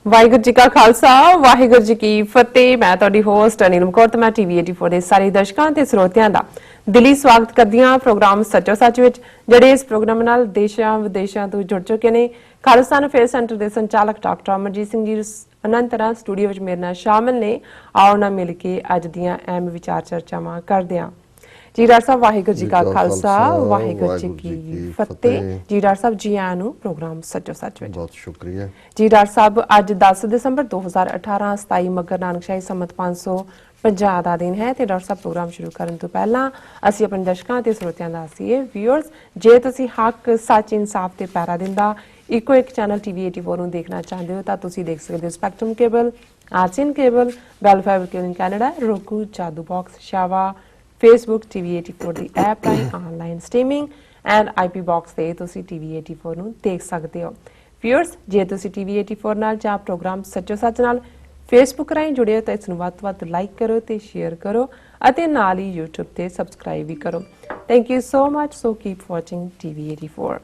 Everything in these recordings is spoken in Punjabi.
ਵਾਹਿਗੁਰੂ ਜੀ ਕਾ ਖਾਲਸਾ ਵਾਹਿਗੁਰੂ ਜੀ ਕੀ ਫਤਿਹ। ਮੈਂ ਤੁਹਾਡੀ ਹੋਸਟ ਅਨੀਲ ਕੌਰ ਤੇ ਮੈਂ ਟੀਵੀ 84 ਦੇ ਸਾਰੇ ਦਰਸ਼ਕਾਂ ਤੇ ਸਰੋਤਿਆਂ ਦਾ ਦਿਲੀ ਸਵਾਗਤ ਕਰਦੀ ਹਾਂ ਪ੍ਰੋਗਰਾਮ ਸੱਚੋ ਸੱਚ ਵਿੱਚ, ਜਿਹੜੇ ਇਸ ਪ੍ਰੋਗਰਾਮ ਨਾਲ ਦੇਸ਼ਾਂ ਵਿਦੇਸ਼ਾਂ ਤੋਂ ਜੁੜ ਚੁੱਕੇ ਨੇ। ਖਾਲਿਸਤਾਨ ਅਫੇਅਰ ਸੈਂਟਰ ਦੇ ਸੰਚਾਲਕ ਡਾਕਟਰ ਅਮਰਜੀਤ ਸਿੰਘ ਜੀ ਅਨੰਤਰਾ ਸਟੂਡੀਓ ਵਿੱਚ ਮੇਰੇ ਨਾਲ ਸ਼ਾਮਲ ਨੇ। ਆਓ ਨਾ ਮਿਲ ਕੇ ਅੱਜ ਦੀਆਂ ਅਹਿਮ ਵਿਚਾਰ ਚਰਚਾਵਾਂ ਕਰਦੇ ਹਾਂ। ਜੀ ਡਾਕਟਰ ਸਾਹਿਬ ਵਾਹਿਗੁਰੂ ਜੀ ਕਾ ਖਾਲਸਾ ਵਾਹਿਗੁਰੂ ਜੀ ਕੀ ਫਤਿਹ। ਜੀ ਡਾਕਟਰ ਸਾਹਿਬ ਜੀ ਆਇਆਂ ਨੂੰ ਪ੍ਰੋਗਰਾਮ ਸੱਚੋ ਸੱਚ ਵਿੱਚ। ਬਹੁਤ ਸ਼ੁਕਰੀਆ ਜੀ ਡਾਕਟਰ ਸਾਹਿਬ, ਅੱਜ 10 ਦਸੰਬਰ 2018 27 ਮੱਘਰ ਨਾਨਕਸ਼ਾਹੀ ਸੰਮਤ 550 ਦਾ ਦਿਨ ਹੈ ਤੇ ਡਾਕਟਰ ਸਾਹਿਬ ਪ੍ਰੋਗਰਾਮ ਸ਼ੁਰੂ ਕਰਨ ਤੋਂ ਪਹਿਲਾਂ ਅਸੀਂ ਆਪਣੇ ਦਰਸ਼ਕਾਂ ਤੇ ਸਰੋਤਿਆਂ ਦਾ ਦੱਸੀਏ ਵਿਊਅਰਸ, ਜੇ ਤੁਸੀਂ ਹੱਕ ਸੱਚ ਇਨਸਾਫ ਤੇ ਪਹਿਰਾ ਦਿੰਦਾ ਇੱਕੋ ਇੱਕ ਚੈਨਲ ਟੀਵੀ 84 ਨੂੰ ਦੇਖਣਾ ਚਾਹੁੰਦੇ ਹੋ ਤਾਂ ਤੁਸੀਂ ਦੇਖ ਸਕਦੇ ਹੋ Spectrum cable, RCN cable, Bell fibre cable in Canada, roku, Jadoo box, Shava, Facebook TV 84 ਦੀ ਐਪ ਰਾਹੀਂ online streaming and IP box ਤੇ ਤੁਸੀਂ TV 84 ਨੂੰ ਦੇਖ ਸਕਦੇ ਹੋ। ਵਿਊਅਰਸ, ਜੇ ਤੁਸੀਂ TV 84 ਨਾਲ ਜਾਂ ਪ੍ਰੋਗਰਾਮ ਸੱਚੋ ਸੱਚ ਨਾਲ Facebook ਰਾਹੀਂ ਜੁੜੇ ਹੋ ਤਾਂ ਇਸ ਨੂੰ ਵੱਧ ਤੋਂ ਵੱਧ ਲਾਈਕ ਕਰੋ ਤੇ ਸ਼ੇਅਰ ਕਰੋ ਅਤੇ ਨਾਲ ਹੀ YouTube ਤੇ ਸਬਸਕ੍ਰਾਈਬ ਵੀ ਕਰੋ। Thank you so much. So keep watching TV 84।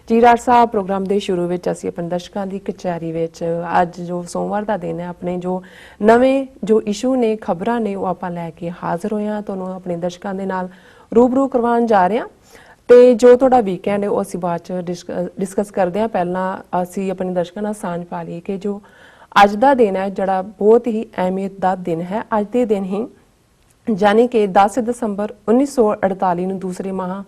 ਜੀ ਡਾਕਟਰ ਸਾਹਿਬ, ਪ੍ਰੋਗਰਾਮ ਦੇ ਸ਼ੁਰੂ ਵਿੱਚ ਅਸੀਂ ਆਪਣੇ ਦਰਸ਼ਕਾਂ ਦੀ ਕਚਹਿਰੀ ਵਿੱਚ ਅੱਜ ਜੋ ਸੋਮਵਾਰ ਦਾ ਦਿਨ ਹੈ, ਆਪਣੇ ਜੋ ਨਵੇਂ ਜੋ ਇਸ਼ੂ ਨੇ, ਖਬਰਾਂ ਨੇ, ਉਹ ਆਪਾਂ ਲੈ ਕੇ ਹਾਜ਼ਰ ਹੋਏ ਹਾਂ, ਤੁਹਾਨੂੰ ਆਪਣੇ ਦਰਸ਼ਕਾਂ ਦੇ ਨਾਲ ਰੂਬਰੂ ਕਰਵਾਉਣ ਜਾ ਰਹੇ ਹਾਂ। ਤੇ ਜੋ ਤੁਹਾਡਾ ਵੀਕਐਂਡ ਹੈ ਉਹ ਅਸੀਂ ਬਾਅਦ ਚ ਡਿਸਕਸ ਕਰਦੇ ਹਾਂ। ਪਹਿਲਾਂ ਅਸੀਂ ਆਪਣੇ ਦਰਸ਼ਕਾਂ ਨਾਲ ਸਾਂਝ ਪਾ ਲਈਏ ਕਿ ਜੋ ਅੱਜ ਦਾ ਦਿਨ ਹੈ ਜਿਹੜਾ ਬਹੁਤ ਹੀ ਅਹਿਮੀਅਤ ਦਾ ਦਿਨ ਹੈ। ਅੱਜ ਦੇ ਦਿਨ ਹੀ ਯਾਨੀ ਕਿ 10 ਦਸੰਬਰ 1948 ਨੂੰ ਦੂਸਰੇ ਮਹਾ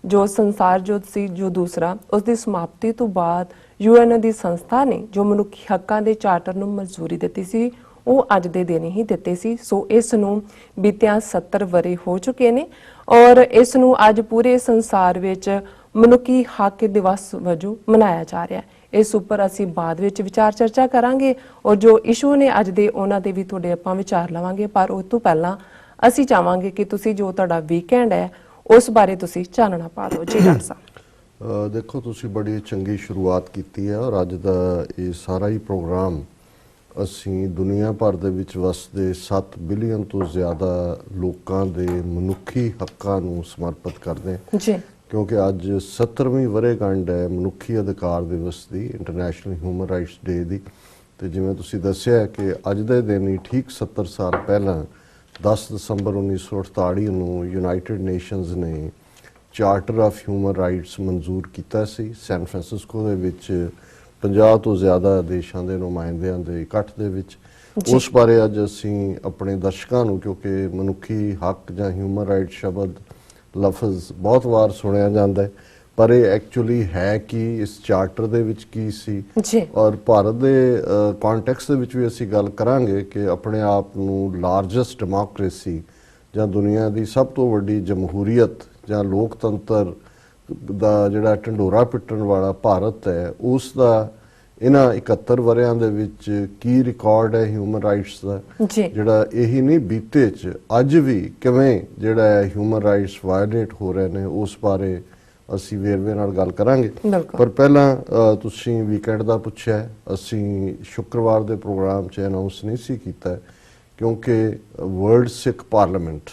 ਜੋ ਸੰਸਾਰ ਯੁੱਧ ਸੀ ਜੋ ਦੂਸਰਾ, ਉਸ ਦੀ ਸਮਾਪਤੀ ਤੋਂ ਬਾਅਦ UN ਦੀ ਸੰਸਥਾ ਨੇ ਜੋ ਮਨੁੱਖੀ ਹੱਕਾਂ ਦੇ ਚਾਰਟਰ ਨੂੰ ਮਨਜ਼ੂਰੀ ਦਿੱਤੀ ਸੀ, ਉਹ ਅੱਜ ਦੇ ਦਿਨ ਹੀ ਦਿੱਤੇ ਸੀ। ਸੋ ਇਸ ਨੂੰ ਬੀਤਿਆਂ 70 ਵਰੇ ਹੋ ਚੁੱਕੇ ਨੇ ਔਰ ਇਸ ਨੂੰ ਅੱਜ ਪੂਰੇ ਸੰਸਾਰ ਵਿੱਚ ਮਨੁੱਖੀ ਹੱਕ ਦਿਵਸ ਵਜੋਂ ਮਨਾਇਆ ਜਾ ਰਿਹਾ ਹੈ। ਇਸ ਉੱਪਰ ਅਸੀਂ ਬਾਅਦ ਵਿੱਚ ਵਿਚਾਰ ਚਰਚਾ ਕਰਾਂਗੇ ਔਰ ਜੋ ਇਸ਼ੂ ਨੇ ਅੱਜ ਦੇ ਉਹਨਾਂ ਦੇ ਵੀ ਤੁਹਾਡੇ ਆਪਾਂ ਵਿਚਾਰ ਲਵਾਂਗੇ। ਪਰ ਉਸ ਤੋਂ ਪਹਿਲਾਂ ਅਸੀਂ ਚਾਹਾਂਗੇ ਕਿ ਤੁਸੀਂ ਜੋ ਤੁਹਾਡਾ ਵੀਕਐਂਡ ਹੈ ਉਸ ਬਾਰੇ ਤੁਸੀਂ ਚਾਨਣਾ ਪਾ ਦਿਓ। ਜੀ ਡਾਕਟਰ ਸਾਹਿਬ। ਦੇਖੋ, ਤੁਸੀਂ ਬੜੀ ਚੰਗੀ ਸ਼ੁਰੂਆਤ ਕੀਤੀ ਹੈ ਔਰ ਅੱਜ ਦਾ ਇਹ ਸਾਰਾ ਹੀ ਪ੍ਰੋਗਰਾਮ ਅਸੀਂ ਦੁਨੀਆ ਭਰ ਦੇ ਵਿੱਚ ਵਸਦੇ 7 ਬਿਲੀਅਨ ਤੋਂ ਜ਼ਿਆਦਾ ਲੋਕਾਂ ਦੇ ਮਨੁੱਖੀ ਹੱਕਾਂ ਨੂੰ ਸਮਰਪਿਤ ਕਰਦੇ ਹਾਂ ਜੀ, ਕਿਉਂਕਿ ਅੱਜ 70ਵੀਂ ਵਰ੍ਹੇਗੰਢ ਹੈ ਮਨੁੱਖੀ ਅਧਿਕਾਰ ਦਿਵਸ ਦੀ, ਇੰਟਰਨੈਸ਼ਨਲ ਹਿਊਮਨ ਰਾਈਟਸ ਡੇ ਦੀ। ਤੇ ਜਿਵੇਂ ਤੁਸੀਂ ਦੱਸਿਆ ਕਿ ਅੱਜ ਦੇ ਦਿਨ ਹੀ ਠੀਕ 70 ਸਾਲ ਪਹਿਲਾਂ 10 ਦਸੰਬਰ 1948 ਨੂੰ ਯੂਨਾਈਟਿਡ ਨੇਸ਼ਨਸ ਨੇ ਚਾਰਟਰ ਆਫ ਹਿਊਮਨ ਰਾਈਟਸ ਮਨਜ਼ੂਰ ਕੀਤਾ ਸੀ। ਸੈਨ ਫਰਾਂਸਿਸਕੋ ਦੇ ਵਿੱਚ 50 ਤੋਂ ਜ਼ਿਆਦਾ ਦੇਸ਼ਾਂ ਦੇ ਨੁਮਾਇੰਦਿਆਂ ਦੇ ਇਕੱਠ ਦੇ ਵਿੱਚ। ਉਸ ਬਾਰੇ ਅੱਜ ਅਸੀਂ ਆਪਣੇ ਦਰਸ਼ਕਾਂ ਨੂੰ, ਕਿਉਂਕਿ ਮਨੁੱਖੀ ਹੱਕ ਜਾਂ ਹਿਊਮਨ ਰਾਈਟ ਸ਼ਬਦ ਲਫ਼ਜ਼ ਬਹੁਤ ਵਾਰ ਸੁਣਿਆ ਜਾਂਦਾ ਹੈ, ਪਰ ਇਹ ਐਕਚੁਅਲੀ ਹੈ ਕਿ ਇਸ ਚਾਰਟਰ ਦੇ ਵਿੱਚ ਕੀ ਸੀ ਔਰ ਭਾਰਤ ਦੇ ਕੰਟੈਕਸਟ ਦੇ ਵਿੱਚ ਵੀ ਅਸੀਂ ਗੱਲ ਕਰਾਂਗੇ ਕਿ ਆਪਣੇ ਆਪ ਨੂੰ ਲਾਰਜੈਸਟ ਡੈਮੋਕ੍ਰੇਸੀ ਜਾਂ ਦੁਨੀਆ ਦੀ ਸਭ ਤੋਂ ਵੱਡੀ ਜਮਹੂਰੀਅਤ ਜਾਂ ਲੋਕਤੰਤਰ ਦਾ ਜਿਹੜਾ ਢੰਡੋਰਾ ਪਿੱਟਣ ਵਾਲਾ ਭਾਰਤ ਹੈ, ਉਸ ਦਾ ਇਹਨਾਂ 71 ਵਰ੍ਹਿਆਂ ਦੇ ਵਿੱਚ ਕੀ ਰਿਕਾਰਡ ਹੈ ਹਿਊਮਨ ਰਾਈਟਸ ਦਾ, ਜਿਹੜਾ ਇਹੀ ਨਹੀਂ ਬੀਤੇ 'ਚ ਅੱਜ ਵੀ ਕਿਵੇਂ ਜਿਹੜਾ ਹਿਊਮਨ ਰਾਈਟਸ ਵਾਇਲੇਟ ਹੋ ਰਹੇ ਨੇ, ਉਸ ਬਾਰੇ ਅਸੀਂ ਵੇਰਵੇ ਨਾਲ ਗੱਲ ਕਰਾਂਗੇ। ਪਰ ਪਹਿਲਾਂ ਤੁਸੀਂ ਵੀਕਐਂਡ ਦਾ ਪੁੱਛਿਆ, ਅਸੀਂ ਸ਼ੁੱਕਰਵਾਰ ਦੇ ਪ੍ਰੋਗਰਾਮ 'ਚ ਅਨਾਉਂਸ ਨਹੀਂ ਸੀ ਕੀਤਾ ਕਿਉਂਕਿ ਵਰਲਡ ਸਿੱਖ ਪਾਰਲੀਮੈਂਟ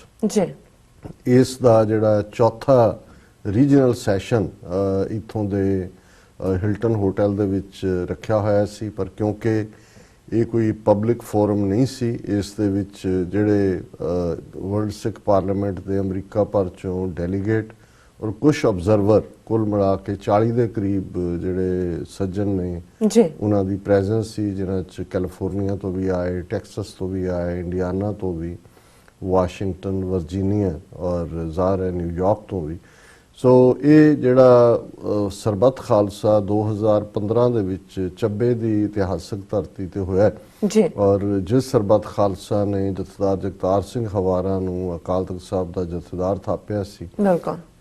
ਇਸ ਦਾ ਜਿਹੜਾ ਚੌਥਾ ਰੀਜਨਲ ਸੈਸ਼ਨ ਇੱਥੋਂ ਦੇ ਹਿਲਟਨ ਹੋਟਲ ਦੇ ਵਿੱਚ ਰੱਖਿਆ ਹੋਇਆ ਸੀ, ਪਰ ਕਿਉਂਕਿ ਇਹ ਕੋਈ ਪਬਲਿਕ ਫੋਰਮ ਨਹੀਂ ਸੀ, ਇਸ ਦੇ ਵਿੱਚ ਜਿਹੜੇ ਵਰਲਡ ਸਿੱਖ ਪਾਰਲੀਮੈਂਟ ਦੇ ਅਮਰੀਕਾ ਭਰ ਚੋਂ ਡੈਲੀਗੇਟ ਔਰ ਕੁਛ ਅਬਜ਼ਰਵਰ, ਕੁੱਲ ਮਿਲਾ ਕੇ 40 ਦੇ ਕਰੀਬ ਜਿਹੜੇ ਸੱਜਣ ਨੇ, ਉਹਨਾਂ ਦੀ ਪ੍ਰੈਜ਼ੈਂਸ ਸੀ, ਜਿਨ੍ਹਾਂ 'ਚ ਕੈਲੀਫੋਰਨੀਆ ਤੋਂ ਵੀ ਆਏ, ਟੈਕਸਸ ਤੋਂ ਵੀ ਆਏ, ਇੰਡੀਆਨਾ ਤੋਂ ਵੀ, ਵਾਸ਼ਿੰਗਟਨ, ਵਰਜੀਨੀਆ ਔਰ ਜ਼ਾਹਰ ਹੈ ਨਿਊਯਾਰਕ ਤੋਂ ਵੀ। ਸੋ ਇਹ ਜਿਹੜਾ ਸਰਬੱਤ ਖਾਲਸਾ 2015 ਦੇ ਵਿੱਚ ਚੱਬੇ ਦੀ ਇਤਿਹਾਸਕ ਧਰਤੀ ਤੇ ਹੋਇਆ ਔਰ ਜਿਸ ਸਰਬੱਤ ਖਾਲਸਾ ਨੇ ਜਥੇਦਾਰ ਜਗਤਾਰ ਸਿੰਘ ਹਵਾਰਾ ਨੂੰ ਅਕਾਲ ਤਖ਼ਤ ਸਾਹਿਬ ਦਾ ਜਥੇਦਾਰ ਥਾਪਿਆ ਸੀ,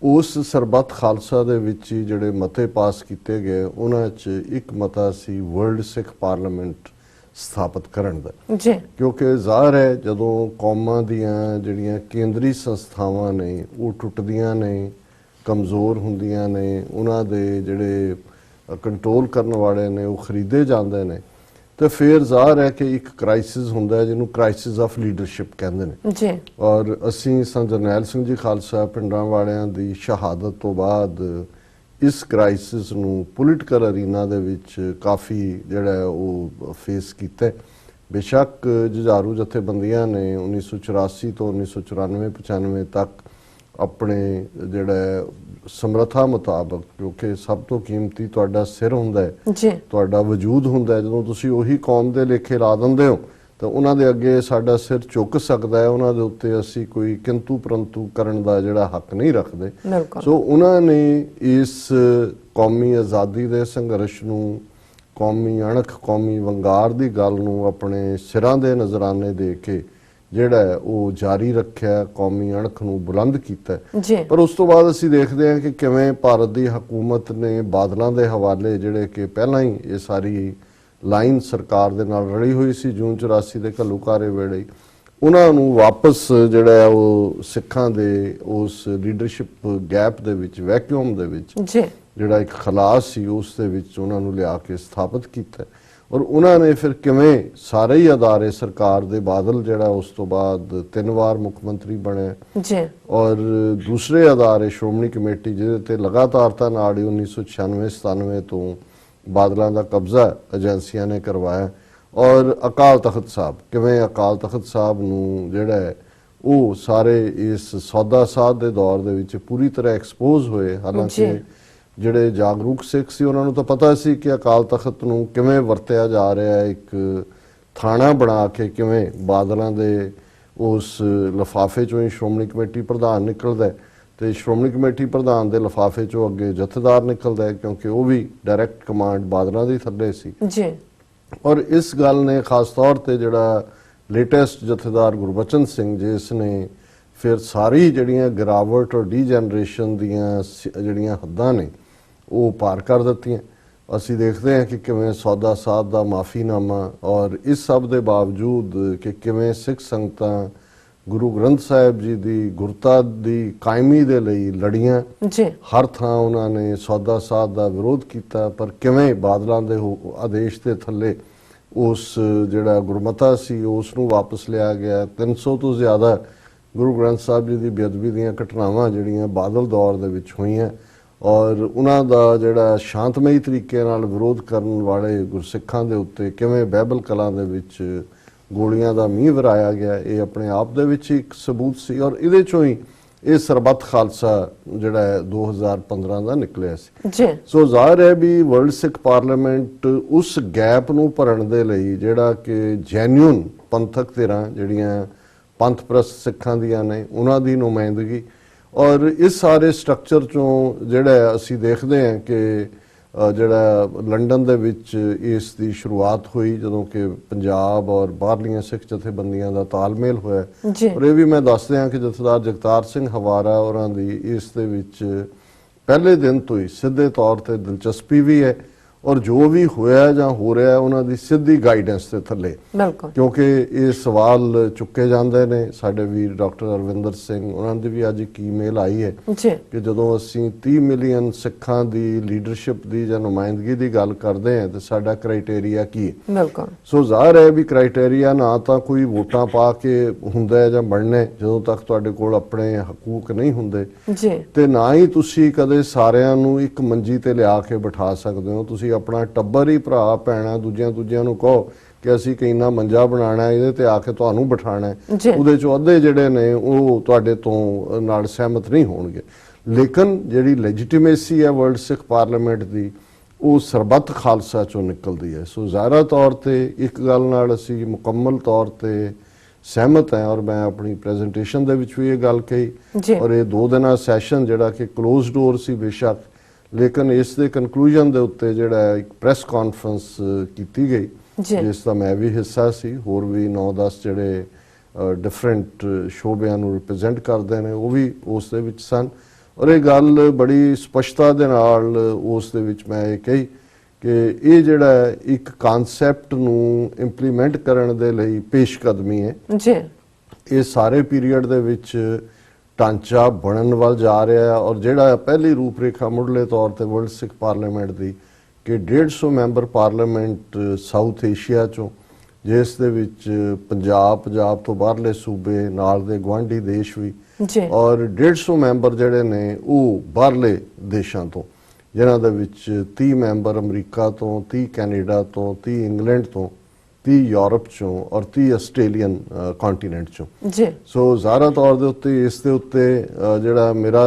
ਉਸ ਸਰਬੱਤ ਖਾਲਸਾ ਦੇ ਵਿੱਚ ਹੀ ਜਿਹੜੇ ਮਤੇ ਪਾਸ ਕੀਤੇ ਗਏ, ਉਹਨਾਂ 'ਚ ਇੱਕ ਮਤਾ ਸੀ ਵਰਲਡ ਸਿੱਖ ਪਾਰਲੀਮੈਂਟ ਸਥਾਪਿਤ ਕਰਨ ਦਾ। ਕਿਉਂਕਿ ਜ਼ਾਹਰ ਹੈ ਜਦੋਂ ਕੌਮਾਂ ਦੀਆਂ ਜਿਹੜੀਆਂ ਕੇਂਦਰੀ ਸੰਸਥਾਵਾਂ ਨੇ ਉਹ ਟੁੱਟਦੀਆਂ ਨੇ, ਕਮਜ਼ੋਰ ਹੁੰਦੀਆਂ ਨੇ, ਉਹਨਾਂ ਦੇ ਜਿਹੜੇ ਕੰਟਰੋਲ ਕਰਨ ਵਾਲੇ ਨੇ ਉਹ ਖਰੀਦੇ ਜਾਂਦੇ ਨੇ, ਤੇ ਫਿਰ ਜ਼ਾਹਰ ਹੈ ਕਿ ਇੱਕ ਕ੍ਰਾਈਸਿਸ ਹੁੰਦਾ ਹੈ ਜਿਹਨੂੰ ਕ੍ਰਾਈਸਿਸ ਆਫ ਲੀਡਰਸ਼ਿਪ ਕਹਿੰਦੇ ਨੇ। ਔਰ ਅਸੀਂ ਸੰਤ ਜਰਨੈਲ ਸਿੰਘ ਜੀ ਖਾਲਸਾ ਪਿੰਡਾਂ ਵਾਲਿਆਂ ਦੀ ਸ਼ਹਾਦਤ ਤੋਂ ਬਾਅਦ ਇਸ ਕ੍ਰਾਈਸਿਸ ਨੂੰ ਪੋਲੀਟੀਕਲ ਅਰੀਨਾ ਦੇ ਵਿੱਚ ਕਾਫੀ ਜਿਹੜਾ ਹੈ ਉਹ ਫੇਸ ਕੀਤਾ ਹੈ। ਬੇਸ਼ੱਕ ਜੁਝਾਰੂ ਜਥੇਬੰਦੀਆਂ ਨੇ 1984 ਤੋਂ 1994-95 ਤੱਕ ਆਪਣੇ ਜਿਹੜਾ ਸਮਰੱਥਾ ਮੁਤਾਬਕ, ਕਿਉਂਕਿ ਸਭ ਤੋਂ ਕੀਮਤੀ ਤੁਹਾਡਾ ਸਿਰ ਹੁੰਦਾ ਹੈ ਜੀ, ਤੁਹਾਡਾ ਵਜੂਦ ਹੁੰਦਾ ਹੈ, ਜਦੋਂ ਤੁਸੀਂ ਉਹੀ ਕੌਮ ਦੇ ਲੇਖੇ ਲਾ ਦਿੰਦੇ ਹੋ ਤਾਂ ਉਹਨਾਂ ਦੇ ਅੱਗੇ ਸਾਡਾ ਸਿਰ ਝੁਕ ਸਕਦਾ ਹੈ, ਉਹਨਾਂ ਦੇ ਉੱਤੇ ਅਸੀਂ ਕੋਈ ਕਿੰਤੂ ਪਰੰਤੂ ਕਰਨ ਦਾ ਜਿਹੜਾ ਹੱਕ ਨਹੀਂ ਰੱਖਦੇ। ਬਿਲਕੁਲ। ਸੋ ਉਹਨਾਂ ਨੇ ਇਸ ਕੌਮੀ ਆਜ਼ਾਦੀ ਦੇ ਸੰਘਰਸ਼ ਨੂੰ, ਕੌਮੀ ਅਣਖ, ਕੌਮੀ ਵੰਗਾਰ ਦੀ ਗੱਲ ਨੂੰ ਆਪਣੇ ਸਿਰਾਂ ਦੇ ਨਜ਼ਰਾਨੇ ਦੇ ਕੇ ਜਿਹੜਾ ਹੈ ਉਹ ਜਾਰੀ ਰੱਖਿਆ, ਕੌਮੀ ਅਣਖ ਨੂੰ ਬੁਲੰਦ ਕੀਤਾ। ਜੀ, ਪਰ ਉਸ ਤੋਂ ਬਾਅਦ ਅਸੀਂ ਦੇਖਦੇ ਹਾਂ ਕਿ ਕਿਵੇਂ ਭਾਰਤ ਦੀ ਹਕੂਮਤ ਨੇ ਬਾਦਲਾਂ ਦੇ ਹਵਾਲੇ, ਜਿਹੜੇ ਕਿ ਪਹਿਲਾਂ ਹੀ ਇਹ ਸਾਰੀ ਲਾਈਨ ਸਰਕਾਰ ਦੇ ਨਾਲ ਰਲੀ ਹੋਈ ਸੀ ਜੂਨ 84 ਦੇ ਘੱਲੂਘਾਰੇ ਵੇਲੇ, ਉਹਨਾਂ ਨੂੰ ਵਾਪਸ ਜਿਹੜਾ ਹੈ ਉਹ ਸਿੱਖਾਂ ਦੇ ਉਸ ਲੀਡਰਸ਼ਿਪ ਗੈਪ ਦੇ ਵਿੱਚ, ਵੈਕਿਊਮ ਦੇ ਵਿੱਚ ਜੀ, ਜਿਹੜਾ ਇੱਕ ਖਲਾਸ ਸੀ ਉਸ ਦੇ ਵਿੱਚ ਉਹਨਾਂ ਨੂੰ ਲਿਆ ਕੇ ਸਥਾਪਿਤ ਕੀਤਾ। ਔਰ ਉਹਨਾਂ ਨੇ ਫਿਰ ਕਿਵੇਂ ਸਾਰੇ ਹੀ ਅਦਾਰੇ, ਸਰਕਾਰ ਦੇ ਬਾਦਲ ਜਿਹੜਾ ਉਸ ਤੋਂ ਬਾਅਦ 3 ਵਾਰ ਮੁੱਖ ਮੰਤਰੀ ਬਣਿਆ, ਜੀ, ਔਰ ਦੂਸਰੇ ਅਦਾਰੇ ਸ਼੍ਰੋਮਣੀ ਕਮੇਟੀ ਜਿਹਦੇ ਤੇ ਲਗਾਤਾਰਤਾ ਨਾਲ 1996-97 ਤੋਂ ਬਾਦਲਾਂ ਦਾ ਕਬਜ਼ਾ ਏਜੰਸੀਆਂ ਨੇ ਕਰਵਾਇਆ, ਔਰ ਅਕਾਲ ਤਖਤ ਸਾਹਿਬ, ਕਿਵੇਂ ਅਕਾਲ ਤਖਤ ਸਾਹਿਬ ਨੂੰ ਜਿਹੜਾ ਹੈ ਉਹ ਸਾਰੇ ਇਸ ਸੌਦਾ ਸਾਧ ਦੇ ਦੌਰ ਦੇ ਵਿੱਚ ਪੂਰੀ ਤਰ੍ਹਾਂ ਐਕਸਪੋਜ਼ ਹੋਏ। ਹਾਲਾਂਕਿ ਜਿਹੜੇ ਜਾਗਰੂਕ ਸਿੱਖ ਸੀ ਉਹਨਾਂ ਨੂੰ ਤਾਂ ਪਤਾ ਸੀ ਕਿ ਅਕਾਲ ਤਖਤ ਨੂੰ ਕਿਵੇਂ ਵਰਤਿਆ ਜਾ ਰਿਹਾ ਹੈ, ਇੱਕ ਥਾਣਾ ਬਣਾ ਕੇ ਕਿਵੇਂ ਬਾਦਲਾਂ ਦੇ ਉਸ ਲਿਫਾਫੇ ਚੋਂ ਹੀ ਸ਼੍ਰੋਮਣੀ ਕਮੇਟੀ ਪ੍ਰਧਾਨ ਨਿਕਲਦਾ ਤੇ ਸ਼੍ਰੋਮਣੀ ਕਮੇਟੀ ਪ੍ਰਧਾਨ ਦੇ ਲਿਫਾਫੇ ਚੋਂ ਅੱਗੇ ਜਥੇਦਾਰ ਨਿਕਲਦਾ ਹੈ, ਕਿਉਂਕਿ ਉਹ ਵੀ ਡਾਇਰੈਕਟ ਕਮਾਂਡ ਬਾਦਲਾਂ ਦੇ ਥੱਲੇ ਸੀ। ਜੀ, ਔਰ ਇਸ ਗੱਲ ਨੇ ਖਾਸ ਤੌਰ ਤੇ ਜਿਹੜਾ ਲੇਟੈਸਟ ਜਥੇਦਾਰ ਗੁਰਬਚਨ ਸਿੰਘ, ਜਿਸ ਨੇ ਫਿਰ ਸਾਰੀ ਜਿਹੜੀਆਂ ਗਿਰਾਵਟ ਔਰ ਡੀਜਨਰੇਸ਼ਨ ਦੀਆਂ ਜਿਹੜੀਆਂ ਹੱਦਾਂ ਨੇ ਉਹ ਪਾਰ ਕਰ ਦਿੱਤੀਆਂ। ਅਸੀਂ ਦੇਖਦੇ ਹਾਂ ਕਿ ਕਿਵੇਂ ਸੌਦਾ ਸਾਧ ਦਾ ਮਾਫੀਨਾਮਾ, ਔਰ ਇਸ ਸਭ ਦੇ ਬਾਵਜੂਦ ਕਿ ਕਿਵੇਂ ਸਿੱਖ ਸੰਗਤਾਂ ਗੁਰੂ ਗ੍ਰੰਥ ਸਾਹਿਬ ਜੀ ਦੀ ਗੁਰਤਾ ਦੀ ਕਾਇਮੀ ਦੇ ਲਈ ਲੜੀਆਂ। ਜੀ, ਹਰ ਥਾਂ ਉਹਨਾਂ ਨੇ ਸੌਦਾ ਸਾਧ ਦਾ ਵਿਰੋਧ ਕੀਤਾ, ਪਰ ਕਿਵੇਂ ਬਾਦਲਾਂ ਦੇ ਆਦੇਸ਼ ਦੇ ਥੱਲੇ ਉਸ ਜਿਹੜਾ ਗੁਰਮਤਾ ਸੀ ਉਸ ਨੂੰ ਵਾਪਸ ਲਿਆ ਗਿਆ। 300 ਤੋਂ ਜ਼ਿਆਦਾ ਗੁਰੂ ਗ੍ਰੰਥ ਸਾਹਿਬ ਜੀ ਦੀ ਬੇਅਦਬੀ ਦੀਆਂ ਘਟਨਾਵਾਂ ਜਿਹੜੀਆਂ ਬਾਦਲ ਦੌਰ ਦੇ ਵਿੱਚ ਹੋਈਆਂ, ਔਰ ਉਹਨਾਂ ਦਾ ਜਿਹੜਾ ਸ਼ਾਂਤਮਈ ਤਰੀਕੇ ਨਾਲ ਵਿਰੋਧ ਕਰਨ ਵਾਲੇ ਗੁਰਸਿੱਖਾਂ ਦੇ ਉੱਤੇ ਕਿਵੇਂ ਬਾਈਬਲ ਕਲਾਂ ਦੇ ਵਿੱਚ ਗੋਲੀਆਂ ਦਾ ਮੀਂਹ ਵਰਾਇਆ ਗਿਆ, ਇਹ ਆਪਣੇ ਆਪ ਦੇ ਵਿੱਚ ਇੱਕ ਸਬੂਤ ਸੀ। ਔਰ ਇਹਦੇ ਚੋਂ ਹੀ ਇਹ ਸਰਬੱਤ ਖਾਲਸਾ ਜਿਹੜਾ ਹੈ 2015 ਦਾ ਨਿਕਲਿਆ ਸੀ। ਜੀ, ਸੋ ਜ਼ਾਹਿਰ ਹੈ ਵੀ ਵਰਲਡ ਸਿੱਖ ਪਾਰਲੀਮੈਂਟ ਉਸ ਗੈਪ ਨੂੰ ਭਰਨ ਦੇ ਲਈ, ਜਿਹੜਾ ਕਿ ਜੈਨੂਇਨ ਪੰਥਕ ਧਿਰਾਂ ਜਿਹੜੀਆਂ ਪੰਥ ਪ੍ਰਸਤ ਸਿੱਖਾਂ ਦੀਆਂ ਨੇ, ਉਹਨਾਂ ਦੀ ਨੁਮਾਇੰਦਗੀ, ਔਰ ਇਸ ਸਾਰੇ ਸਟਰਕਚਰ ਚੋਂ ਜਿਹੜਾ ਅਸੀਂ ਦੇਖਦੇ ਹਾਂ ਕਿ ਜਿਹੜਾ ਲੰਡਨ ਦੇ ਵਿੱਚ ਇਸ ਦੀ ਸ਼ੁਰੂਆਤ ਹੋਈ, ਜਦੋਂ ਕਿ ਪੰਜਾਬ ਔਰ ਬਾਹਰਲੀਆਂ ਸਿੱਖ ਜਥੇਬੰਦੀਆਂ ਦਾ ਤਾਲਮੇਲ ਹੋਇਆ। ਔਰ ਇਹ ਵੀ ਮੈਂ ਦੱਸ ਦਿਆਂ ਕਿ ਜਥੇਦਾਰ ਜਗਤਾਰ ਸਿੰਘ ਹਵਾਰਾ ਹੋਰਾਂ ਦੀ ਇਸ ਦੇ ਵਿੱਚ ਪਹਿਲੇ ਦਿਨ ਤੋਂ ਹੀ ਸਿੱਧੇ ਤੌਰ ਤੇ ਦਿਲਚਸਪੀ ਵੀ ਹੈ, ਔਰ ਜੋ ਵੀ ਹੋਇਆ ਜਾਂ ਹੋ ਰਿਹਾ ਉਹਨਾਂ ਦੀ ਸਿੱਧੀ ਗਾਈਡੈਂਸ ਦੇ ਥੱਲੇ, ਕਿਉਂਕਿ ਇਹ ਸਵਾਲ ਚੁੱਕੇ ਜਾਂਦੇ ਨੇ। ਸਾਡੇ ਵੀਰ ਡਾਕਟਰ ਅਰਵਿੰਦਰ ਸਿੰਘ, ਉਹਨਾਂ ਦੀ ਵੀ ਅੱਜ ਇੱਕ ਈਮੇਲ ਆਈ ਹੈ ਕਿ ਜਦੋਂ ਅਸੀਂ 30 ਮਿਲੀਅਨ ਸਿੱਖਾਂ ਦੀ ਲੀਡਰਸ਼ਿਪ ਦੀ ਜਾਂ ਨੁਮਾਇੰਦਗੀ ਦੀ ਗੱਲ ਕਰਦੇ ਹਾਂ ਤਾਂ ਸਾਡਾ ਕ੍ਰਾਈਟੇਰੀਆ ਕੀ ਹੈ। ਸੋ ਜ਼ਾਹਿਰ ਹੈ ਵੀ ਕ੍ਰਾਈਟੇਰੀਆ ਨਾ ਤਾਂ ਕੋਈ ਵੋਟਾਂ ਪਾ ਕੇ ਹੁੰਦਾ ਹੈ ਜਾਂ ਬਣਨਾ, ਜਦੋਂ ਤੱਕ ਤੁਹਾਡੇ ਕੋਲ ਆਪਣੇ ਹਕੂਕ ਨਹੀਂ ਹੁੰਦੇ, ਤੇ ਨਾ ਹੀ ਤੁਸੀਂ ਕਦੇ ਸਾਰਿਆਂ ਨੂੰ ਇੱਕ ਮੰਜੀ ਤੇ ਲਿਆ ਕੇ ਬਿਠਾ ਸਕਦੇ ਹੋ। ਤੁਸੀਂ ਆਪਣਾ ਟੱਬਰ ਹੀ, ਭਰਾ ਭੈਣਾਂ, ਦੂਜਿਆਂ ਨੂੰ ਕਹੋ ਕਿ ਅਸੀਂ ਕਿੰਨਾ ਮੰਜਾ ਬਣਾਉਣਾ, ਇਹਦੇ ਤੇ ਆ ਕੇ ਤੁਹਾਨੂੰ ਬਿਠਾਣਾ, ਉਹਦੇ ਚੋਂ ਅੱਧੇ ਜਿਹੜੇ ਨੇ ਉਹ ਤੁਹਾਡੇ ਤੋਂ ਨਾਲ ਸਹਿਮਤ ਨਹੀਂ ਹੋਣਗੇ। ਲੇਕਿਨ ਜਿਹੜੀ ਲੈਜੀਟੀਮੇਸੀ ਹੈ ਵਰਲਡ ਸਿੱਖ ਪਾਰਲੀਮੈਂਟ ਦੀ, ਉਹ ਸਰਬੱਤ ਖਾਲਸਾ ਚੋਂ ਨਿਕਲਦੀ ਹੈ। ਸੋ ਜ਼ਾਹਿਰਾ ਤੌਰ ਤੇ ਇੱਕ ਗੱਲ ਨਾਲ ਅਸੀਂ ਮੁਕੰਮਲ ਤੌਰ ਤੇ ਸਹਿਮਤ ਹੈ, ਔਰ ਮੈਂ ਆਪਣੀ ਪ੍ਰੈਜੈਂਟੇਸ਼ਨ ਦੇ ਵਿੱਚ ਵੀ ਇਹ ਗੱਲ ਕਹੀ। ਔਰ ਇਹ 2 ਦਿਨਾਂ ਸੈਸ਼ਨ ਜਿਹੜਾ ਕਿ ਕਲੋਜ਼ ਡੋਰ ਸੀ ਬੇਸ਼ੱਕ, ਲੇਕਿਨ ਇਸ ਦੇ ਕਨਕਲੂਜਨ ਦੇ ਉੱਤੇ ਜਿਹੜਾ ਇੱਕ ਪ੍ਰੈਸ ਕਾਨਫਰੰਸ ਕੀਤੀ ਗਈ, ਜਿਸ ਦਾ ਮੈਂ ਵੀ ਹਿੱਸਾ ਸੀ। ਹੋਰ ਵੀ 9-10 ਜਿਹੜੇ ਡਿਫਰੈਂਟ ਸ਼ੋਬਿਆਂ ਨੂੰ ਰਿਪਰੈਜ਼ੈਂਟ ਕਰਦੇ ਨੇ ਉਹ ਵੀ ਉਸ ਦੇ ਵਿੱਚ ਸਨ। ਔਰ ਇਹ ਗੱਲ ਬੜੀ ਸਪਸ਼ਟਤਾ ਦੇ ਨਾਲ ਉਸ ਦੇ ਵਿੱਚ ਮੈਂ ਇਹ ਕਹੀ ਕਿ ਇਹ ਜਿਹੜਾ ਇੱਕ ਕਨਸੈਪਟ ਨੂੰ ਇੰਪਲੀਮੈਂਟ ਕਰਨ ਦੇ ਲਈ ਪੇਸ਼ਕਦਮੀ ਹੈ। ਇਹ ਸਾਰੇ ਪੀਰੀਅਡ ਦੇ ਵਿੱਚ ਢਾਂਚਾ ਬਣਨ ਵੱਲ ਜਾ ਰਿਹਾ ਹੈ, ਔਰ ਜਿਹੜਾ ਪਹਿਲੀ ਰੂਪਰੇਖਾ ਮੁੱਢਲੇ ਤੌਰ ਤੇ ਵਰਲਡ ਸਿੱਖ ਪਾਰਲੀਮੈਂਟ ਦੀ ਕਿ 150 ਮੈਂਬਰ ਪਾਰਲੀਮੈਂਟ ਸਾਊਥ ਏਸ਼ੀਆ ਚੋਂ, ਜਿਸ ਦੇ ਵਿੱਚ ਪੰਜਾਬ ਤੋਂ ਬਾਹਰਲੇ ਸੂਬੇ, ਨਾਲ ਦੇ ਗੁਆਂਢੀ ਦੇਸ਼ ਵੀ, ਔਰ 150 ਮੈਂਬਰ ਜਿਹੜੇ ਨੇ ਉਹ ਬਾਹਰਲੇ ਦੇਸ਼ਾਂ ਤੋਂ, ਜਿਨ੍ਹਾਂ ਦੇ ਵਿੱਚ 30 ਮੈਂਬਰ ਅਮਰੀਕਾ ਤੋਂ, 30 ਕੈਨੇਡਾ ਤੋਂ, 30 ਇੰਗਲੈਂਡ ਤੋਂ, 30 ਯੂਰਪ ਚੋਂ ਔਰ 30 ਆਸਟ੍ਰੇਲੀਅਨ ਕੰਟੀਨੈਂਟ ਚੋਂ ਜੀ। ਸੋ ਜ਼ਾਹਰਾ ਤੌਰ ਦੇ ਉੱਤੇ ਇਸ ਦੇ ਉੱਤੇ ਜਿਹੜਾ ਮੇਰਾ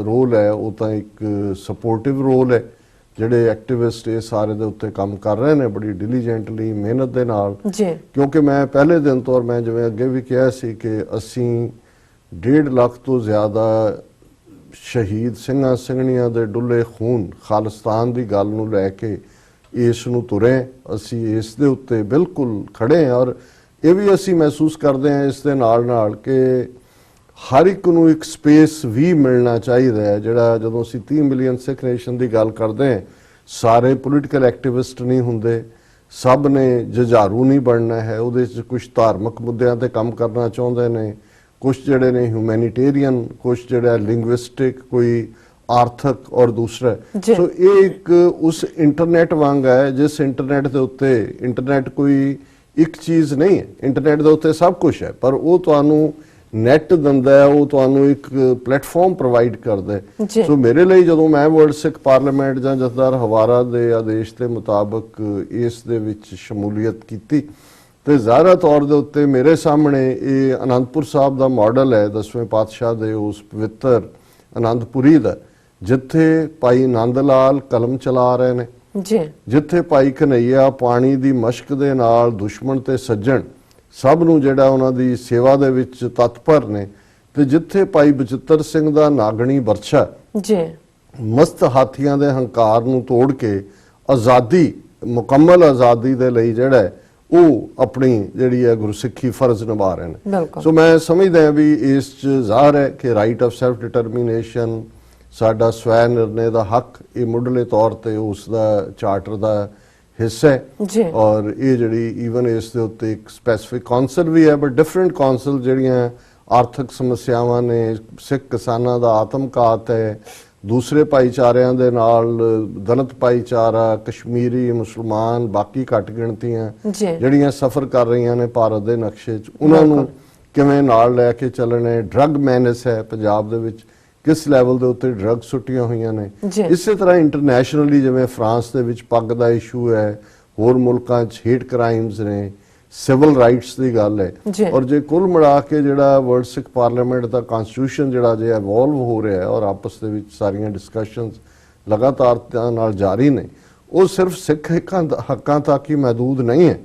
ਰੋਲ ਹੈ ਉਹ ਤਾਂ ਇੱਕ ਸਪੋਰਟਿਵ ਰੋਲ ਹੈ। ਜਿਹੜੇ ਐਕਟਿਵਿਸਟ ਇਹ ਸਾਰੇ ਦੇ ਉੱਤੇ ਕੰਮ ਕਰ ਰਹੇ ਨੇ ਬੜੀ ਡਿਲੀਜੈਂਟਲੀ ਮਿਹਨਤ ਦੇ ਨਾਲ, ਕਿਉਂਕਿ ਮੈਂ ਪਹਿਲੇ ਦਿਨ ਤੋਂ, ਔਰ ਮੈਂ ਜਿਵੇਂ ਅੱਗੇ ਵੀ ਕਿਹਾ ਸੀ ਕਿ ਅਸੀਂ 1.5 ਲੱਖ ਤੋਂ ਜ਼ਿਆਦਾ ਸ਼ਹੀਦ ਸਿੰਘਾਂ ਸਿੰਘਣੀਆਂ ਦੇ ਡੁੱਲੇ ਖੂਨ ਖਾਲਿਸਤਾਨ ਦੀ ਗੱਲ ਨੂੰ ਲੈ ਕੇ ਇਸ ਨੂੰ ਤੁਰੇ। ਅਸੀਂ ਇਸ ਦੇ ਉੱਤੇ ਬਿਲਕੁਲ ਖੜੇ ਹਾਂ ਔਰ ਇਹ ਵੀ ਅਸੀਂ ਮਹਿਸੂਸ ਕਰਦੇ ਹਾਂ ਇਸ ਦੇ ਨਾਲ ਨਾਲ ਕਿ ਹਰ ਇੱਕ ਨੂੰ ਇੱਕ ਸਪੇਸ ਵੀ ਮਿਲਣਾ ਚਾਹੀਦਾ ਹੈ। ਜਿਹੜਾ ਜਦੋਂ ਅਸੀਂ 30 ਮਿਲੀਅਨ ਸਿੱਖ ਨੇਸ਼ਨ ਦੀ ਗੱਲ ਕਰਦੇ ਹਾਂ, ਸਾਰੇ ਪੋਲੀਟੀਕਲ ਐਕਟਿਵਿਸਟ ਨਹੀਂ ਹੁੰਦੇ, ਸਭ ਨੇ ਜੁਝਾਰੂ ਨਹੀਂ ਬਣਨਾ ਹੈ। ਉਹਦੇ 'ਚ ਕੁਝ ਧਾਰਮਿਕ ਮੁੱਦਿਆਂ ਤੇ ਕੰਮ ਕਰਨਾ ਚਾਹੁੰਦੇ ਨੇ, ਕੁਝ ਜਿਹੜੇ ਨੇ ਹਿਊਮੈਨਿਟੇਰੀਅਨ, ਕੁਝ ਜਿਹੜਾ ਲਿੰਗੁਇਸਟਿਕ, ਕੋਈ ਆਰਥਿਕ ਔਰ ਦੂਸਰਾ। ਸੋ ਇਹ ਇੱਕ ਉਸ ਇੰਟਰਨੈਟ ਵਾਂਗ ਹੈ ਜਿਸ ਇੰਟਰਨੈਟ ਦੇ ਉੱਤੇ, ਇੰਟਰਨੈਟ ਕੋਈ ਇੱਕ ਚੀਜ਼ ਨਹੀਂ ਹੈ, ਇੰਟਰਨੈਟ ਦੇ ਉੱਤੇ ਸਭ ਕੁਝ ਹੈ, ਪਰ ਉਹ ਤੁਹਾਨੂੰ ਨੈਟ ਦਿੰਦਾ ਹੈ, ਉਹ ਤੁਹਾਨੂੰ ਇੱਕ ਪਲੇਟਫਾਰਮ ਪ੍ਰੋਵਾਈਡ ਕਰਦਾ ਹੈ। ਸੋ ਮੇਰੇ ਲਈ ਜਦੋਂ ਮੈਂ ਵਰਲਡ ਸਿੱਖ ਪਾਰਲੀਮੈਂਟ ਜਾਂ ਜਥੇਦਾਰ ਹਵਾਰਾ ਦੇ ਆਦੇਸ਼ ਦੇ ਮੁਤਾਬਕ ਇਸ ਦੇ ਵਿੱਚ ਸ਼ਮੂਲੀਅਤ ਕੀਤੀ ਤੇ ਜ਼ਾਹਰਾ ਤੌਰ ਦੇ ਉੱਤੇ ਮੇਰੇ ਸਾਹਮਣੇ ਇਹ ਅਨੰਦਪੁਰ ਸਾਹਿਬ ਦਾ ਮਾਡਲ ਹੈ, 10ਵੇਂ ਪਾਤਸ਼ਾਹ ਦੇ ਉਸ ਪਵਿੱਤਰ ਅਨੰਦਪੁਰੀ ਦਾ, ਜਿੱਥੇ ਭਾਈ ਨੰਦ ਲਾਲ ਕਲਮ ਚਲਾ ਰਹੇ ਨੇ, ਜਿੱਥੇ ਭਾਈ ਕਨਈਆ ਪਾਣੀ ਦੀ ਮਸ਼ਕ ਦੇ ਨਾਲ ਦੁਸ਼ਮਣ ਤੇ ਸੱਜਣ ਸਭ ਨੂੰ ਜਿਹੜਾ ਉਹਨਾਂ ਦੀ ਸੇਵਾ ਦੇ ਵਿੱਚ ਤਤਪਰ ਨੇ, ਤੇ ਜਿੱਥੇ ਭਾਈ ਬਚਿੱਤਰ ਸਿੰਘ ਦਾ ਨਾਗਣੀ ਵਰਛਾ ਮਸਤ ਹਾਥੀਆਂ ਦੇ ਹੰਕਾਰ ਨੂੰ ਤੋੜ ਕੇ ਆਜ਼ਾਦੀ, ਮੁਕੰਮਲ ਆਜ਼ਾਦੀ ਦੇ ਲਈ ਜਿਹੜਾ ਉਹ ਆਪਣੀ ਜਿਹੜੀ ਹੈ ਗੁਰਸਿੱਖੀ ਫਰਜ਼ ਨਿਭਾ ਰਹੇ ਨੇ। ਸੋ ਮੈਂ ਸਮਝਦਾ ਹਾਂ ਵੀ ਇਸ 'ਚ ਜ਼ਾਹਰ ਹੈ ਕਿ ਰਾਈਟ ਆਫ ਸੈਲਫ ਡਿਟਰਮੀਨੇਸ਼ਨ, ਸਾਡਾ ਸਵੈ ਨਿਰਣੇ ਦਾ ਹੱਕ, ਇਹ ਮੁੱਢਲੇ ਤੌਰ ਤੇ ਉਸ ਦਾ ਚਾਰਟਰ ਦਾ ਹਿੱਸਾ ਹੈ। ਔਰ ਇਹ ਜਿਹੜੀ ਈਵਨ ਇਸ ਦੇ ਉੱਤੇ ਇੱਕ ਸਪੈਸੀਫਿਕ ਕੌਂਸਲ ਵੀ ਹੈ, ਬਟ ਡਿਫਰੈਂਟ ਕੌਂਸਲ ਜਿਹੜੀਆਂ ਆਰਥਿਕ ਸਮੱਸਿਆਵਾਂ ਨੇ, ਸਿੱਖ ਕਿਸਾਨਾਂ ਦਾ ਆਤਮਘਾਤ ਹੈ, ਦੂਸਰੇ ਭਾਈਚਾਰਿਆਂ ਦੇ ਨਾਲ ਦਲਿਤ ਭਾਈਚਾਰਾ, ਕਸ਼ਮੀਰੀ ਮੁਸਲਮਾਨ, ਬਾਕੀ ਘੱਟ ਗਿਣਤੀਆਂ ਜਿਹੜੀਆਂ ਸਫਰ ਕਰ ਰਹੀਆਂ ਨੇ ਭਾਰਤ ਦੇ ਨਕਸ਼ੇ 'ਚ, ਉਹਨਾਂ ਨੂੰ ਕਿਵੇਂ ਨਾਲ ਲੈ ਕੇ ਚੱਲਣੇ। ਡਰੱਗ ਮੈਨੇਸ ਹੈ ਪੰਜਾਬ ਦੇ ਵਿੱਚ, ਕਿਸ ਲੈਵਲ ਦੇ ਉੱਤੇ ਡਰੱਗ ਸੁੱਟੀਆਂ ਹੋਈਆਂ ਨੇ। ਇਸੇ ਤਰ੍ਹਾਂ ਇੰਟਰਨੈਸ਼ਨਲੀ ਜਿਵੇਂ ਫਰਾਂਸ ਦੇ ਵਿੱਚ ਪੱਗ ਦਾ ਇਸ਼ੂ ਹੈ, ਹੋਰ ਮੁਲਕਾਂ 'ਚ ਹੇਟ ਕ੍ਰਾਈਮਸ ਨੇ, ਸਿਵਲ ਰਾਈਟਸ ਦੀ ਗੱਲ ਹੈ। ਔਰ ਜੇ ਕੁੱਲ ਮਿਲਾ ਕੇ ਜਿਹੜਾ ਵਰਲਡ ਸਿੱਖ ਪਾਰਲੀਮੈਂਟ ਦਾ ਕਨਸਟੀਟਿਊਸ਼ਨ ਜਿਹੜਾ ਜੇ ਇਵੋਲਵ ਹੋ ਰਿਹਾ ਹੈ ਔਰ ਆਪਸ ਦੇ ਵਿੱਚ ਸਾਰੀਆਂ ਡਿਸਕਸ਼ਨਸ ਲਗਾਤਾਰ ਨਾਲ ਜਾਰੀ ਨੇ, ਉਹ ਸਿਰਫ ਸਿੱਖ ਹੱਕਾਂ ਤੱਕ ਹੀ ਮਹਦੂਦ ਨਹੀਂ ਹੈ,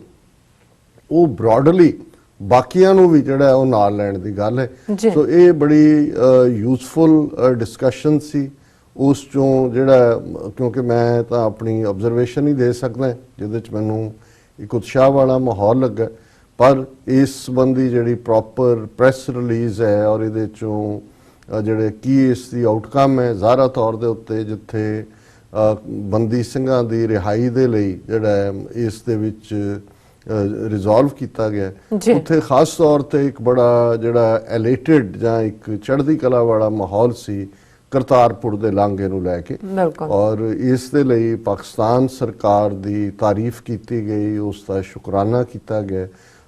ਉਹ ਬ੍ਰੌਡਲੀ ਬਾਕੀਆਂ ਨੂੰ ਵੀ ਜਿਹੜਾ ਉਹ ਨਾਲ ਲੈਣ ਦੀ ਗੱਲ ਹੈ। ਸੋ ਇਹ ਬੜੀ ਯੂਜ਼ਫੁਲ ਡਿਸਕਸ਼ਨ ਸੀ। ਉਸ ਚੋਂ ਜਿਹੜਾ, ਕਿਉਂਕਿ ਮੈਂ ਤਾਂ ਆਪਣੀ ਆਬਜ਼ਰਵੇਸ਼ਨ ਹੀ ਦੇ ਸਕਦਾ ਜਿਹਦੇ 'ਚ ਮੈਨੂੰ ਇੱਕ ਉਤਸ਼ਾਹ ਵਾਲਾ ਮਾਹੌਲ ਲੱਗਾ, ਪਰ ਇਸ ਸੰਬੰਧੀ ਜਿਹੜੀ ਪ੍ਰੋਪਰ ਪ੍ਰੈਸ ਰਿਲੀਜ਼ ਹੈ ਔਰ ਇਹਦੇ ਚੋਂ ਜਿਹੜੇ ਕੀ ਇਸ ਦੀ ਆਊਟਕਮ ਹੈ, ਜ਼ਾਹਰਾ ਤੌਰ ਦੇ ਉੱਤੇ ਜਿੱਥੇ ਬੰਦੀ ਸਿੰਘਾਂ ਦੀ ਰਿਹਾਈ ਦੇ ਲਈ ਜਿਹੜਾ ਇਸ ਦੇ ਵਿੱਚ ਰਿਜ਼ੋਲਵ ਕੀਤਾ ਗਿਆ, ਉੱਥੇ ਖਾਸ ਤੌਰ ਤੇ ਇੱਕ ਬੜਾ ਜਿਹੜਾ ਐਲੇਟਡ ਜਾਂ ਇੱਕ ਚੜ੍ਹਦੀ ਕਲਾ ਵਾਲਾ ਮਾਹੌਲ ਸੀ ਕਰਤਾਰਪੁਰ ਦੇ ਲਾਂਘੇ ਨੂੰ ਲੈ ਕੇ। ਔਰ ਇਸ ਦੇ ਲਈ ਪਾਕਿਸਤਾਨ ਸਰਕਾਰ ਦੀ ਤਾਰੀਫ ਕੀਤੀ ਗਈ, ਉਸ ਦਾ ਸ਼ੁਕਰਾਨਾ ਕੀਤਾ ਗਿਆ।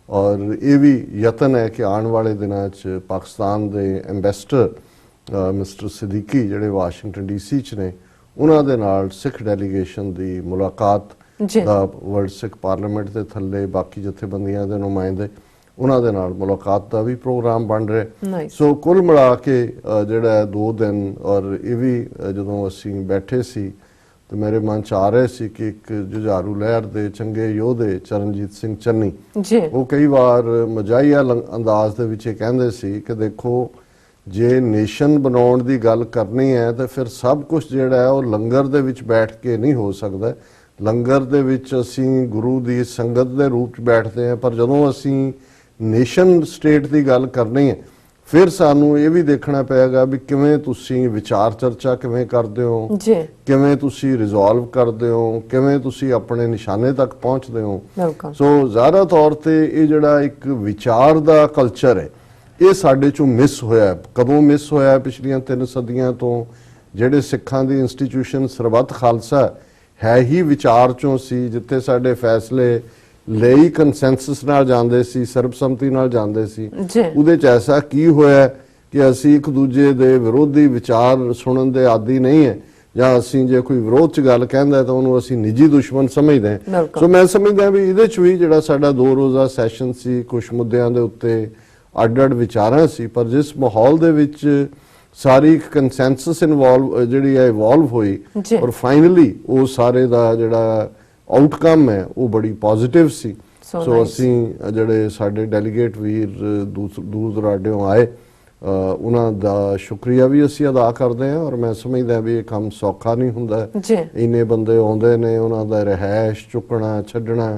ਔਰ ਇਹ ਵੀ ਯਤਨ ਹੈ ਕਿ ਆਉਣ ਵਾਲੇ ਦਿਨਾਂ 'ਚ ਪਾਕਿਸਤਾਨ ਦੇ ਐਂਬੈਸਡਰ ਮਿਸਟਰ ਸਦੀਕੀ ਜਿਹੜੇ ਵਾਸ਼ਿੰਗਟਨ DC 'ਚ ਨੇ, ਉਹਨਾਂ ਦੇ ਨਾਲ ਸਿੱਖ ਡੈਲੀਗੇਸ਼ਨ ਦੀ ਮੁਲਾਕਾਤ ਦਾ ਵਰਲਡ ਸਿੱਖ ਪਾਰਲੀਮੈਂਟ ਦੇ ਥੱਲੇ ਬਾਕੀ ਜਥੇਬੰਦੀਆਂ ਦੇ ਨੁਮਾਇੰਦੇ, ਉਹਨਾਂ ਦੇ ਨਾਲ ਮੁਲਾਕਾਤ ਦਾ ਵੀ ਪ੍ਰੋਗਰਾਮ ਬਣ ਰਿਹਾ। ਸੋ ਕੁੱਲ ਮਿਲਾ ਕੇ ਜਿਹੜਾ 2 ਦਿਨ, ਔਰ ਇਹ ਵੀ ਜਦੋਂ ਅਸੀਂ ਬੈਠੇ ਸੀ ਤੇ ਮੇਰੇ ਮਨ 'ਚ ਆ ਰਿਹਾ ਸੀ ਕਿ ਇੱਕ ਜੁਝਾਰੂ ਲਹਿਰ ਦੇ ਚੰਗੇ ਯੋਧੇ ਚਰਨਜੀਤ ਸਿੰਘ ਚੰਨੀ, ਉਹ ਕਈ ਵਾਰ ਮਜ਼ਾਹੀਆ ਅੰਦਾਜ਼ ਦੇ ਵਿੱਚ ਇਹ ਕਹਿੰਦੇ ਸੀ ਕਿ ਦੇਖੋ, ਜੇ ਨੇਸ਼ਨ ਬਣਾਉਣ ਦੀ ਗੱਲ ਕਰਨੀ ਹੈ ਤਾਂ ਫਿਰ ਸਭ ਕੁਝ ਜਿਹੜਾ ਹੈ ਉਹ ਲੰਗਰ ਦੇ ਵਿੱਚ ਬੈਠ ਕੇ ਨਹੀਂ ਹੋ ਸਕਦਾ। ਲੰਗਰ ਦੇ ਵਿੱਚ ਅਸੀਂ ਗੁਰੂ ਦੀ ਸੰਗਤ ਦੇ ਰੂਪ 'ਚ ਬੈਠਦੇ ਹਾਂ, ਪਰ ਜਦੋਂ ਅਸੀਂ ਨੇਸ਼ਨ ਸਟੇਟ ਦੀ ਗੱਲ ਕਰਨੀ ਹੈ ਫਿਰ ਸਾਨੂੰ ਇਹ ਵੀ ਦੇਖਣਾ ਪਏਗਾ ਵੀ ਕਿਵੇਂ ਤੁਸੀਂ ਵਿਚਾਰ ਚਰਚਾ ਕਿਵੇਂ ਕਰਦੇ ਹੋ, ਕਿਵੇਂ ਤੁਸੀਂ ਰਿਜ਼ੋਲਵ ਕਰਦੇ ਹੋ, ਕਿਵੇਂ ਤੁਸੀਂ ਆਪਣੇ ਨਿਸ਼ਾਨੇ ਤੱਕ ਪਹੁੰਚਦੇ ਹੋ। ਸੋ ਜ਼ਾਹਰਾ ਤੌਰ ਤੇ ਇਹ ਜਿਹੜਾ ਇੱਕ ਵਿਚਾਰ ਦਾ ਕਲਚਰ ਹੈ, ਇਹ ਸਾਡੇ ਚੋਂ ਮਿਸ ਹੋਇਆ। ਕਦੋਂ ਮਿਸ ਹੋਇਆ? ਪਿਛਲੀਆਂ 3 ਸਦੀਆਂ ਤੋਂ ਜਿਹੜੇ ਸਿੱਖਾਂ ਦੀ ਇੰਸਟੀਟਿਊਸ਼ਨ ਸਰਬੱਤ ਖਾਲਸਾ ਹੈ ਹੀ ਵਿਚਾਰ ਚੋਂ ਸੀ, ਜਿੱਥੇ ਸਾਡੇ ਫੈਸਲੇ ਲਈ ਕੰਸੈਂਸਸ ਨਾਲ ਜਾਂਦੇ ਸੀ, ਸਰਬਸੰਮਤੀ ਨਾਲ ਜਾਂਦੇ ਸੀ। ਉਹਦੇ 'ਚ ਐਸਾ ਕੀ ਹੋਇਆ ਕਿ ਅਸੀਂ ਇੱਕ ਦੂਜੇ ਦੇ ਵਿਰੋਧੀ ਵਿਚਾਰ ਸੁਣਨ ਦੇ ਆਦੀ ਨਹੀਂ ਹੈ, ਜਾਂ ਅਸੀਂ ਜੇ ਕੋਈ ਵਿਰੋਧ ਚ ਗੱਲ ਕਹਿੰਦਾ ਤਾਂ ਉਹਨੂੰ ਅਸੀਂ ਨਿੱਜੀ ਦੁਸ਼ਮਣ ਸਮਝਦੇ ਹਾਂ। ਬਿਲਕੁਲ। ਸੋ ਮੈਂ ਸਮਝਦਾ ਵੀ ਇਹਦੇ ਚ ਵੀ ਜਿਹੜਾ ਸਾਡਾ 2 ਰੋਜ਼ਾ ਸੈਸ਼ਨ ਸੀ, ਕੁਝ ਮੁੱਦਿਆਂ ਦੇ ਉੱਤੇ ਅੱਡ-ਅੱਡ ਵਿਚਾਰਾਂ ਸੀ, ਪਰ ਜਿਸ ਮਾਹੌਲ ਦੇ ਵਿੱਚ ਸਾਰੀ ਇੱਕ ਕੰਸੈਂਸਸ ਜਿਹੜੀ ਹੈ ਇਵੋਲਵ ਹੋਈ ਜੀ। ਔਰ ਫਾਈਨਲੀ ਉਹ ਸਾਰੇ ਦਾ ਜਿਹੜਾ ਆਊਟਕਮ ਹੈ ਉਹ ਬੜੀ ਪੋਜ਼ਿਟਿਵ ਸੀ। So ਸੋ nice. ਅਸੀਂ ਜਿਹੜੇ ਸਾਡੇ ਡੈਲੀਗੇਟ ਵੀਰ ਦੂਰ ਦੁਰਾਡਿਓਂ ਆਏ, ਉਹਨਾਂ ਦਾ ਸ਼ੁਕਰੀਆ ਵੀ ਅਸੀਂ ਅਦਾ ਕਰਦੇ ਹਾਂ। ਔਰ ਮੈਂ ਸਮਝਦਾ ਵੀ ਇਹ ਕੰਮ ਸੌਖਾ ਨਹੀਂ ਹੁੰਦਾ। ਜੀ। ਇੰਨੇ ਬੰਦੇ ਆਉਂਦੇ ਨੇ, ਉਹਨਾਂ ਦਾ ਰਿਹਾਇਸ਼ ਚੁੱਕਣਾ ਛੱਡਣਾ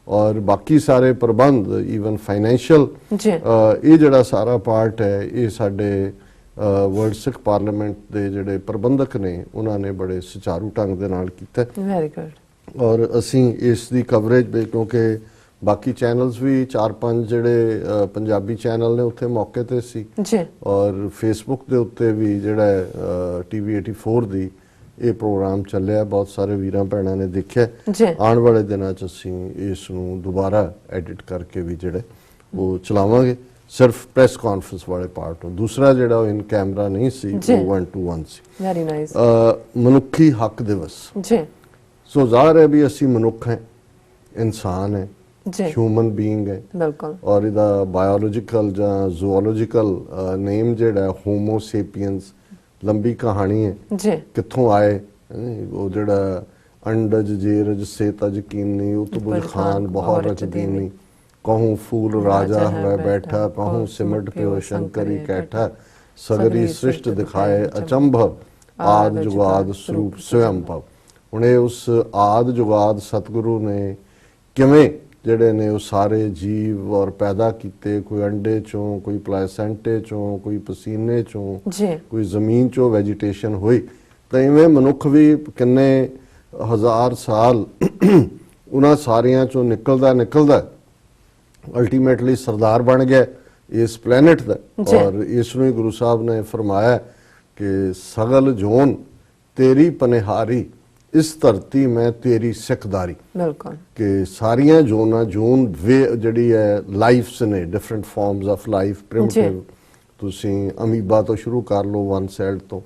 ਔਰ ਬਾਕੀ ਸਾਰੇ ਪ੍ਰਬੰਧ ਈਵਨ ਫਾਈਨੈਂਸ਼ੀਅਲ, ਜੀ। ਇਹ ਜਿਹੜਾ ਸਾਰਾ ਪਾਰਟ ਹੈ ਇਹ ਸਾਡੇ ਵਰਲਡ ਸਿੱਖ ਪਾਰਲੀਮੈਂਟ ਦੇ ਜਿਹੜੇ ਪ੍ਰਬੰਧਕ ਨੇ ਉਹਨਾਂ ਨੇ ਬੜੇ ਸੁਚਾਰੂ ਢੰਗ ਦੇ ਨਾਲ ਕੀਤਾ। Very good. ਔਰ ਅਸੀਂ ਇਸ ਦੀ ਕਵਰੇਜ ਵੀ, ਕਿਉਂਕਿ ਬਾਕੀ ਚੈਨਲਸ ਵੀ 4-5 ਜਿਹੜੇ ਪੰਜਾਬੀ ਚੈਨਲ ਨੇ ਉੱਥੇ ਮੌਕੇ ਤੇ ਸੀ, ਜੀ। ਔਰ ਫੇਸਬੁੱਕ ਦੇ ਉੱਤੇ ਵੀ ਜਿਹੜਾ TV 84 ਦੀ ਇਹ ਪ੍ਰੋਗਰਾਮ ਚੱਲਿਆ, ਬਹੁਤ ਸਾਰੇ ਵੀਰਾਂ ਭੈਣਾਂ ਨੇ ਦੇਖਿਆ। ਜੀ। ਆਉਣ ਵਾਲੇ ਦਿਨਾਂ 'ਚ ਅਸੀਂ ਇਸ ਨੂੰ ਦੁਬਾਰਾ ਐਡਿਟ ਕਰਕੇ ਵੀ ਜਿਹੜੇ ਉਹ ਚਲਾਵਾਂਗੇ, ਸਿਰਫ ਪ੍ਰੈਸ ਕਾਨਫਰੰਸ ਵਾਲੇ ਪਾਰਟ ਨੂੰ। ਦੂਸਰਾ ਜਿਹੜਾ ਉਹ ਇਨ ਕੈਮਰਾ ਨਹੀਂ ਸੀ, ਜੀ। ਉਹ 1-to-1 ਸੀ। Very nice. ਮਨੁੱਖੀ ਹੱਕ ਦਿਵਸ। ਜੀ। ਸੋ ਜ਼ਾਹਰ ਹੈ ਵੀ ਅਸੀਂ ਮਨੁੱਖ ਹੈ, ਇਨਸਾਨ ਹੈ, ਜੀ। ਹਿਊਮਨ ਬੀਇੰਗ ਹੈ। ਬਿਲਕੁਲ। ਔਰ ਇਹਦਾ ਬਾਇਓਲੋਜੀਕਲ ਜਾਂ ਜ਼ੂਓਲੋਜੀਕਲ ਨੇਮ ਜਿਹੜਾ ਹੋਮੋ ਸੇਪੀਅੰਸ, ਲੰਬੀ ਕਹਾਣੀ ਹੈ ਜੀ। ਕਿੱਥੋਂ ਆਏ। ਉਹ ਜਿਹੜਾ ਅੰਡਜ ਜੇਰਜ ਸੇ ਤਜ ਕੀਨੀ ਉਤਬੁਜ ਖਾਨ ਬਹੁਰ ਰਚ ਦੀਨੀ, कहूँ फूल राजा है बैठा, कहूँ सिमट प्यो शंकरी कैठा, सगरी सृष्ट दिखाए अचंभ, आद जुगाद स्वरूप स्वयं भव। ਹੁਣ ਇਹ ਉਸ ਆਦ ਜੁਗਾਦ ਸਤਿਗੁਰੂ ਨੇ ਕਿਵੇਂ ਜਿਹੜੇ ਨੇ ਉਹ ਸਾਰੇ ਜੀਵ ਔਰ ਪੈਦਾ ਕੀਤੇ, ਕੋਈ ਅੰਡੇ ਚੋਂ, ਕੋਈ ਪਲਾਸੈਂਟੇ ਚੋਂ, ਕੋਈ ਪਸੀਨੇ ਚੋਂ, ਜੀ। ਕੋਈ ਜ਼ਮੀਨ ਚੋਂ ਵੈਜੀਟੇਸ਼ਨ ਹੋਈ। ਤਾਂ ਇਵੇਂ ਮਨੁੱਖ ਵੀ ਕਿੰਨੇ ਹਜ਼ਾਰ ਸਾਲ ਉਹਨਾਂ ਸਾਰਿਆਂ ਚੋਂ ਨਿਕਲਦਾ ਅਲਟੀਮੇਟਲੀ ਸਰਦਾਰ ਬਣ ਗਿਆ ਇਸ ਪਲੈਨਟ ਦਾ। ਔਰ ਇਸ ਨੂੰ ਹੀ ਗੁਰੂ ਸਾਹਿਬ ਨੇ ਫਰਮਾਇਆ ਕਿ ਸਗਲ ਜੋਨ ਤੇਰੀ ਪਨਿਹਾਰੀ, ਇਸ ਧਰਤੀ ਮੈਂ ਤੇਰੀ ਸਿੱਖਦਾਰੀ। ਬਿਲਕੁਲ। ਕਿ ਸਾਰੀਆਂ ਜੂਨ ਜਿਹੜੀ ਹੈ ਲਾਈਫਸ ਨੇ, ਡਿਫਰੈਂਟ ਫਾਰਮਸ ਆਫ ਲਾਈਫ, ਪ੍ਰਿਮਿਟਿਵ, ਤੁਸੀਂ ਅਮੀਬਾ ਤੋਂ ਸ਼ੁਰੂ ਕਰ ਲਓ, 1 ਸੈਲ ਤੋਂ।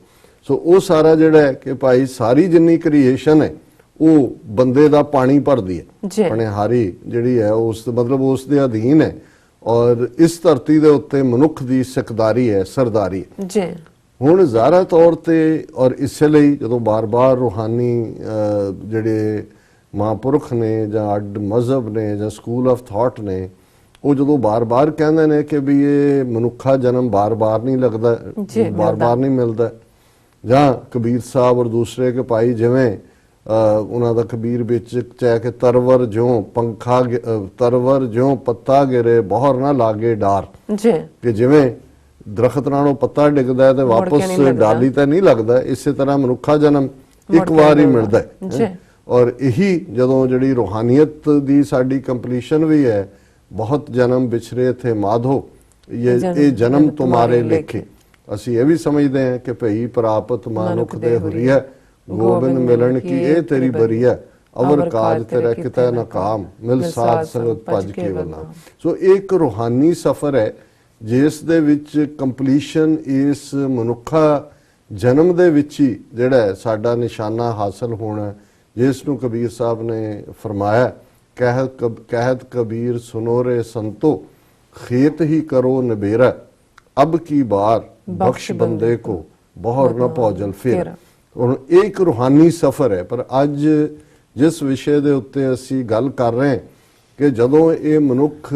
ਸੋ ਉਹ ਸਾਰਾ ਜਿਹੜਾ ਹੈ ਕਿ ਭਾਈ ਸਾਰੀ ਜਿੰਨੀ ਕ੍ਰੀਏਸ਼ਨ ਹੈ ਉਹ ਬੰਦੇ ਦਾ ਪਾਣੀ ਭਰਦੀ ਹੈ। ਪਨਿਹਾਰੀ ਜਿਹੜੀ ਹੈ ਉਸ ਮਤਲਬ ਉਸ ਦੇ ਅਧੀਨ ਹੈ। ਔਰ ਇਸ ਧਰਤੀ ਦੇ ਉੱਤੇ ਮਨੁੱਖ ਦੀ ਸਿੱਖਦਾਰੀ ਹੈ, ਸਰਦਾਰੀ ਹੈ। ਜੀ। ਹੁਣ ਜ਼ਾਹਰਾ ਤੌਰ ਤੇ ਔਰ ਇਸੇ ਲਈ ਜਦੋਂ ਬਾਰ-ਬਾਰ ਰੂਹਾਨੀ ਜਿਹੜੇ ਮਹਾਂਪੁਰਖ ਨੇ ਜਾਂ ਅੱਡ ਮਜ਼ਹਬ ਨੇ ਜਾਂ ਸਕੂਲ ਆਫ ਥਾਟ ਨੇ, ਉਹ ਜਦੋਂ ਬਾਰ-ਬਾਰ ਕਹਿੰਦੇ ਨੇ ਕਿ ਵੀ ਇਹ ਮਨੁੱਖਾ ਜਨਮ ਬਾਰ-ਬਾਰ ਨਹੀਂ ਲੱਗਦਾ, ਬਾਰ-ਬਾਰ ਨਹੀਂ ਮਿਲਦਾ, ਜਾਂ ਕਬੀਰ ਸਾਹਿਬ ਔਰ ਦੂਸਰੇ ਕੇ ਭਾਈ ਜਿਵੇਂ ਉਹਨਾਂ ਦਾ ਕਬੀਰ ਵਿੱਚ ਚਾਹੇ ਕਿ ਤਰਵਰ ਜਿਉਂ ਪੱਤਾ ਗਿਰੇ ਬਹੁਰ ਨਾ ਲਾਗੇ ਡਾਰ, ਜੀ। ਕਿ ਜਿਵੇਂ ਦਰਖਤ ਨਾਲੋਂ ਪੱਤਾ ਡਿੱਗਦਾ ਤੇ ਵਾਪਸ ਡਾਲੀ ਤਾਂ ਨਹੀਂ ਲੱਗਦਾ, ਇਸੇ ਤਰ੍ਹਾਂ ਮਨੁੱਖਾ ਜਨਮ ਇੱਕ ਵਾਰ ਹੀ ਮਿਲਦਾ ਹੈ। ਔਰ ਇਹੀ ਜਦੋਂ ਜਿਹੜੀ ਰੂਹਾਨੀਅਤ ਦੀ ਸਾਡੀ ਕੰਪਲੀਸ਼ਨ ਵੀ ਹੈ, ਬਹੁਤ ਜਨਮ ਵਿਛਰੇ ਥੇ ਮਾਧੋ, ਇਹ ਜਨਮ ਤੁਮਾਰੇ ਲੇਖੇ। ਅਸੀਂ ਇਹ ਵੀ ਸਮਝਦੇ ਹਾਂ ਕਿ ਭਈ ਪ੍ਰਾਪਤ ਮਨੁੱਖ ਦੇ ਹੁਰੀਆ, ਗੋਬਿੰਦ ਮਿਲਣ ਕੀ ਇਹ ਤੇਰੀ ਬਰੀਆ, ਅਵਰ ਕਾਜ ਤੇਰਾ ਕਿਤੇ ਨਾ ਕਾਮ, ਮਿਲ ਸਾਧ ਸੰਗਤ ਭਜ ਕੇ ਵਲਾ। ਸੋ ਇੱਕ ਰੂਹਾਨੀ ਸਫ਼ਰ ਹੈ ਜਿਸ ਦੇ ਵਿੱਚ ਕੰਪਲੀਸ਼ਨ ਇਸ ਮਨੁੱਖਾ ਜਨਮ ਦੇ ਵਿੱਚ ਹੀ ਜਿਹੜਾ ਸਾਡਾ ਨਿਸ਼ਾਨਾ ਹਾਸਲ ਹੋਣਾ, ਜਿਸ ਨੂੰ ਕਬੀਰ ਸਾਹਿਬ ਨੇ ਫਰਮਾਇਆ, ਕਹਿਤ ਕਬੀਰ ਸੁਨੋ ਰੇ ਸੰਤੋ, ਖੇਤ ਹੀ ਕਰੋ ਨਿਬੇਰਾ, ਅਬ ਕੀ ਬਾਰ ਬਖਸ਼ ਬੰਦੇ ਕੋ, ਬਹੁਰ ਨਾ ਭੌਜਲ ਫੇਰ। ਹੁਣ ਇਹ ਇੱਕ ਰੂਹਾਨੀ ਸਫ਼ਰ ਹੈ। ਪਰ ਅੱਜ ਜਿਸ ਵਿਸ਼ੇ ਦੇ ਉੱਤੇ ਅਸੀਂ ਗੱਲ ਕਰ ਰਹੇ ਹਾਂ ਕਿ ਜਦੋਂ ਇਹ ਮਨੁੱਖ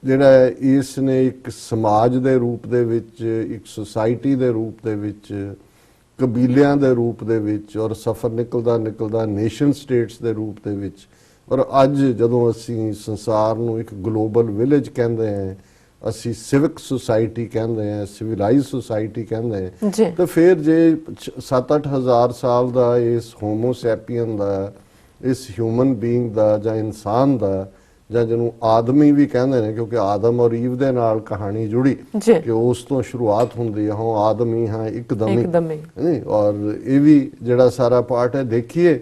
ਜਿਹੜਾ ਹੈ ਇਸ ਨੇ ਇੱਕ ਸਮਾਜ ਦੇ ਰੂਪ ਦੇ ਵਿੱਚ, ਇੱਕ ਸੁਸਾਇਟੀ ਦੇ ਰੂਪ ਦੇ ਵਿੱਚ, ਕਬੀਲਿਆਂ ਦੇ ਰੂਪ ਦੇ ਵਿੱਚ, ਔਰ ਸਫ਼ਰ ਨਿਕਲਦਾ ਨੇਸ਼ਨ ਸਟੇਟਸ ਦੇ ਰੂਪ ਦੇ ਵਿੱਚ, ਔਰ ਅੱਜ ਜਦੋਂ ਅਸੀਂ ਸੰਸਾਰ ਨੂੰ ਇੱਕ ਗਲੋਬਲ ਵਿਲੇਜ ਕਹਿੰਦੇ ਹਾਂ, ਅਸੀਂ ਸਿਵਿਕ ਸੁਸਾਇਟੀ ਕਹਿੰਦੇ ਹਾਂ, ਸਿਵਲਾਈਜ਼ ਸੁਸਾਇਟੀ ਕਹਿੰਦੇ ਹਾਂ, ਤਾਂ ਫਿਰ ਜੇ 7-8 ਹਜ਼ਾਰ ਸਾਲ ਦਾ ਇਸ ਹੋਮੋ ਸੈਪੀਅਨ ਦਾ, ਇਸ ਹਿਊਮਨ ਬੀਇੰਗ ਦਾ ਜਾਂ ਇਨਸਾਨ ਦਾ, ਜਾਂ ਜਿਹਨੂੰ ਆਦਮੀ ਵੀ ਕਹਿੰਦੇ ਨੇ ਕਿਉਂਕਿ ਆਦਮ ਔਰ ਈਵ ਦੇ ਨਾਲ ਕਹਾਣੀ ਜੁੜੀ ਕਿ ਉਸ ਤੋਂ ਸ਼ੁਰੂਆਤ ਹੁੰਦੀ ਹੈ, ਹਾਂ ਆਦਮੀ ਹਾਂ ਇੱਕਦਮ ਹੀ। ਔਰ ਇਹ ਵੀ ਜਿਹੜਾ ਸਾਰਾ ਪਾਰਟ ਹੈ ਦੇਖੀਏ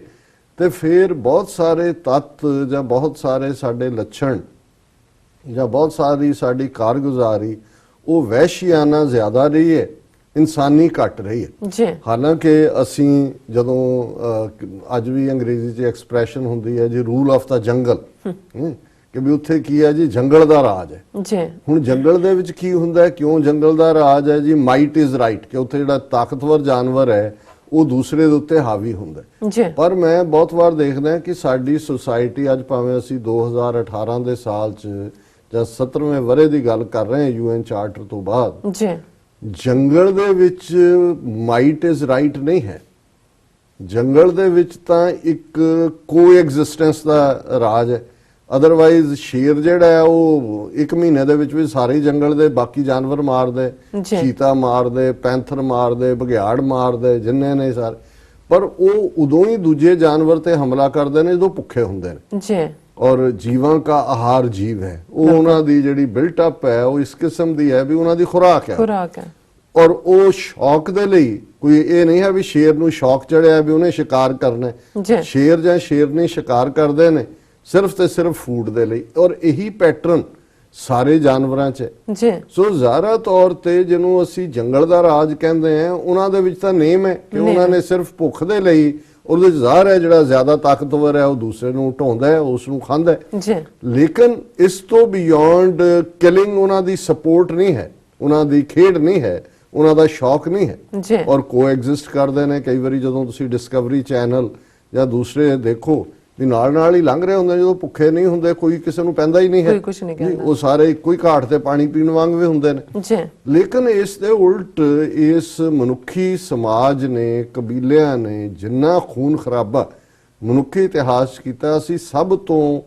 ਤੇ ਫਿਰ ਬਹੁਤ ਸਾਰੇ ਤੱਤ ਜਾਂ ਬਹੁਤ ਸਾਰੇ ਸਾਡੇ ਲੱਛਣ ਜਾਂ ਬਹੁਤ ਸਾਰੀ ਸਾਡੀ ਕਾਰਗੁਜ਼ਾਰੀ ਉਹ ਵਹਿਸ਼ੀਆਨਾ ਜ਼ਿਆਦਾ ਰਹੀ ਹੈ, ਇਨਸਾਨੀ ਘਟ ਰਹੀ ਹੈ। ਜੀ ਹਾਲਾਂਕਿ ਅਸੀਂ ਜਦੋਂ ਅੱਜ ਵੀ ਅੰਗਰੇਜ਼ੀ 'ਚ ਐਕਸਪ੍ਰੈਸ਼ਨ ਹੁੰਦੀ ਹੈ ਜੀ ਰੂਲ ਆਫ ਦਾ ਜੰਗਲ, ਕਿ ਵੀ ਉੱਥੇ ਕੀ ਹੈ ਜੀ ਜੰਗਲ ਦਾ ਰਾਜ ਹੈ। ਜੀ ਹੁਣ ਜੰਗਲ ਦੇ ਵਿੱਚ ਕੀ ਹੁੰਦਾ ਹੈ, ਕਿਉਂ ਜੰਗਲ ਦਾ ਰਾਜ ਹੈ ਜੀ, ਮਾਈਟ ਇਜ਼ ਰਾਈਟ, ਕਿ ਉੱਥੇ ਜਿਹੜਾ ਤਾਕਤਵਰ ਜਾਨਵਰ ਹੈ ਉਹ ਦੂਸਰੇ ਦੇ ਉੱਤੇ ਹਾਵੀ ਹੁੰਦਾ ਹੈ। ਜੀ ਪਰ ਮੈਂ ਬਹੁਤ ਵਾਰ ਦੇਖਦਾ ਕਿ ਸਾਡੀ ਸੁਸਾਇਟੀ ਅੱਜ ਭਾਵੇਂ ਅਸੀਂ 2018 ਦੇ ਸਾਲ 'ਚ ਜਾਂ 17ਵੇਂ ਵਰ੍ਹੇ ਦੀ ਗੱਲ ਕਰ ਰਹੇ ਹਾਂ ਯੂਐਨ ਚਾਰਟਰ ਤੋਂ ਬਾਅਦ, ਜੀ ਜੰਗਲ ਦੇ ਵਿੱਚ ਮਾਈਟ ਇਜ਼ ਰਾਈਟ ਨਹੀਂ ਹੈ। ਜੰਗਲ ਦੇ ਵਿੱਚ ਤਾਂ ਇੱਕ ਕੋਐਗਜ਼ਿਸਟੈਂਸ ਦਾ ਰਾਜ ਹੈ। ਅਦਰਵਾਈਜ਼ ਸ਼ੇਰ ਜਿਹੜਾ ਹੈ ਉਹ 1 ਮਹੀਨੇ ਦੇ ਵਿੱਚ ਵੀ ਸਾਰੇ ਜੰਗਲ ਦੇ ਬਾਕੀ ਜਾਨਵਰ ਮਾਰਦੇ, ਜੀ। ਚੀਤਾ ਮਾਰਦੇ, ਪੈਂਥਰ ਮਾਰਦੇ, ਬਘਿਆੜ ਮਾਰਦੇ, ਜਿੰਨੇ ਨੇ ਸਾਰੇ। ਪਰ ਉਹ ਉਦੋਂ ਹੀ ਦੂਜੇ ਜਾਨਵਰ ਤੇ ਹਮਲਾ ਕਰਦੇ ਨੇ ਜਦੋਂ ਭੁੱਖੇ ਹੁੰਦੇ ਨੇ। ਜੀ ਔਰ ਜੀਵਾਂ ਦਾ ਆਹਾਰ ਜੀਵ ਹੈ, ਉਹ ਉਹਨਾਂ ਦੀ ਜਿਹੜੀ ਬਿਲਟ ਅਪ ਹੈ ਉਹ ਇਸ ਕਿਸਮ ਦੀ ਹੈ ਵੀ ਉਹਨਾਂ ਦੀ ਖੁਰਾਕ ਹੈ। ਖੁਰਾਕ ਹੈ। ਔਰ ਉਹ ਸ਼ੌਕ ਦੇ ਲਈ, ਕੋਈ ਇਹ ਨਹੀਂ ਹੈ ਵੀ ਸ਼ੇਰ ਨੂੰ ਸ਼ੌਕ ਚੜਿਆ ਵੀ ਉਹਨੇ ਸ਼ਿਕਾਰ ਕਰਨਾ ਹੈ। ਜੀ ਸ਼ੇਰ ਜਾਂ ਸ਼ੇਰਨੀ ਸ਼ਿਕਾਰ ਕਰਦੇ ਨੇ ਸਿਰਫ ਤੇ ਸਿਰਫ ਫੂਡ ਦੇ ਲਈ, ਔਰ ਇਹੀ ਪੈਟਰਨ ਸਾਰੇ ਜਾਨਵਰਾਂ 'ਚ ਹੈ। ਜੀ ਸੋ ਜ਼ਾਹਰਾ ਤੌਰ ਤੇ ਜਿਹਨੂੰ ਅਸੀਂ ਜੰਗਲ ਦਾ ਰਾਜ ਕਹਿੰਦੇ ਆ, ਉਹਨਾਂ ਦੇ ਵਿੱਚ ਤਾਂ ਨੇਮ ਹੈ ਕਿ ਉਹਨਾਂ ਨੇ ਸਿਰਫ ਭੁੱਖ ਦੇ ਲਈ, ਉਹਦੇ 'ਚ ਜ਼ਾਹਰ ਹੈ ਜਿਹੜਾ ਜ਼ਿਆਦਾ ਤਾਕਤਵਰ ਹੈ ਉਹ ਦੂਸਰੇ ਨੂੰ ਢਾਉਂਦਾ ਹੈ, ਉਸ ਨੂੰ ਖਾਂਦਾ ਹੈ। ਜੀ ਲੇਕਿਨ ਇਸ ਤੋਂ ਬਿਯੋਂਡ ਕਿਲਿੰਗ ਉਹਨਾਂ ਦੀ ਸਪੋਰਟ ਨਹੀਂ ਹੈ, ਉਹਨਾਂ ਦੀ ਖੇਡ ਨਹੀਂ ਹੈ, ਉਹਨਾਂ ਦਾ ਸ਼ੌਕ ਨਹੀਂ ਹੈ। ਜੀ ਔਰ ਕੋਐਗਜ਼ਿਸਟ ਕਰਦੇ ਨੇ। ਕਈ ਵਾਰੀ ਜਦੋਂ ਤੁਸੀਂ ਡਿਸਕਵਰੀ ਚੈਨਲ ਜਾਂ ਦੂਸਰੇ ਦੇਖੋ ਵੀ ਨਾਲ ਹੀ ਲੰਘ ਰਹੇ ਹੁੰਦੇ, ਜਦੋਂ ਭੁੱਖੇ ਨਹੀਂ ਹੁੰਦੇ, ਕੋਈ ਕਿਸੇ ਨੂੰ ਪੈਂਦਾ ਹੀ ਨਹੀਂ ਹੈ, ਕੋਈ ਕੁਛ ਨਹੀਂ ਕਹਿੰਦਾ। ਉਹ ਸਾਰੇ ਇੱਕੋ ਹੀ ਘਾਟ ਤੇ ਪਾਣੀ ਪੀਣ ਵਾਂਗ ਵੀ ਹੁੰਦੇ ਨੇ। ਜੀ ਲੇਕਿਨ ਇਸ ਦੇ ਉਲਟ ਇਸ ਮਨੁੱਖੀ ਸਮਾਜ ਨੇ, ਕਬੀਲਿਆਂ ਨੇ ਜਿੰਨਾ ਖੂਨ ਖਰਾਬਾ ਮਨੁੱਖੀ ਇਤਿਹਾਸ 'ਚ ਕੀਤਾ, ਅਸੀਂ ਸਭ ਤੋਂ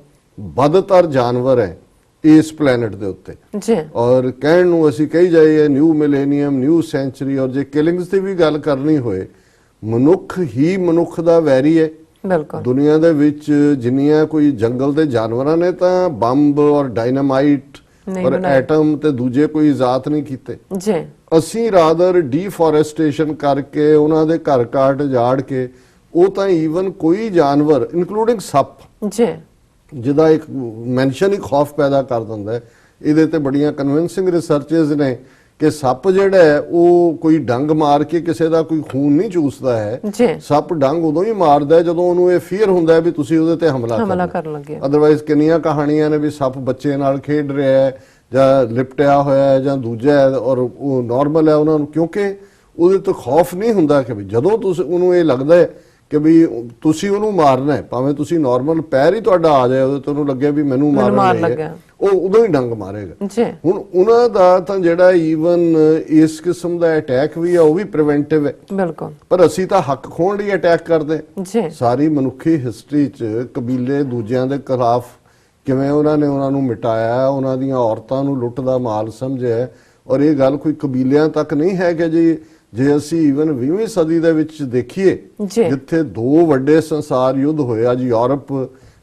ਬਦਤਰ ਜਾਨਵਰ ਹੈ ਇਸ ਪਲੈਨਟ ਦੇ ਉੱਤੇ। ਜੀ ਔਰ ਕਹਿਣ ਨੂੰ ਅਸੀਂ ਕਹੀ ਜਾਈਏ ਨਿਊ ਮਿਲੇਨੀਅਮ, ਨਿਊ ਸੈਂਚੁਰੀ, ਔਰ ਜੇ ਕਿਲਿੰਗਸ ਦੀ ਵੀ ਗੱਲ ਕਰਨੀ ਹੋਏ, ਮਨੁੱਖ ਹੀ ਮਨੁੱਖ ਦਾ ਵੈਰੀ ਹੈ। ਬਿਲਕੁਲ ਦੁਨੀਆ ਦੇ ਵਿੱਚ ਜਿੰਨੀਆਂ ਕੋਈ ਜੰਗਲ ਦੇ ਜਾਨਵਰਾਂ ਨੇ ਤਾਂ ਬੰਬ ਔਰ ਡਾਇਨਾਮਾਈਟ ਨਹੀਂ ਔਰ ਬਣਾਏ। ਐਟਮ ਤੇ ਦੂਜੇ ਕੋਈ ਇਜਾਤ ਨਹੀਂ ਕੀਤੇ। ਜੀ ਅਸੀਂ ਰਾਦਰ ਡੀਫੋਰੈਸਟੇਸ਼ਨ ਕਰਕੇ, ਉਹਨਾਂ ਦੇ ਘਰ ਕਾਟ ਜਾੜ ਕੇ, ਉਹ ਤਾਂ ਈਵਨ ਕੋਈ ਜਾਨਵਰ ਇਨਕਲੂਡਿੰਗ ਸੱਪ, ਜੀ ਜਿਹਦਾ ਇੱਕ ਮੈਂਸ਼ਨ ਹੀ ਖੌਫ ਪੈਦਾ ਕਰ ਦਿੰਦਾ ਹੈ। ਇਹਦੇ ਤੇ ਬੜੀਆਂ ਕਨਵਿੰਸਿੰਗ ਰਿਸਰਚਸ ਨੇ ਕਿ ਸੱਪ ਜਿਹੜਾ ਹੈ ਉਹ ਕੋਈ ਡੰਗ ਮਾਰ ਕੇ ਕਿਸੇ ਦਾ ਕੋਈ ਖੂਨ ਨਹੀਂ ਚੂਸਦਾ ਹੈ। ਜੀ ਸੱਪ ਡੰਗ ਉਦੋਂ ਹੀ ਮਾਰਦਾ ਹੈ ਜਦੋਂ ਉਹਨੂੰ ਇਹ ਫੀਅਰ ਹੁੰਦਾ ਹੈ ਵੀ ਤੁਸੀਂ ਉਹਦੇ ਤੇ ਹਮਲਾ ਕਰਨ ਲੱਗੇ। ਅਦਰਵਾਈਜ਼ ਕਿੰਨੀਆਂ ਕਹਾਣੀਆਂ ਨੇ ਵੀ ਸੱਪ ਬੱਚੇ ਨਾਲ ਖੇਡ ਰਿਹਾ ਹੈ ਜਾਂ ਲਿਪਟਿਆ ਹੋਇਆ ਹੈ ਜਾਂ ਦੂਜਾ ਹੈ, ਔਰ ਉਹ ਨਾਰਮਲ ਹੈ ਉਹਨਾਂ ਨੂੰ, ਕਿਉਂਕਿ ਉਹਦੇ ਤੋਂ ਖੌਫ ਨਹੀਂ ਹੁੰਦਾ ਕਿ ਵੀ ਜਦੋਂ ਤੁਸੀਂ ਉਹਨੂੰ ਇਹ ਲੱਗਦਾ ਹੈ ਕਿ ਵੀ ਤੁਸੀਂ ਉਹਨੂੰ ਮਾਰਨਾ ਹੈ, ਭਾਵੇਂ ਤੁਸੀਂ ਨਾਰਮਲ ਪੈਰ ਹੀ ਤੁਹਾਡਾ ਆ ਜਾਏ ਉਹਦੇ ਤੋਂ, ਉਹਨੂੰ ਲੱਗੇ ਵੀ ਮੈਨੂੰ ਮਾਰਨ ਲੱਗਾ, ਉਹ ਉਦੋਂ ਹੀ ਡੰਗ ਮਾਰੇਗਾ। ਜੀ ਹੁਣ ਉਹਨਾਂ ਦਾ ਤਾਂ ਜਿਹੜਾ ਈਵਨ ਇਸ ਕਿਸਮ ਦਾ ਅਟੈਕ ਵੀ ਆ ਉਹ ਵੀ ਪ੍ਰੀਵੈਂਟਿਵ ਹੈ। ਬਿਲਕੁਲ ਪਰ ਅਸੀਂ ਤਾਂ ਹੱਕ ਖੋਹਣ ਲਈ ਅਟੈਕ ਕਰਦੇ। ਜੀ ਸਾਰੀ ਮਨੁੱਖੀ ਹਿਸਟਰੀ 'ਚ ਕਬੀਲੇ ਦੂਜਿਆਂ ਦੇ ਖਿਲਾਫ ਕਿਵੇਂ ਉਹਨਾਂ ਨੂੰ ਮਿਟਾਇਆ, ਉਹਨਾਂ ਦੀਆਂ ਔਰਤਾਂ ਨੂੰ ਲੁੱਟ ਦਾ ਮਾਲ ਸਮਝਿਆ। ਔਰ ਇਹ ਗੱਲ ਕੋਈ ਕਬੀਲਿਆਂ ਤੱਕ ਨਹੀਂ ਹੈ ਕਿ ਜੀ ਜੇ ਅਸੀਂ ਈਵਨ 20ਵੀਂ ਸਦੀ ਦੇ ਵਿੱਚ ਦੇਖੀਏ, ਜਿੱਥੇ 2 ਵੱਡੇ ਸੰਸਾਰ ਯੁੱਧ ਹੋਏ, ਅੱਜ ਯੂਰਪ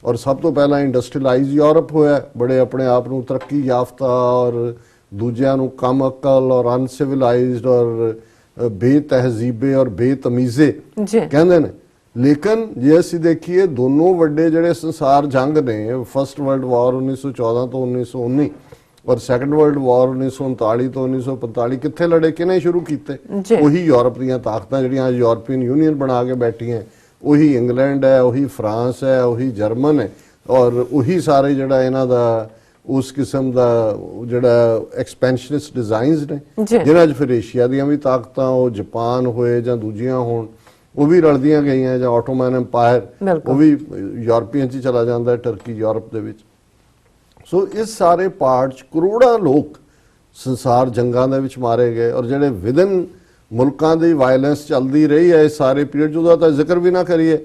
ਔਰ ਸਭ ਤੋਂ ਪਹਿਲਾਂ ਇੰਡਸਟਰੀਅਲਾਈਜ਼ ਯੂਰਪ ਹੋਇਆ, ਬੜੇ ਆਪਣੇ ਆਪ ਨੂੰ ਤਰੱਕੀ ਯਾਫਤਾ ਔਰ ਦੂਜਿਆਂ ਨੂੰ ਕਮ ਅਕਲ ਔਰ ਅਨਸਿਵਲਾਈਜ਼ਡ ਔਰ ਬੇਤਹਿਜ਼ੀਬੇ ਔਰ ਬੇਤਮੀਜ਼ੇ ਕਹਿੰਦੇ ਨੇ। ਲੇਕਿਨ ਜੇ ਅਸੀਂ ਦੇਖੀਏ ਦੋਨੋਂ ਵੱਡੇ ਜਿਹੜੇ ਸੰਸਾਰ ਜੰਗ ਨੇ, ਫਸਟ ਵਰਲਡ ਵਾਰ 1914 ਤੋਂ 1919 ਔਰ ਸੈਕੰਡ ਵਰਲਡ ਵਾਰ 1939 ਤੋਂ 1945, ਕਿੱਥੇ ਲੜੇ, ਕਿਹਨੇ ਸ਼ੁਰੂ ਕੀਤੇ? ਉਹੀ ਯੂਰਪ ਦੀਆਂ ਤਾਕਤਾਂ ਜਿਹੜੀਆਂ ਯੂਰਪੀਅਨ ਯੂਨੀਅਨ ਬਣਾ ਕੇ ਬੈਠੀਆਂ, ਉਹੀ ਇੰਗਲੈਂਡ ਹੈ, ਉਹੀ ਫਰਾਂਸ ਹੈ, ਉਹੀ ਜਰਮਨ ਹੈ, ਔਰ ਉਹੀ ਸਾਰੇ ਜਿਹੜਾ ਇਹਨਾਂ ਦਾ ਉਸ ਕਿਸਮ ਦਾ ਜਿਹੜਾ ਐਕਸਪੈਂਸ਼ਨਿਸਟ ਡਿਜ਼ਾਈਨਸ ਨੇ, ਜਿਹਨਾਂ 'ਚ ਫਿਰ ਏਸ਼ੀਆ ਦੀਆਂ ਵੀ ਤਾਕਤਾਂ, ਉਹ ਜਾਪਾਨ ਹੋਏ ਜਾਂ ਦੂਜੀਆਂ ਹੋਣ, ਉਹ ਵੀ ਰਲਦੀਆਂ ਗਈਆਂ, ਜਾਂ ਆਟੋਮਨ ਐਮਪਾਇਰ ਉਹ ਵੀ ਯੂਰਪੀਅਨ 'ਚ ਚਲਾ ਜਾਂਦਾ, ਟਰਕੀ ਯੂਰਪ ਦੇ ਵਿੱਚ। ਸੋ ਇਸ ਸਾਰੇ ਪਾਰਟ 'ਚ ਕਰੋੜਾਂ ਲੋਕ ਸੰਸਾਰ ਜੰਗਾਂ ਦੇ ਵਿੱਚ ਮਾਰੇ ਗਏ, ਔਰ ਜਿਹੜੇ ਵਿਦਨ ਮੁਲਕਾਂ ਦੀ ਵਾਇਲੈਂਸ ਚੱਲਦੀ ਰਹੀ ਹੈ ਇਸ ਸਾਰੇ ਪੀਰੀਅਡ 'ਚ, ਉਹਦਾ ਤਾਂ ਜ਼ਿਕਰ ਵੀ ਨਾ ਕਰੀਏ,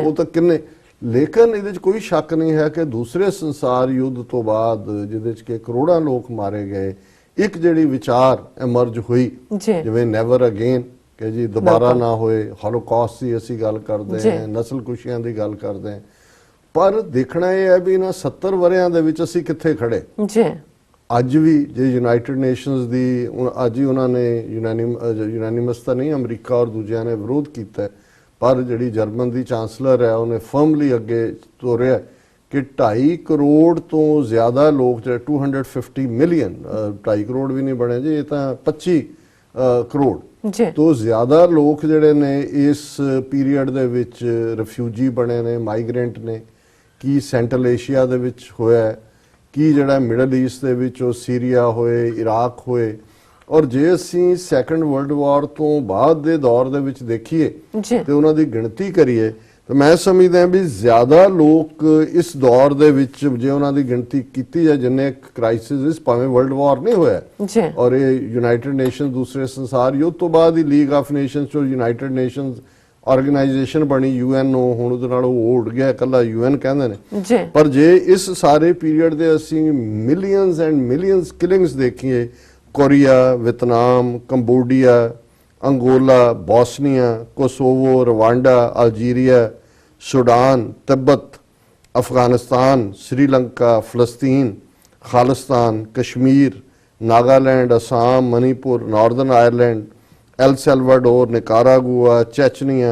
ਉਹ ਤਾਂ ਕਿੰਨੇ। ਲੇਕਿਨ ਇਹਦੇ 'ਚ ਕੋਈ ਸ਼ੱਕ ਨਹੀਂ ਹੈ ਕਿ ਦੂਸਰੇ ਸੰਸਾਰ ਯੁੱਧ ਤੋਂ ਬਾਅਦ ਜਿਹਦੇ 'ਚ ਕਿ ਕਰੋੜਾਂ ਲੋਕ ਮਾਰੇ ਗਏ, ਇੱਕ ਜਿਹੜੀ ਵਿਚਾਰ ਐਮਰਜ ਹੋਈ ਜਿਵੇਂ ਨੈਵਰ ਅਗੇਨ, ਕਿ ਜੀ ਦੁਬਾਰਾ ਨਾ ਹੋਏ, ਹੋਲੋਕਾਸਟ ਦੀ ਅਸੀਂ ਗੱਲ ਕਰਦੇ ਹਾਂ, ਨਸਲਕੁਸ਼ੀਆਂ ਦੀ ਗੱਲ ਕਰਦੇ ਹਾਂ। ਪਰ ਦੇਖਣਾ ਇਹ ਹੈ ਵੀ ਇਹਨਾਂ 70 ਵਰ੍ਹਿਆਂ ਦੇ ਵਿੱਚ ਅਸੀਂ ਕਿੱਥੇ ਖੜੇ। ਅੱਜ ਵੀ ਜੇ ਯੂਨਾਈਟਿਡ ਨੇਸ਼ਨਸ ਦੀ ਅੱਜ ਹੀ ਉਹਨਾਂ ਨੇ ਯੂਨਾਨੀਮਸ ਤਾਂ ਨਹੀਂ, ਅਮਰੀਕਾ ਔਰ ਦੂਜਿਆਂ ਨੇ ਵਿਰੋਧ ਕੀਤਾ, ਪਰ ਜਿਹੜੀ ਜਰਮਨ ਦੀ ਚਾਂਸਲਰ ਹੈ ਉਹਨੇ ਫਰਮਲੀ ਅੱਗੇ ਤੋਰਿਆ ਕਿ 2.5 ਕਰੋੜ ਤੋਂ ਜ਼ਿਆਦਾ ਲੋਕ, ਜਿਹੜੇ 250 ਮਿਲੀਅਨ, 2.5 ਕਰੋੜ ਵੀ ਨਹੀਂ ਬਣੇ ਜੀ, ਇਹ ਤਾਂ 25 ਕਰੋੜ ਜੀ ਤੋਂ ਜ਼ਿਆਦਾ ਲੋਕ ਜਿਹੜੇ ਨੇ ਇਸ ਪੀਰੀਅਡ ਦੇ ਵਿੱਚ ਰਿਫਿਊਜੀ ਬਣੇ ਨੇ, ਮਾਈਗ੍ਰੈਂਟ ਨੇ। ਕੀ ਸੈਂਟਰਲ ਏਸ਼ੀਆ ਦੇ ਵਿੱਚ ਹੋਇਆ ਹੈ, ਕੀ ਜਿਹੜਾ ਮਿਡਲ ਈਸਟ ਦੇ ਵਿੱਚ ਉਹ ਸੀਰੀਆ ਹੋਏ, ਇਰਾਕ ਹੋਏ। ਔਰ ਜੇ ਅਸੀਂ ਸੈਕੰਡ ਵਰਲਡ ਵਾਰ ਤੋਂ ਬਾਅਦ ਦੇ ਦੌਰ ਦੇ ਵਿੱਚ ਦੇਖੀਏ ਜੀ ਤੇ ਉਹਨਾਂ ਦੀ ਗਿਣਤੀ ਕਰੀਏ ਤਾਂ ਮੈਂ ਸਮਝਦਾ ਵੀ ਜ਼ਿਆਦਾ ਲੋਕ ਇਸ ਦੌਰ ਦੇ ਵਿੱਚ ਜੇ ਉਹਨਾਂ ਦੀ ਗਿਣਤੀ ਕੀਤੀ ਜਾਏ, ਜਿੰਨੇ ਕ੍ਰਾਈਸਿਸ ਭਾਵੇਂ ਵਰਲਡ ਵਾਰ ਨਹੀਂ ਹੋਇਆ ਜੀ ਔਰ ਇਹ ਯੂਨਾਈਟਿਡ ਨੇਸ਼ਨ ਦੂਸਰੇ ਸੰਸਾਰ ਯੁੱਧ ਤੋਂ ਬਾਅਦ ਹੀ ਲੀਗ ਆਫ ਨੇਸ਼ਨਸ ਜੋ ਯੂਨਾਈਟਿਡ ਨੇਸ਼ਨਸ ਆਰਗੇਨਾਈਜੇਸ਼ਨ ਬਣੀ UN ਹੁਣ ਉਹਦੇ ਨਾਲ ਉਹ ਉੱਡ ਗਿਆ, ਇਕੱਲਾ UN ਕਹਿੰਦੇ ਨੇ। ਜੀ ਪਰ ਜੇ ਇਸ ਸਾਰੇ ਪੀਰੀਅਡ ਦੇ ਅਸੀਂ ਮਿਲੀਅਨਸ ਐਂਡ ਮਿਲੀਅਨਸ ਕਿਲਿੰਗਸ ਦੇਖੀਏ, Korea, Vietnam, Cambodia, Angola, Bosnia, Kosovo, Rwanda, Algeria, Sudan, Tibet, Afghanistan, Sri Lanka, ਫਲਸਤੀਨ, Khalistan, Kashmir, Nagaland, Assam, Manipur, Northern Ireland, El Salvador, Nicaragua, Chechnya,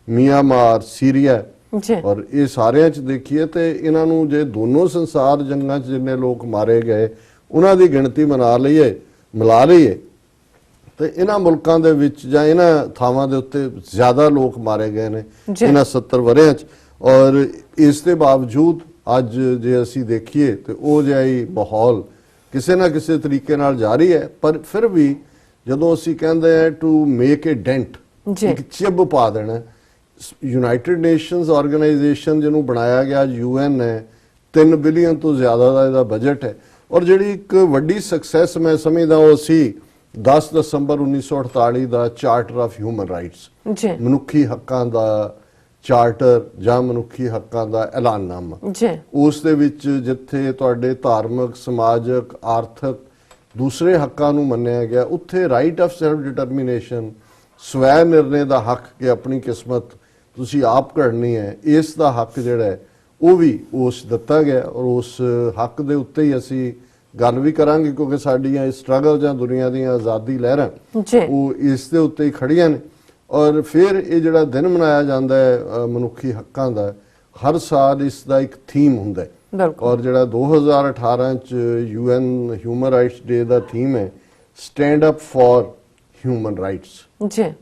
Myanmar, Syria. जी और ये सारे च देखिए तो इन्हों जे दोनों संसार जंगां च जिन्ने लोग मारे गए उन्हां दी गिणती मिला लईए तो इन्हां मुल्कां दे विच जां इन्हां थावां दे उत्ते ज़्यादा लोग मारे गए ने जी। इन्हां 70 वरियां च। और इस दे बावजूद अज जे असीं देखिए तो वो जिहा ही माहौल किसी ना किसी तरीके नाल जारी है। पर फिर भी ਜਦੋਂ ਅਸੀਂ ਕਹਿੰਦੇ ਆ ਟੂ ਮੇਕ ਏ ਡੈਂਟ, ਇੱਕ ਚਿੱਬ ਪਾ ਦੇਣਾ, ਯੂਨਾਈਟਿਡ ਨੇਸ਼ਨਸ ਆਰਗੇਨਾਈਜੇਸ਼ਨ ਜਿਹਨੂੰ ਬਣਾਇਆ ਗਿਆ UN ਹੈ, 3 ਬਿਲੀਅਨ ਤੋਂ ਜ਼ਿਆਦਾ ਦਾ ਇਹਦਾ ਬਜਟ ਹੈ। ਔਰ ਜਿਹੜੀ ਇੱਕ ਵੱਡੀ ਸਕਸੈਸ ਮੈਂ ਸਮਝਦਾ ਉਹ ਅਸੀਂ 10 ਦਸੰਬਰ 1948 ਦਾ ਚਾਰਟਰ ਆਫ ਹਿਊਮਨ ਰਾਈਟਸ, ਮਨੁੱਖੀ ਹੱਕਾਂ ਦਾ ਚਾਰਟਰ ਜਾਂ ਮਨੁੱਖੀ ਹੱਕਾਂ ਦਾ ਐਲਾਨਨਾਮਾ, ਉਸ ਦੇ ਵਿੱਚ ਜਿੱਥੇ ਤੁਹਾਡੇ ਧਾਰਮਿਕ, ਸਮਾਜਿਕ, ਆਰਥਿਕ ਦੂਸਰੇ ਹੱਕਾਂ ਨੂੰ ਮੰਨਿਆ ਗਿਆ, ਉੱਥੇ ਰਾਈਟ ਆਫ ਸੈਲਫ ਡਿਟਰਮੀਨੇਸ਼ਨ, ਸਵੈ ਨਿਰਣੇ ਦਾ ਹੱਕ ਕਿ ਆਪਣੀ ਕਿਸਮਤ ਤੁਸੀਂ ਆਪ ਘੜਨੀ ਹੈ, ਇਸ ਦਾ ਹੱਕ ਜਿਹੜਾ ਹੈ ਉਹ ਵੀ ਉਸ ਦਿੱਤਾ ਗਿਆ। ਔਰ ਉਸ ਹੱਕ ਦੇ ਉੱਤੇ ਹੀ ਅਸੀਂ ਗੱਲ ਵੀ ਕਰਾਂਗੇ ਕਿਉਂਕਿ ਸਾਡੀਆਂ ਇਸ ਸਟਰਗਲ ਜਾਂ ਦੁਨੀਆ ਦੀਆਂ ਆਜ਼ਾਦੀ ਲਹਿਰਾਂ ਉਹ ਇਸ ਦੇ ਉੱਤੇ ਹੀ ਖੜੀਆਂ ਨੇ। ਔਰ ਫਿਰ ਇਹ ਜਿਹੜਾ ਦਿਨ ਮਨਾਇਆ ਜਾਂਦਾ ਹੈ ਮਨੁੱਖੀ ਹੱਕਾਂ ਦਾ, ਹਰ ਸਾਲ ਇਸ ਦਾ ਇੱਕ ਥੀਮ ਹੁੰਦਾ ਹੈ। ਔਰ ਜਿਹੜਾ 2018 ਚ UN ਹਿਊਮਨ ਰਾਈਟਸ ਡੇ ਦਾ ਥੀਮ ਹੈ stand up for human rights,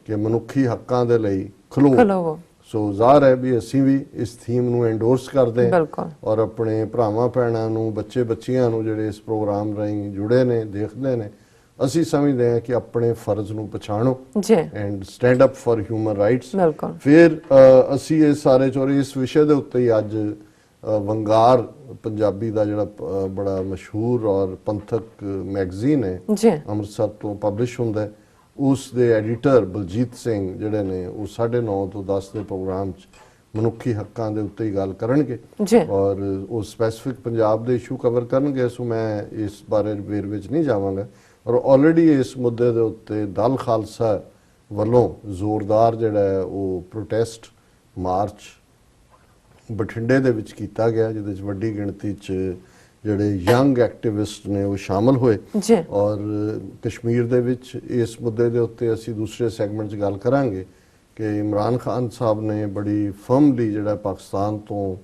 ਕਿ ਮਨੁੱਖੀ ਹੱਕਾਂ ਦੇ ਲਈ ਖਲੋ। ਸੋ ਜ਼ਾਹਰ ਹੈ ਵੀ ਅਸੀਂ ਵੀ ਇਸ ਥੀਮ ਨੂੰ ਐਂਡੋਰਸ ਕਰਦੇ ਹਾਂ ਔਰ ਆਪਣੇ ਭਰਾਵਾਂ ਭੈਣਾਂ ਨੂੰ, ਬੱਚੇ ਬੱਚੀਆਂ ਨੂੰ ਜਿਹੜੇ ਇਸ ਪ੍ਰੋਗਰਾਮ ਰਾਹੀਂ ਜੁੜੇ ਨੇ, ਦੇਖਦੇ ਨੇ, ਅਸੀਂ ਸਮਝਦੇ ਹਾਂ ਕਿ ਆਪਣੇ ਫਰਜ਼ ਨੂੰ ਪਛਾਣੋ and stand up for human rights. ਫਿਰ ਅਸੀਂ ਇਹ ਸਾਰੇ ਚੋਰੀ ਇਸ ਵਿਸ਼ੇ ਦੇ ਉੱਤੇ ਹੀ ਅੱਜ ਵੰਗਾਰ ਪੰਜਾਬੀ ਦਾ ਜਿਹੜਾ ਬੜਾ ਮਸ਼ਹੂਰ ਔਰ ਪੰਥਕ ਮੈਗਜ਼ੀਨ ਹੈ ਅੰਮ੍ਰਿਤਸਰ ਤੋਂ ਪਬਲਿਸ਼ ਹੁੰਦਾ, ਉਸ ਦੇ ਐਡੀਟਰ ਬਲਜੀਤ ਸਿੰਘ ਜਿਹੜੇ ਨੇ ਉਹ 9:30 ਤੋਂ 10 ਦੇ ਪ੍ਰੋਗਰਾਮ 'ਚ ਮਨੁੱਖੀ ਹੱਕਾਂ ਦੇ ਉੱਤੇ ਹੀ ਗੱਲ ਕਰਨਗੇ ਔਰ ਉਹ ਸਪੈਸੀਫਿਕ ਪੰਜਾਬ ਦੇ ਇਸ਼ੂ ਕਵਰ ਕਰਨਗੇ। ਸੋ ਮੈਂ ਇਸ ਬਾਰੇ ਵੇਰਵੇ ਵਿੱਚ ਨਹੀਂ ਜਾਵਾਂਗਾ। ਔਰ ਆਲਰੇਡੀ ਇਸ ਮੁੱਦੇ ਦੇ ਉੱਤੇ ਦਲ ਖਾਲਸਾ ਵੱਲੋਂ ਜ਼ੋਰਦਾਰ ਜਿਹੜਾ ਹੈ ਉਹ ਪ੍ਰੋਟੈਸਟ ਮਾਰਚ ਬਠਿੰਡੇ ਦੇ ਵਿੱਚ ਕੀਤਾ ਗਿਆ, ਜਿਹਦੇ ਵਿੱਚ ਵੱਡੀ ਗਿਣਤੀ 'ਚ ਜਿਹੜੇ ਯੰਗ ਐਕਟਿਵਿਸਟ ਨੇ ਉਹ ਸ਼ਾਮਲ ਹੋਏ। ਔਰ ਕਸ਼ਮੀਰ ਦੇ ਵਿੱਚ ਇਸ ਮੁੱਦੇ ਦੇ ਉੱਤੇ ਅਸੀਂ ਦੂਸਰੇ ਸੈਗਮੈਂਟ 'ਚ ਗੱਲ ਕਰਾਂਗੇ ਕਿ ਇਮਰਾਨ ਖਾਨ ਸਾਹਿਬ ਨੇ ਬੜੀ ਫਰਮਲੀ ਜਿਹੜਾ ਪਾਕਿਸਤਾਨ ਤੋਂ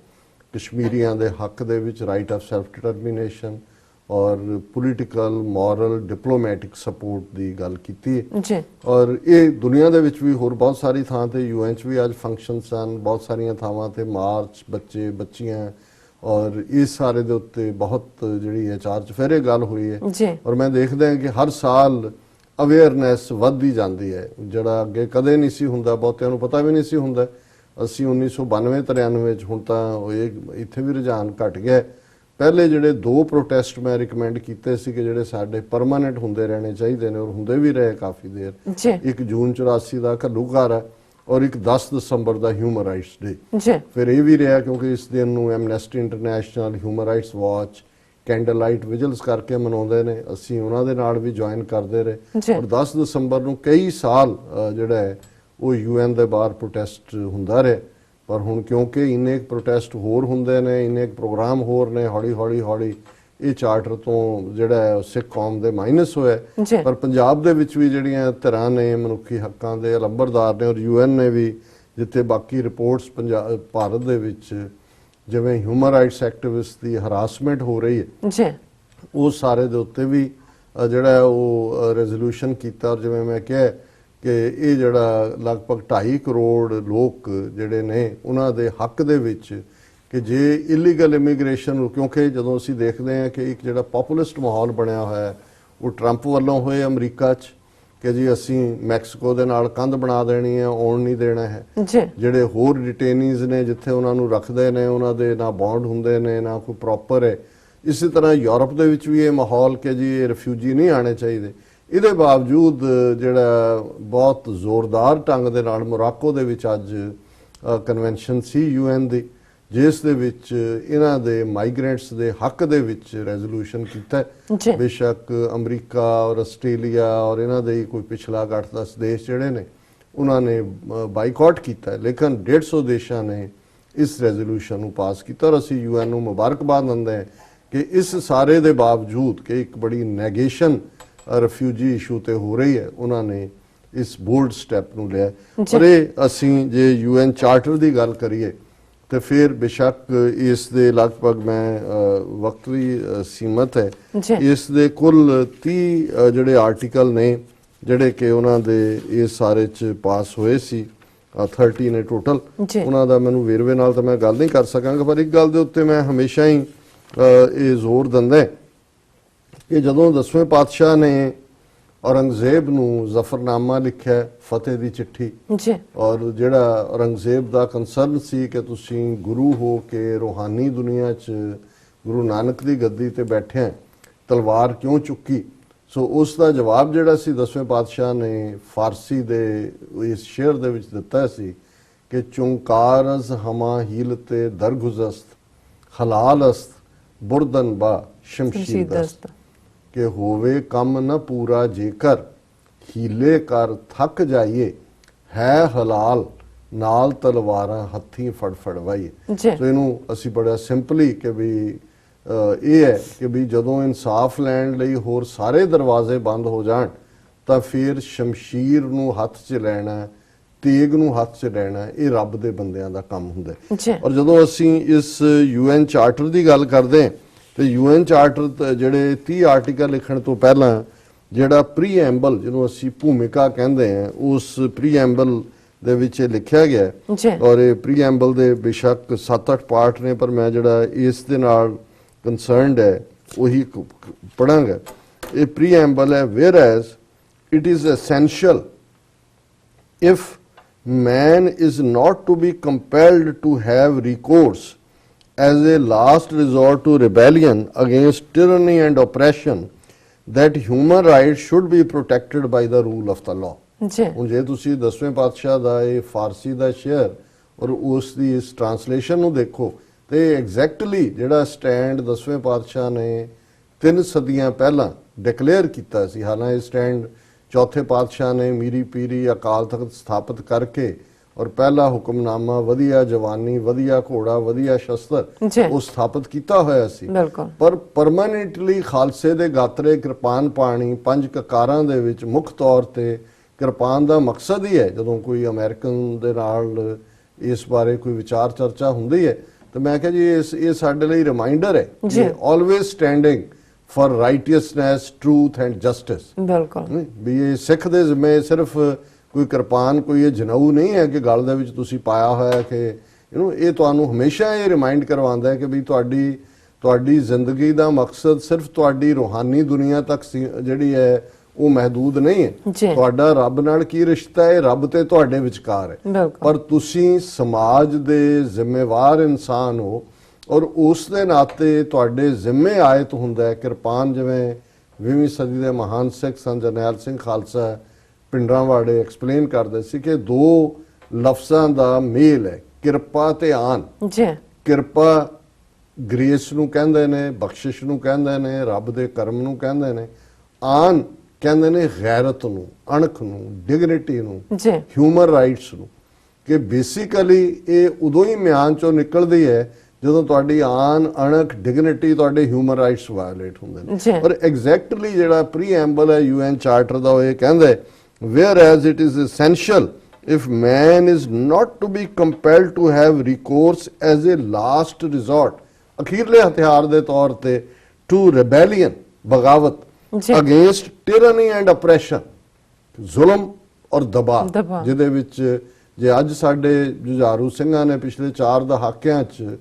ਕਸ਼ਮੀਰੀਆਂ ਦੇ ਹੱਕ ਦੇ ਵਿੱਚ ਰਾਈਟ ਆਫ ਸੈਲਫ ਡਿਟਰਮੀਨੇਸ਼ਨ ਔਰ ਪੋਲੀਟੀਕਲ, ਮੋਰਲ, ਡਿਪਲੋਮੈਟਿਕ ਸਪੋਰਟ ਦੀ ਗੱਲ ਕੀਤੀ ਹੈ। ਔਰ ਇਹ ਦੁਨੀਆ ਦੇ ਵਿੱਚ ਵੀ ਹੋਰ ਬਹੁਤ ਸਾਰੀ ਥਾਂ ਤੇ UN 'ਚ ਵੀ ਅੱਜ ਫੰਕਸ਼ਨ ਸਨ, ਬਹੁਤ ਸਾਰੀਆਂ ਥਾਵਾਂ ਤੇ ਮਾਰਚ, ਬੱਚੇ ਬੱਚੀਆਂ, ਔਰ ਇਸ ਸਾਰੇ ਦੇ ਉੱਤੇ ਬਹੁਤ ਜਿਹੜੀ ਹੈ ਚਾਰ ਚੁਫੇਰੇ ਗੱਲ ਹੋਈ ਹੈ। ਔਰ ਮੈਂ ਦੇਖਦਾ ਕਿ ਹਰ ਸਾਲ ਅਵੇਅਰਨੈਸ ਵੱਧਦੀ ਜਾਂਦੀ ਹੈ, ਜਿਹੜਾ ਅੱਗੇ ਕਦੇ ਨਹੀਂ ਸੀ ਹੁੰਦਾ, ਬਹੁਤਿਆਂ ਨੂੰ ਪਤਾ ਵੀ ਨਹੀਂ ਸੀ ਹੁੰਦਾ। ਅਸੀਂ 1992-93 ਚ ਹੁਣ ਤਾਂ ਇਹ ਇੱਥੇ ਵੀ ਰੁਝਾਨ ਘਟ ਗਿਆ। ਪਹਿਲੇ ਜਿਹੜੇ 2 ਪ੍ਰੋਟੈਸਟ ਮੈਂ ਰਿਕਮੈਂਡ ਕੀਤੇ ਸੀ ਕਿ ਜਿਹੜੇ ਸਾਡੇ ਪਰਮਾਨੈਂਟ ਹੁੰਦੇ ਰਹਿਣੇ ਚਾਹੀਦੇ ਨੇ ਔਰ ਹੁੰਦੇ ਵੀ ਰਹੇ ਕਾਫੀ ਦੇਰ, ਇੱਕ ਜੂਨ 84 ਦਾ ਘੱਲੂਘਾਰ ਹੈ ਔਰ ਇੱਕ 10 ਦਸੰਬਰ ਦਾ ਹਿਊਮਨ ਰਾਈਟਸ ਡੇ। ਫਿਰ ਇਹ ਵੀ ਰਿਹਾ ਕਿਉਂਕਿ ਇਸ ਦਿਨ ਨੂੰ Amnesty International, Human Rights Watch, candle light vigils ਕਰਕੇ ਮਨਾਉਂਦੇ ਨੇ, ਅਸੀਂ ਉਹਨਾਂ ਦੇ ਨਾਲ ਵੀ ਜੁਆਇਨ ਕਰਦੇ ਰਹੇ। ਔਰ 10 ਦਸੰਬਰ ਨੂੰ ਕਈ ਸਾਲ ਜਿਹੜਾ ਹੈ ਉਹ UN ਦੇ ਬਾਹਰ ਪ੍ਰੋਟੈਸਟ ਹੁੰਦਾ ਰਿਹਾ। ਪਰ ਹੁਣ ਕਿਉਂਕਿ ਇੰਨੇ ਪ੍ਰੋਟੈਸਟ ਹੋਰ ਹੁੰਦੇ ਨੇ, ਇੰਨੇ ਪ੍ਰੋਗਰਾਮ ਹੋਰ ਨੇ, ਹੌਲੀ ਇਹ ਚਾਰਟਰ ਤੋਂ ਜਿਹੜਾ ਹੈ ਸਿੱਖ ਕੌਮ ਦੇ ਮਾਈਨਸ ਹੋਇਆ। ਪਰ ਪੰਜਾਬ ਦੇ ਵਿੱਚ ਵੀ ਜਿਹੜੀਆਂ ਧਿਰਾਂ ਨੇ ਮਨੁੱਖੀ ਹੱਕਾਂ ਦੇ ਲੰਬਰਦਾਰ ਨੇ ਔਰ UN ਨੇ ਵੀ, ਜਿੱਥੇ ਬਾਕੀ ਰਿਪੋਰਟਸ ਭਾਰਤ ਦੇ ਵਿੱਚ ਜਿਵੇਂ ਹਿਊਮਨ ਰਾਈਟਸ ਐਕਟਿਵਿਸਟ ਦੀ ਹਰਾਸਮੈਂਟ ਹੋ ਰਹੀ ਹੈ, ਉਹ ਸਾਰੇ ਦੇ ਉੱਤੇ ਵੀ ਜਿਹੜਾ ਉਹ ਰੈਜ਼ੋਲੂਸ਼ਨ ਕੀਤਾ। ਔਰ ਜਿਵੇਂ ਮੈਂ ਕਿਹਾ ਕਿ ਇਹ ਜਿਹੜਾ ਲਗਭਗ 2.5 ਕਰੋੜ ਲੋਕ ਜਿਹੜੇ ਨੇ ਉਹਨਾਂ ਦੇ ਹੱਕ ਦੇ ਵਿੱਚ ਕਿ ਜੇ ਇਲੀਗਲ ਇਮੀਗ੍ਰੇਸ਼ਨ ਨੂੰ, ਕਿਉਂਕਿ ਜਦੋਂ ਅਸੀਂ ਦੇਖਦੇ ਹਾਂ ਕਿ ਇੱਕ ਜਿਹੜਾ ਪੋਪੂਲਿਸਟ ਮਾਹੌਲ ਬਣਿਆ ਹੋਇਆ ਹੈ ਉਹ ਟਰੰਪ ਵੱਲੋਂ ਹੋਏ ਅਮਰੀਕਾ 'ਚ ਕਿ ਜੀ ਅਸੀਂ ਮੈਕਸੀਕੋ ਦੇ ਨਾਲ ਕੰਧ ਬਣਾ ਦੇਣੀ ਹੈ, ਆਉਣ ਨਹੀਂ ਦੇਣਾ ਹੈ। ਜਿਹੜੇ ਹੋਰ ਡਿਟੇਨੀਜ਼ ਨੇ ਜਿੱਥੇ ਉਹਨਾਂ ਨੂੰ ਰੱਖਦੇ ਨੇ ਉਹਨਾਂ ਦੇ ਨਾ ਬੌਂਡ ਹੁੰਦੇ ਨੇ ਨਾ ਕੋਈ ਪ੍ਰੋਪਰ ਹੈ। ਇਸੇ ਤਰ੍ਹਾਂ ਯੂਰਪ ਦੇ ਵਿੱਚ ਵੀ ਇਹ ਮਾਹੌਲ ਕਿ ਜੀ ਇਹ ਰਿਫਿਊਜੀ ਨਹੀਂ ਆਣੇ ਚਾਹੀਦੇ। ਇਹਦੇ ਬਾਵਜੂਦ ਜਿਹੜਾ ਬਹੁਤ ਜ਼ੋਰਦਾਰ ਢੰਗ ਦੇ ਨਾਲ ਮੋਰਾਕੋ ਦੇ ਵਿੱਚ ਅੱਜ ਕਨਵੈਨਸ਼ਨ ਸੀ UN ਦੀ, ਜਿਸ ਦੇ ਵਿੱਚ ਇਹਨਾਂ ਦੇ ਮਾਈਗ੍ਰੈਂਟਸ ਦੇ ਹੱਕ ਦੇ ਵਿੱਚ ਰੈਜ਼ੋਲੂਸ਼ਨ ਕੀਤਾ। ਬੇਸ਼ੱਕ ਅਮਰੀਕਾ ਔਰ ਆਸਟ੍ਰੇਲੀਆ ਔਰ ਇਹਨਾਂ ਦੇ ਕੋਈ ਪਿਛਲਾ 8-10 ਦੇਸ਼ ਜਿਹੜੇ ਨੇ ਉਹਨਾਂ ਨੇ ਬਾਈਕਾਟ ਕੀਤਾ, ਲੇਕਿਨ 150 ਦੇਸ਼ਾਂ ਨੇ ਇਸ ਰੈਜ਼ੋਲੂਸ਼ਨ ਨੂੰ ਪਾਸ ਕੀਤਾ। ਔਰ ਅਸੀਂ UN ਨੂੰ ਮੁਬਾਰਕਬਾਦ ਦਿੰਦੇ ਹਾਂ ਕਿ ਇਸ ਸਾਰੇ ਦੇ ਬਾਵਜੂਦ ਕਿ ਇੱਕ ਬੜੀ ਨੈਗੇਸ਼ਨ ਰਿਫਿਊਜੀ ਇਸ਼ੂ ਤੇ ਹੋ ਰਹੀ ਹੈ, ਉਹਨਾਂ ਨੇ ਇਸ ਬੋਲਡ ਸਟੈਪ ਨੂੰ ਲਿਆ। ਪਰ ਇਹ ਅਸੀਂ ਜੇ UN ਚਾਰਟਰ ਦੀ ਗੱਲ ਕਰੀਏ ਤੇ ਫਿਰ ਬੇਸ਼ੱਕ ਇਸ ਦੇ ਲਗਭਗ ਮੈਂ ਵਕਤ ਵੀ ਸੀਮਤ ਹੈ, ਇਸ ਦੇ ਕੁੱਲ 30 ਜਿਹੜੇ ਆਰਟੀਕਲ ਨੇ ਜਿਹੜੇ ਕਿ ਉਹਨਾਂ ਦੇ ਇਸ ਸਾਰੇ ਚ ਪਾਸ ਹੋਏ ਸੀ, 30 ਨੇ ਟੋਟਲ। ਉਹਨਾਂ ਦਾ ਮੈਨੂੰ ਵੇਰਵੇ ਨਾਲ ਤਾਂ ਮੈਂ ਗੱਲ ਨਹੀਂ ਕਰ ਸਕਾਂਗਾ, ਪਰ ਇੱਕ ਗੱਲ ਦੇ ਉੱਤੇ ਮੈਂ ਹਮੇਸ਼ਾ ਹੀ ਇਹ ਜ਼ੋਰ ਦਿੰਦਾ ਕਿ ਜਦੋਂ 10ਵੇਂ ਪਾਤਸ਼ਾਹ ਨੇ ਔਰੰਗਜ਼ੇਬ ਨੂੰ ਜ਼ਫਰਨਾਮਾ ਲਿਖਿਆ, ਫਤਿਹ ਦੀ ਚਿੱਠੀ, ਔਰ ਜਿਹੜਾ ਔਰੰਗਜ਼ੇਬ ਦਾ ਕੰਸਰਨ ਸੀ ਕਿ ਤੁਸੀਂ ਗੁਰੂ ਹੋ ਕੇ ਰੂਹਾਨੀ ਦੁਨੀਆ 'ਚ ਗੁਰੂ ਨਾਨਕ ਦੀ ਗੱਦੀ ਤੇ ਬੈਠੇ, ਤਲਵਾਰ ਕਿਉਂ ਚੁੱਕੀ? ਸੋ ਉਸ ਦਾ ਜਵਾਬ ਜਿਹੜਾ ਸੀ 10ਵੇਂ ਪਾਤਸ਼ਾਹ ਨੇ ਫਾਰਸੀ ਦੇ ਇਸ ਸ਼ੇਅਰ ਦੇ ਵਿੱਚ ਦਿੱਤਾ ਸੀ ਕਿ ਚੁੰਕਾਰਜ਼ ਹਮਾ ਹੀਲ ਤੇ ਦਰਗੁਜ਼ਸਤ ਹਲਾਲ ਅਸਤ ਬੁਰਦਨ ਬਾ ਸ਼ਮਸ਼ੀਰ ਦਸਤ, ਕਿ ਹੋਵੇ ਕੰਮ ਨਾ ਪੂਰਾ ਜੇਕਰ ਹੀਲੇ ਕਰ ਥੱਕ ਜਾਈਏ, ਹੈ ਹਲਾਲ ਨਾਲ ਤਲਵਾਰਾਂ ਹੱਥੀਂ ਫੜ ਫੜਵਾਈਏ। ਸੋ ਇਹਨੂੰ ਅਸੀਂ ਬੜਾ ਸਿੰਪਲੀ ਕਿ ਵੀ ਇਹ ਹੈ ਕਿ ਵੀ ਜਦੋਂ ਇਨਸਾਫ ਲੈਣ ਲਈ ਹੋਰ ਸਾਰੇ ਦਰਵਾਜ਼ੇ ਬੰਦ ਹੋ ਜਾਣ ਤਾਂ ਫਿਰ ਸ਼ਮਸ਼ੀਰ ਨੂੰ ਹੱਥ 'ਚ ਲੈਣਾ, ਤੇਗ ਨੂੰ ਹੱਥ 'ਚ ਲੈਣਾ, ਇਹ ਰੱਬ ਦੇ ਬੰਦਿਆਂ ਦਾ ਕੰਮ ਹੁੰਦਾ। ਔਰ ਜਦੋਂ ਅਸੀਂ ਇਸ UN ਚਾਰਟਰ ਦੀ ਗੱਲ ਕਰਦੇ ਹਾਂ ਤੇ UN ਚਾਰਟਰ ਜਿਹੜੇ 30 ਆਰਟੀਕਲ ਲਿਖਣ ਤੋਂ ਪਹਿਲਾਂ ਜਿਹੜਾ ਪ੍ਰੀਐਂਬਲ, ਜਿਹਨੂੰ ਅਸੀਂ ਭੂਮਿਕਾ ਕਹਿੰਦੇ ਹਾਂ, ਉਸ ਪ੍ਰੀਐਂਬਲ ਦੇ ਵਿੱਚ ਇਹ ਲਿਖਿਆ ਗਿਆ। ਔਰ ਇਹ ਪ੍ਰੀਐਂਬਲ ਦੇ ਬੇਸ਼ੱਕ 7-8 ਪਾਰਟ ਨੇ, ਪਰ ਮੈਂ ਜਿਹੜਾ ਇਸ ਦੇ ਨਾਲ ਕੰਸਰਨਡ ਹੈ ਉਹੀ ਪੜਾਂਗਾ। ਇਹ ਪ੍ਰੀਐਂਬਲ ਹੈ, whereas it is essential if man is not to be compelled to have recourse as a last resort to rebellion against tyranny and oppression, that human rights should be protected by the rule of the law. ਹੁਣ ਜੇ ਤੁਸੀਂ 10ਵੇਂ ਪਾਤਸ਼ਾਹ ਦਾ ਇਹ ਫਾਰਸੀ ਦਾ ਸ਼ੇਅਰ ਔਰ ਉਸ ਦੀ ਇਸ ਟ੍ਰਾਂਸਲੇਸ਼ਨ ਨੂੰ ਦੇਖੋ ਤੇ ਐਗਜ਼ੈਕਟਲੀ ਜਿਹੜਾ ਸਟੈਂਡ 10ਵੇਂ ਪਾਤਸ਼ਾਹ ਨੇ 3 ਸਦੀਆਂ ਪਹਿਲਾਂ ਡਿਕਲੇਅਰ ਕੀਤਾ ਸੀ। ਹਾਲਾਂਕਿ ਇਹ ਸਟੈਂਡ ਚੌਥੇ ਪਾਤਸ਼ਾਹ ਨੇ ਮੀਰੀ ਪੀਰੀ ਅਕਾਲ ਤਖਤ ਸਥਾਪਿਤ ਕਰਕੇ ਔਰ ਪਹਿਲਾ ਹੁਕਮਨਾਮਾ ਵਧੀਆ ਜਵਾਨੀ, ਵਧੀਆ ਘੋੜਾ, ਵਧੀਆ ਸ਼ਸਤਰ ਉਹ ਸਥਾਪਿਤ ਕੀਤਾ ਹੋਇਆ ਸੀ। ਪਰ ਪਰਮਾਨੈਂਟਲੀ ਖਾਲਸੇ ਦੇ ਗਾਤਰੇ ਕਿਰਪਾਨ ਪਾਣੀ 5 ਕਕਾਰਾਂ ਦੇ ਵਿੱਚ ਮੁੱਖ ਤੌਰ ਤੇ ਕਿਰਪਾਨ ਦਾ ਮਕਸਦ ਹੀ ਹੈ। ਜਦੋਂ ਕੋਈ ਅਮਰੀਕਨ ਦੇ ਨਾਲ ਇਸ ਬਾਰੇ ਕੋਈ ਵਿਚਾਰ ਚਰਚਾ ਹੁੰਦੀ ਹੈ ਤਾਂ ਮੈਂ ਕਿਹਾ ਜੀ ਇਹ ਸਾਡੇ ਲਈ ਰਿਮਾਈਂਡਰ ਹੈ ਕਿ always standing for righteousness, truth and justice. ਬਿਲਕੁਲ ਵੀ ਇਹ ਸਿੱਖ ਦੇ ਜ਼ਿੰਮੇ ਸਿਰਫ ਕੋਈ ਕਿਰਪਾਨ, ਕੋਈ ਇਹ ਜਨਊ ਨਹੀਂ ਹੈ ਕਿ ਗਲ ਦੇ ਵਿੱਚ ਤੁਸੀਂ ਪਾਇਆ ਹੋਇਆ ਕਿ ਇਹ ਤੁਹਾਨੂੰ ਹਮੇਸ਼ਾ ਇਹ ਰਿਮਾਈਂਡ ਕਰਵਾਉਂਦਾ ਹੈ ਕਿ ਵੀ ਤੁਹਾਡੀ ਜ਼ਿੰਦਗੀ ਦਾ ਮਕਸਦ ਸਿਰਫ ਤੁਹਾਡੀ ਰੂਹਾਨੀ ਦੁਨੀਆ ਤੱਕ ਜਿਹੜੀ ਹੈ ਉਹ ਮਹਦੂਦ ਨਹੀਂ ਹੈ। ਤੁਹਾਡਾ ਰੱਬ ਨਾਲ ਕੀ ਰਿਸ਼ਤਾ ਹੈ, ਰੱਬ ਤੇ ਤੁਹਾਡੇ ਵਿਚਕਾਰ ਹੈ, ਪਰ ਤੁਸੀਂ ਸਮਾਜ ਦੇ ਜ਼ਿੰਮੇਵਾਰ ਇਨਸਾਨ ਹੋ ਔਰ ਉਸ ਦੇ ਨਾਤੇ ਤੁਹਾਡੇ ਜ਼ਿੰਮੇ ਆਇਤ ਹੁੰਦਾ ਹੈ ਕਿਰਪਾਨ। ਜਿਵੇਂ 20ਵੀਂ ਸਦੀ ਦੇ ਮਹਾਨ ਸਿੱਖ ਸੰਤ ਜਰਨੈਲ ਸਿੰਘ ਖਾਲਸਾ ਪਿੰਡਰਾਂਵਾੜੇ ਐਕਸਪਲੇਨ ਕਰਦੇ ਸੀ ਕਿ 2 ਲਫ਼ਜ਼ਾਂ ਦਾ ਮੇਲ ਹੈ, ਕਿਰਪਾ ਤੇ ਆਨ। ਕਿਰਪਾ ਗ੍ਰੇਸ ਨੂੰ ਕਹਿੰਦੇ ਨੇ, ਬਖਸ਼ਿਸ਼ ਨੂੰ ਕਹਿੰਦੇ ਨੇ, ਰੱਬ ਦੇ ਕਰਮ ਨੂੰ ਕਹਿੰਦੇ ਨੇ। ਆਨ ਕਹਿੰਦੇ ਨੇ ਗੈਰਤ ਨੂੰ, ਅਣਖ ਨੂੰ, ਡਿਗਨਿਟੀ ਨੂੰ, ਹਿਊਮਨ ਰਾਈਟਸ ਨੂੰ। ਕਿ ਬੇਸਿਕਲੀ ਇਹ ਉਦੋਂ ਹੀ ਮਿਆਨ ਚੋਂ ਨਿਕਲਦੀ ਹੈ ਜਦੋਂ ਤੁਹਾਡੀ ਆਨ, ਅਣਖ, ਡਿਗਨਿਟੀ, ਤੁਹਾਡੇ ਹਿਊਮਨ ਰਾਈਟਸ ਵਾਇਓਲੇਟ ਹੁੰਦੇ ਨੇ। ਔਰ ਐਗਜ਼ੈਕਟਲੀ ਜਿਹੜਾ ਪ੍ਰੀਐਂਬਲ ਹੈ UN ਚਾਰਟਰ ਦਾ ਉਹ ਇਹ ਕਹਿੰਦਾ whereas it is essential if man is not to be compelled to have recourse as a last resort, ਅਖੀਰਲੇ ਹਥਿਆਰ ਦੇ ਤੌਰ ਤੇ, to rebellion, ਬਗਾਵਤ, ਜੀ। ਅਗੇਂਸਟ ਟਿਰਨੀ ਐਂਡ ਅਪਰੈਸ਼ਨ, ਜ਼ੁਲਮ ਔਰ ਦਬਾਅ, ਦਬਾਅ। ਜਿਹਦੇ ਵਿੱਚ ਜੇ ਅੱਜ ਸਾਡੇ ਜੁਝਾਰੂ ਸਿੰਘਾਂ ਨੇ ਪਿਛਲੇ 4 ਦਹਾਕਿਆਂ 'ਚ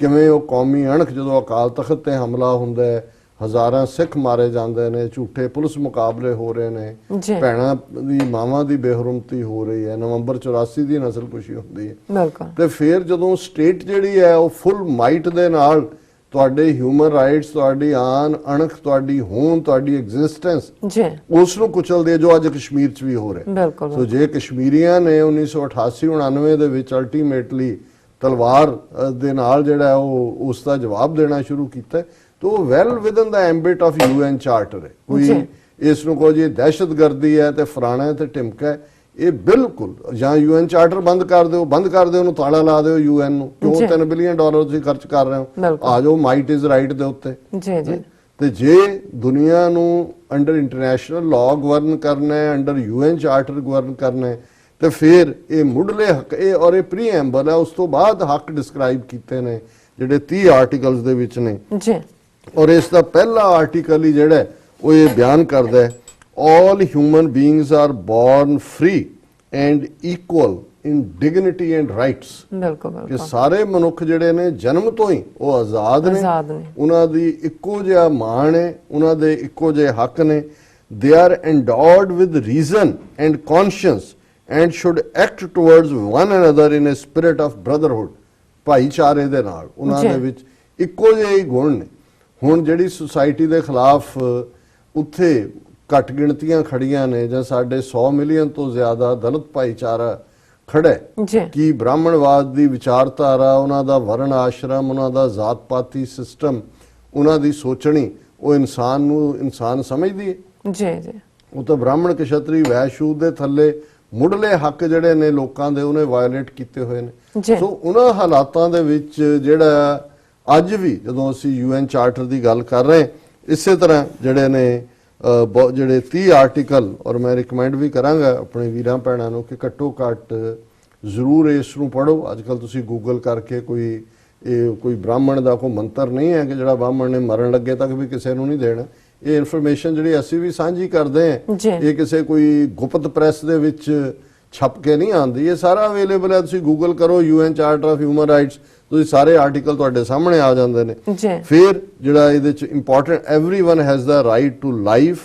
ਕਿਵੇਂ ਉਹ ਕੌਮੀ ਅਣਖ, ਜਦੋਂ ਅਕਾਲ ਤਖਤ ਤੇ ਹਮਲਾ ਹੁੰਦਾ ਹੈ, ਹਜ਼ਾਰਾਂ ਸਿੱਖ ਮਾਰੇ ਜਾਂਦੇ ਨੇ, ਝੂਠੇ ਪੁਲਿਸ ਮੁਕਾਬਲੇ ਹੋ ਰਹੇ ਨੇ, ਜੀ। ਭੈਣਾਂ ਦੀ ਮਾਵਾਂ ਦੀ ਬੇਹਰਮਤੀ ਹੋ ਰਹੀ ਹੈ, ਨਵੰਬਰ 84 ਦੀ ਨਸਲਕੁਸ਼ੀ ਹੁੰਦੀ ਹੈ, ਬਿਲਕੁਲ ਤੇ ਫਿਰ ਜਦੋਂ ਸਟੇਟ ਜਿਹੜੀ ਹੈ ਉਹ ਫੁੱਲ ਮਾਈਟ ਦੇ ਨਾਲ ਤੁਹਾਡੇ ਹਿਊਮਨ ਰਾਈਟਸ, ਤੁਹਾਡੀ ਆਨ ਅਣਖ, ਤੁਹਾਡੀ ਹੋਂਦ, ਤੁਹਾਡੀ ਐਗਜ਼ਿਸਟੈਂਸ, ਜੀ। ਉਸ ਨੂੰ ਕੁਚਲਦੀ ਹੈ, ਜੋ ਅੱਜ ਕਸ਼ਮੀਰ 'ਚ ਵੀ ਹੋ ਰਿਹਾ। ਬਿਲਕੁਲ ਸੋ ਜੇ ਕਸ਼ਮੀਰੀਆਂ ਨੇ 1988-99 ਦੇ ਵਿੱਚ ਅਲਟੀਮੇਟਲੀ ਤਲਵਾਰ ਦੇ ਨਾਲ ਜਿਹੜਾ ਹੈ ਉਹ ਉਸ ਦਾ ਜਵਾਬ ਦੇਣਾ ਸ਼ੁਰੂ ਕੀਤਾ, ਤਾਂ ਉਹ well within the ambit of UN charter ਹੈ। ਕੋਈ ਜੀ। ਇਸ ਨੂੰ ਕਹੋ ਜੀ ਦਹਿਸ਼ਤਗਰਦੀ ਹੈ ਤੇ ਫਲਾਣਾ ਹੈ ਤੇ ਢਿਮਕਾ ਹੈ, ਇਹ ਬਿਲਕੁਲ ਜਾਂ UN ਚਾਰਟਰ ਬੰਦ ਕਰ ਦਿਓ, ਉਹਨੂੰ ਤਾਲਾ ਲਾ ਦਿਓ UN ਨੂੰ, ਕਿਉਂ ਜੀ। $3 ਬਿਲੀਅਨ ਤੁਸੀਂ ਖਰਚ ਕਰ ਰਹੇ ਹੋ, ਬਿਲਕੁਲ। ਆ ਜਾਓ ਮਾਈਟ ਇਜ਼ ਰਾਈਟ ਦੇ ਉੱਤੇ। ਜੀ ਜੀ ਤੇ ਜੇ ਦੁਨੀਆ ਨੂੰ ਅੰਡਰ ਇੰਟਰਨੈਸ਼ਨਲ ਲਾਅ ਗਵਰਨ ਕਰਨਾ ਹੈ, ਅੰਡਰ UN ਚਾਰਟਰ ਗਵਰਨ ਕਰਨਾ ਹੈ, ਤੇ ਫਿਰ ਇਹ ਮੁੱਢਲੇ ਹੱਕ, ਇਹ ਔਰ ਇਹ ਪ੍ਰੀਐਂਬਲ ਹੈ, ਉਸ ਤੋਂ ਬਾਅਦ ਹੱਕ ਡਿਸਕ੍ਰਾਈਬ ਕੀਤੇ ਨੇ ਜਿਹੜੇ 30 ਆਰਟੀਕਲਸ ਦੇ ਵਿੱਚ ਨੇ। ਜੀ। ਔਰ ਇਸ ਦਾ ਪਹਿਲਾ ਆਰਟੀਕਲ ਹੀ ਜਿਹੜਾ ਉਹ ਇਹ ਬਿਆਨ ਕਰਦਾ ਹੈ, all human beings are born free and equal in dignity and rights। ਬਿਲਕੁਲ ਕਿ ਬਿਲਕੁਲ ਸਾਰੇ ਮਨੁੱਖ ਜਿਹੜੇ ਨੇ ਜਨਮ ਤੋਂ ਹੀ ਉਹ ਆਜ਼ਾਦ ਨੇ, ਉਹਨਾਂ ਦੀ ਇੱਕੋ ਜਿਹਾ ਮਾਣ ਹੈ, ਉਹਨਾਂ ਦੇ ਇੱਕੋ ਜਿਹੇ ਹੱਕ ਨੇ। they are endowed with reason and conscience and should act towards one another in a spirit of brotherhood। ਭਾਈਚਾਰੇ ਦੇ ਨਾਲ ਉਹਨਾਂ ਦੇ ਵਿੱਚ ਇੱਕੋ ਜਿਹੇ ਹੀ ਗੁਣ ਨੇ। ਹੁਣ ਜਿਹੜੀ ਸੁਸਾਇਟੀ ਦੇ ਖਿਲਾਫ ਉੱਥੇ ਘੱਟ ਗਿਣਤੀਆਂ ਖੜੀਆਂ ਨੇ, ਜਾਂ ਸਾਡੇ 100 ਮਿਲੀਅਨ ਤੋਂ ਜ਼ਿਆਦਾ ਦਲਿਤ ਭਾਈਚਾਰਾ ਖੜਾ ਹੈ, ਜੀ। ਕਿ ਬ੍ਰਾਹਮਣਵਾਦ ਦੀ ਵਿਚਾਰਧਾਰਾ, ਉਹਨਾਂ ਦਾ ਵਰਣ ਆਸ਼ਰਮ, ਉਹਨਾਂ ਦਾ ਜ਼ਾਤ ਪਾਤੀ ਸਿਸਟਮ, ਉਹਨਾਂ ਦੀ ਸੋਚਣੀ, ਉਹ ਇਨਸਾਨ ਨੂੰ ਇਨਸਾਨ ਸਮਝਦੀ ਹੈ? ਜੀ ਜੀ ਉਹ ਤਾਂ ਬ੍ਰਾਹਮਣ ਕਸ਼ਤਰੀ ਵੈਸ਼ੂ ਦੇ ਥੱਲੇ ਮੁੱਢਲੇ ਹੱਕ ਜਿਹੜੇ ਨੇ ਲੋਕਾਂ ਦੇ, ਉਹਨੇ ਵਾਇਓਲੇਟ ਕੀਤੇ ਹੋਏ ਨੇ। ਸੋ ਉਹਨਾਂ ਹਾਲਾਤਾਂ ਦੇ ਵਿੱਚ ਜਿਹੜਾ ਅੱਜ ਵੀ ਜਦੋਂ ਅਸੀਂ UN ਚਾਰਟਰ ਦੀ ਗੱਲ ਕਰ ਰਹੇ, ਇਸੇ ਤਰ੍ਹਾਂ ਜਿਹੜੇ ਨੇ ਜਿਹੜੇ 30 ਆਰਟੀਕਲ, ਔਰ ਮੈਂ ਰਿਕਮੈਂਡ ਵੀ ਕਰਾਂਗਾ ਆਪਣੇ ਵੀਰਾਂ ਭੈਣਾਂ ਨੂੰ ਕਿ ਘੱਟੋ ਘੱਟ ਜ਼ਰੂਰ ਇਸ ਨੂੰ ਪੜ੍ਹੋ। ਅੱਜ ਕੱਲ ਤੁਸੀਂ ਗੂਗਲ ਕਰਕੇ ਕੋਈ ਬ੍ਰਾਹਮਣ ਦਾ ਕੋਈ ਮੰਤਰ ਨਹੀਂ ਹੈ ਕਿ ਜਿਹੜਾ ਬ੍ਰਾਹਮਣ ਨੇ ਮਰਨ ਲੱਗੇ ਤੱਕ ਵੀ ਕਿਸੇ ਨੂੰ ਨਹੀਂ ਦੇਣਾ। ਇਹ ਇਨਫੋਰਮੇਸ਼ਨ ਜਿਹੜੀ ਅਸੀਂ ਵੀ ਸਾਂਝੀ ਕਰਦੇ ਹਾਂ, ਇਹ ਕਿਸੇ ਕੋਈ ਗੁਪਤ ਪ੍ਰੈਸ ਦੇ ਵਿੱਚ ਛਪ ਕੇ ਨਹੀਂ ਆਉਂਦੀ, ਇਹ ਸਾਰਾ ਅਵੇਲੇਬਲ ਹੈ। ਤੁਸੀਂ ਗੂਗਲ ਕਰੋ UN charter of human rights, ਤੁਸੀਂ ਸਾਰੇ ਆਰਟੀਕਲ ਤੁਹਾਡੇ ਸਾਹਮਣੇ ਆ ਜਾਂਦੇ ਨੇ। ਫਿਰ ਜਿਹੜਾ ਇਹਦੇ ਚ important, everyone has the right to life,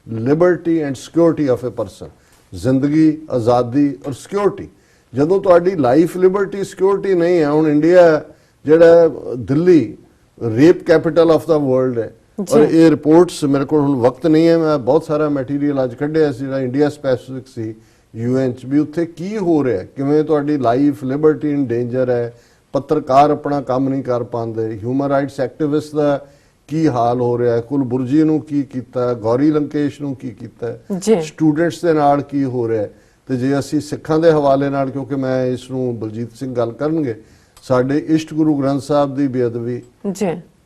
liberty and security of a person. ਜ਼ਿੰਦਗੀ, ਆਜ਼ਾਦੀ ਔਰ ਸਿਕਿਉਰਿਟੀ। ਜਦੋਂ ਤੁਹਾਡੀ ਲਾਈਫ, ਲਿਬਰਟੀ, ਸਿਕਿਉਰਿਟੀ ਨਹੀਂ ਹੈ, ਹੁਣ ਇੰਡੀਆ ਜਿਹੜਾ Delhi rape capital of the world ਹੈ, ਔਰ ਇਹ ਰਿਪੋਰਟਸ ਮੇਰੇ ਕੋਲ ਹੁਣ ਵਕਤ ਨਹੀਂ ਹੈ, ਮੈਂ ਬਹੁਤ ਸਾਰਾ ਮਟੀਰੀਅਲ ਅੱਜ ਕੱਢਿਆ ਸੀ ਜਿਹੜਾ ਇੰਡੀਆ ਸਪੈਸਿਫਿਕ ਸੀ UN ਚ, ਵੀ ਉੱਥੇ ਕੀ ਹੋ ਰਿਹਾ, ਕਿਵੇਂ ਤੁਹਾਡੀ ਲਾਈਫ, ਲਿਬਰਟੀ ਇਨ ਡੇਂਜਰ ਹੈ, ਪੱਤਰਕਾਰ ਆਪਣਾ ਕੰਮ ਨਹੀਂ ਕਰ ਪਾਉਂਦੇ, ਹਿਊਮਨ ਰਾਈਟਸ ਐਕਟਿਵਿਸਟ ਦਾ ਕੀ ਹਾਲ ਹੋ ਰਿਹਾ, ਕੁਲਬੁਰਜੀ ਨੂੰ ਕੀ ਕੀਤਾ, ਗੌਰੀ ਲੰਕੇਸ਼ ਨੂੰ ਕੀ ਕੀਤਾ, ਸਟੂਡੈਂਟਸ ਦੇ ਨਾਲ ਕੀ ਹੋ ਰਿਹਾ। ਤੇ ਜੇ ਅਸੀਂ ਸਿੱਖਾਂ ਦੇ ਹਵਾਲੇ ਨਾਲ, ਕਿਉਂਕਿ ਮੈਂ ਇਸ ਨੂੰ ਬਲਜੀਤ ਸਿੰਘ ਗੱਲ ਕਰਨਗੇ, ਸਾਡੇ ਇਸ਼ਟ ਗੁਰੂ ਗ੍ਰੰਥ ਸਾਹਿਬ ਦੀ ਬੇਅਦਬੀ,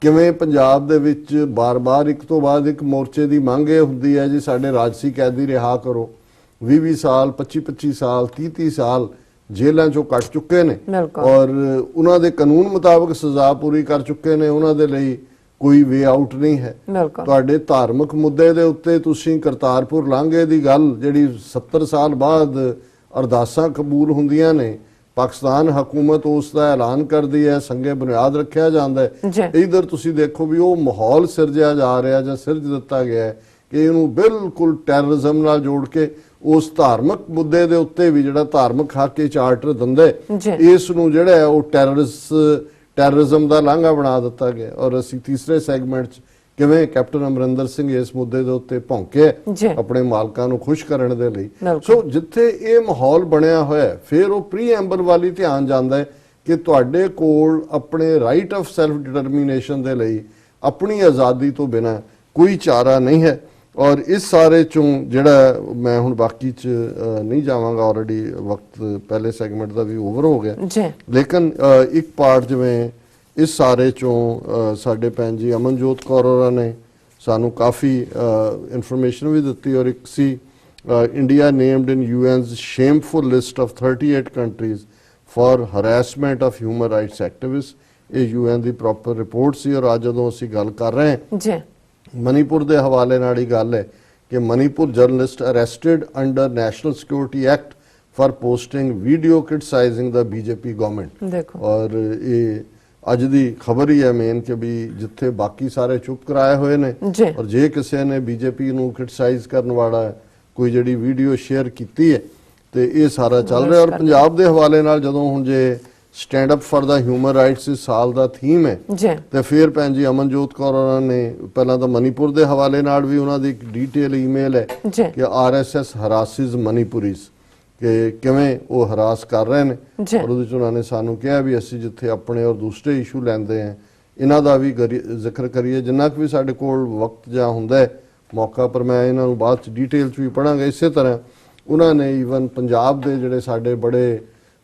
ਕਿਵੇਂ ਪੰਜਾਬ ਦੇ ਵਿੱਚ ਬਾਰ-ਬਾਰ ਇੱਕ ਤੋਂ ਬਾਅਦ ਇੱਕ ਮੋਰਚੇ ਦੀ ਮੰਗ ਇਹ ਹੁੰਦੀ ਹੈ ਜੀ ਸਾਡੇ ਰਾਜਸੀ ਕੈਦੀ ਰਿਹਾ ਕਰੋ, 20-20 ਸਾਲ, 25-25 ਸਾਲ, 30-30 ਸਾਲ ਜੇਲ੍ਹਾਂ ਚੋਂ ਕੱਟ ਚੁੱਕੇ ਨੇ, ਔਰ ਉਹਨਾਂ ਦੇ ਕਾਨੂੰਨ ਮੁਤਾਬਕ ਸਜ਼ਾ ਪੂਰੀ ਕਰ ਚੁੱਕੇ ਨੇ, ਉਹਨਾਂ ਦੇ ਲਈ ਕੋਈ ਵੇ ਆਊਟ ਨਹੀਂ ਹੈ। ਤੁਹਾਡੇ ਧਾਰਮਿਕ ਮੁੱਦੇ ਦੇ ਉੱਤੇ ਤੁਸੀਂ ਕਰਤਾਰਪੁਰ ਲਾਂਘੇ ਦੀ ਗੱਲ, ਜਿਹੜੀ 70 ਸਾਲ ਬਾਅਦ ਅਰਦਾਸਾਂ ਕਬੂਲ ਹੁੰਦੀਆਂ ਨੇ, ਪਾਕਿਸਤਾਨ ਹਕੂਮਤ ਉਸ ਦਾ ਐਲਾਨ ਕਰਦੀ ਹੈ, ਸੰਗੇ ਬੁਨਿਆਦ ਰੱਖਿਆ ਜਾਂਦਾ ਹੈ। ਇਧਰ ਤੁਸੀਂ ਦੇਖੋ ਵੀ ਉਹ ਮਾਹੌਲ ਸਿਰਜਿਆ ਜਾ ਰਿਹਾ ਜਾਂ ਸਿਰਜ ਦਿੱਤਾ ਗਿਆ ਹੈ ਕਿ ਇਹਨੂੰ ਬਿਲਕੁਲ ਟੈਰਰਿਜ਼ਮ ਨਾਲ ਜੋੜ ਕੇ ਉਸ ਧਾਰਮਿਕ ਮੁੱਦੇ ਦੇ ਉੱਤੇ ਵੀ ਜਿਹੜਾ ਧਾਰਮਿਕ ਹੱਕ ਚਾਰਟਰ ਦਿੰਦਾ, ਇਸ ਨੂੰ ਜਿਹੜਾ ਹੈ ਉਹ ਟੈਰਰਿਜ਼ਮ ਦਾ ਲਾਂਘਾ ਬਣਾ ਦਿੱਤਾ ਗਿਆ। ਔਰ ਅਸੀਂ ਤੀਸਰੇ ਸੈਗਮੈਂਟ 'ਚ ਕਿਵੇਂ ਕੈਪਟਨ ਅਮਰਿੰਦਰ ਸਿੰਘ ਇਸ ਮੁੱਦੇ ਦੇ ਉੱਤੇ ਭੌਂਕੇ ਆਪਣੇ ਮਾਲਕਾਂ ਨੂੰ ਖੁਸ਼ ਕਰਨ ਦੇ ਲਈ। ਸੋ ਜਿੱਥੇ ਇਹ ਮਾਹੌਲ ਬਣਿਆ ਹੋਇਆ, ਫਿਰ ਉਹ ਪ੍ਰੀਐਂਬਲ ਵਾਲੀ ਧਿਆਨ ਜਾਂਦਾ ਹੈ ਕਿ ਤੁਹਾਡੇ ਕੋਲ ਆਪਣੇ ਰਾਈਟ ਆਫ ਸੈਲਫ ਡਿਟਰਮੀਨੇਸ਼ਨ ਦੇ ਲਈ ਆਪਣੀ ਆਜ਼ਾਦੀ ਤੋਂ ਬਿਨਾਂ ਕੋਈ ਚਾਰਾ ਨਹੀਂ ਹੈ। ਔਰ ਇਸ ਸਾਰੇ ਚੋਂ ਜਿਹੜਾ ਮੈਂ ਹੁਣ ਬਾਕੀ ਚ ਨਹੀਂ ਜਾਵਾਂਗਾ, ਆਲਰੇਡੀ ਵਕਤ ਪਹਿਲੇ ਸੈਗਮੈਂਟ ਦਾ ਵੀ ਓਵਰ ਹੋ ਗਿਆ, ਲੇਕਿਨ ਇੱਕ ਪਾਰਟ ਜਿਵੇਂ ਇਸ ਸਾਰੇ ਚੋਂ ਸਾਡੇ ਭੈਣ ਜੀ ਅਮਨਜੋਤ ਕੌਰ ਹੋਰਾਂ ਨੇ ਸਾਨੂੰ ਕਾਫੀ ਇਨਫੋਰਮੇਸ਼ਨ ਵੀ ਦਿੱਤੀ, ਔਰ ਇੱਕ ਸੀ India named in UN's shameful list of 38 countries for harassment of human rights activist. ਇਹ UN ਦੀ ਪ੍ਰੋਪਰ ਰਿਪੋਰਟ ਸੀ। ਔਰ ਅੱਜ ਜਦੋਂ ਅਸੀਂ ਗੱਲ ਕਰ ਰਹੇ ਹਾਂ ਮਨੀਪੁਰ ਦੇ ਹਵਾਲੇ ਨਾਲ ਹੀ ਗੱਲ ਹੈ ਕਿ Manipur journalist arrested under national security act for posting video criticizing ਦਾ ਬੀਜੇਪੀ ਗਵਰਨਮੈਂਟ। ਦੇਖੋ ਔਰ ਇਹ ਅੱਜ ਦੀ ਖਬਰ ਹੀ ਹੈ ਮੇਨ ਕਿ ਵੀ ਜਿੱਥੇ ਬਾਕੀ ਸਾਰੇ ਚੁੱਪ ਕਰਾਏ ਹੋਏ ਨੇ ਜੀ ਔਰ ਜੇ ਕਿਸੇ ਨੇ ਬੀਜੇਪੀ ਨੂੰ ਕ੍ਰਿਟਿਸਾਈਜ਼ ਕਰਨ ਵਾਲਾ ਕੋਈ ਜਿਹੜੀ ਵੀਡੀਓ ਸ਼ੇਅਰ ਕੀਤੀ ਹੈ ਤੇ ਇਹ ਸਾਰਾ ਚੱਲ ਰਿਹਾ। ਔਰ ਪੰਜਾਬ ਦੇ ਹਵਾਲੇ ਨਾਲ ਜਦੋਂ ਹੁਣ ਜੇ stand up for the human rights ਇਸ ਸਾਲ ਦਾ ਥੀਮ ਹੈ ਜੀ ਤੇ ਫਿਰ ਭੈਣ ਜੀ ਅਮਨਜੋਤ ਕੌਰ ਉਹਨਾਂ ਨੇ ਪਹਿਲਾਂ ਤਾਂ ਮਨੀਪੁਰ ਦੇ ਹਵਾਲੇ ਨਾਲ ਵੀ ਉਹਨਾਂ ਦੀ ਇੱਕ ਡੀਟੇਲ ਈਮੇਲ ਹੈ ਜੀ ਕਿ ਆਰਐਸਐਸ ਹਰਾਸਿਸ ਮਨੀਪੁਰੀਜ਼ ਕਿ ਕਿਵੇਂ ਉਹ ਹਰਾਸ ਕਰ ਰਹੇ ਨੇ ਜੀ ਔਰ ਉਹਦੇ ਚ ਉਹਨਾਂ ਨੇ ਸਾਨੂੰ ਕਿਹਾ ਵੀ ਅਸੀਂ ਜਿੱਥੇ ਆਪਣੇ ਔਰ ਦੂਸਰੇ ਇਸ਼ੂ ਲੈਂਦੇ ਆ ਇਹਨਾਂ ਦਾ ਵੀ ਜ਼ਿਕਰ ਕਰੀਏ ਜਿੰਨਾ ਕੁ ਵੀ ਸਾਡੇ ਕੋਲ ਵਕਤ ਜਾਂ ਹੁੰਦਾ ਹੈ ਮੌਕਾ ਪਰ ਮੈਂ ਇਹਨਾਂ ਨੂੰ ਬਾਅਦ ਚ ਡੀਟੇਲ ਚ ਵੀ ਪੜਾਂਗਾ। ਇਸੇ ਤਰ੍ਹਾਂ ਉਹਨਾਂ ਨੇ ਈਵਨ ਪੰਜਾਬ ਦੇ ਜਿਹੜੇ ਸਾਡੇ ਬੜੇ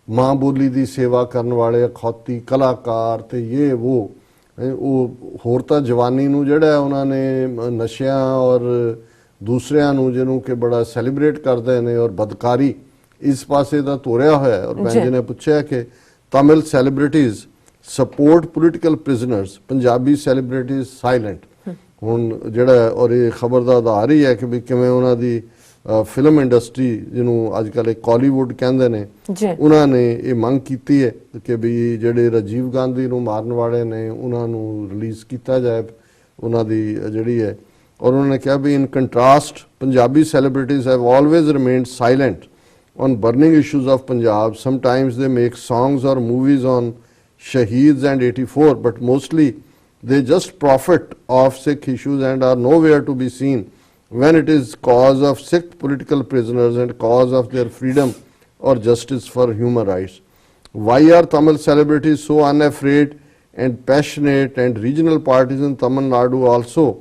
ਮਾਂ ਬੋਲੀ ਦੀ ਸੇਵਾ ਕਰਨ ਵਾਲੇ ਅਖੌਤੀ ਕਲਾਕਾਰ ਤੇ ਇਹ ਉਹ ਹੋਰ ਤਾਂ ਜਵਾਨੀ ਨੂੰ ਜਿਹੜਾ ਉਹਨਾਂ ਨੇ ਨਸ਼ਿਆਂ ਔਰ ਦੂਸਰਿਆਂ ਨੂੰ ਜਿਹਨੂੰ ਕਿ ਬੜਾ ਸੈਲੀਬ੍ਰੇਟ ਕਰਦੇ ਨੇ ਔਰ ਬਦਕਾਰੀ ਇਸ ਪਾਸੇ ਦਾ ਤੋਰਿਆ ਹੋਇਆ। ਔਰ ਭੈਣ ਜੀ ਨੇ ਪੁੱਛਿਆ ਕਿ Tamil celebrities support political prisoners, Punjabi celebrities silent. ਹੁਣ ਜਿਹੜਾ ਔਰ ਇਹ ਖਬਰ ਦਾ ਆਧਾਰ ਹੀ ਹੈ ਕਿ ਵੀ ਕਿਵੇਂ ਉਹਨਾਂ ਦੀ ਫਿਲਮ ਇੰਡਸਟਰੀ ਜਿਹਨੂੰ ਅੱਜ ਕੱਲ੍ਹ ਕਾਲੀਵੁੱਡ ਕਹਿੰਦੇ ਨੇ ਜੀ ਉਹਨਾਂ ਨੇ ਇਹ ਮੰਗ ਕੀਤੀ ਹੈ ਕਿ ਵੀ ਜਿਹੜੇ ਰਾਜੀਵ ਗਾਂਧੀ ਨੂੰ ਮਾਰਨ ਵਾਲੇ ਨੇ ਉਹਨਾਂ ਨੂੰ ਰਿਲੀਜ਼ ਕੀਤਾ ਜਾਏ ਉਹਨਾਂ ਦੀ ਜਿਹੜੀ ਹੈ। ਔਰ ਉਹਨਾਂ ਨੇ ਕਿਹਾ ਵੀ in contrast Punjabi celebrities have always remained silent on burning issues of Punjab. Sometimes they make songs or movies on Shaheeds and 84, but mostly they just profit off Sikh issues and are nowhere to be seen when it is cause of Sikh political prisoners and cause of their freedom or justice for human rights. Why are Tamil celebrities so unafraid and passionate, and regional parties in Tamil Nadu also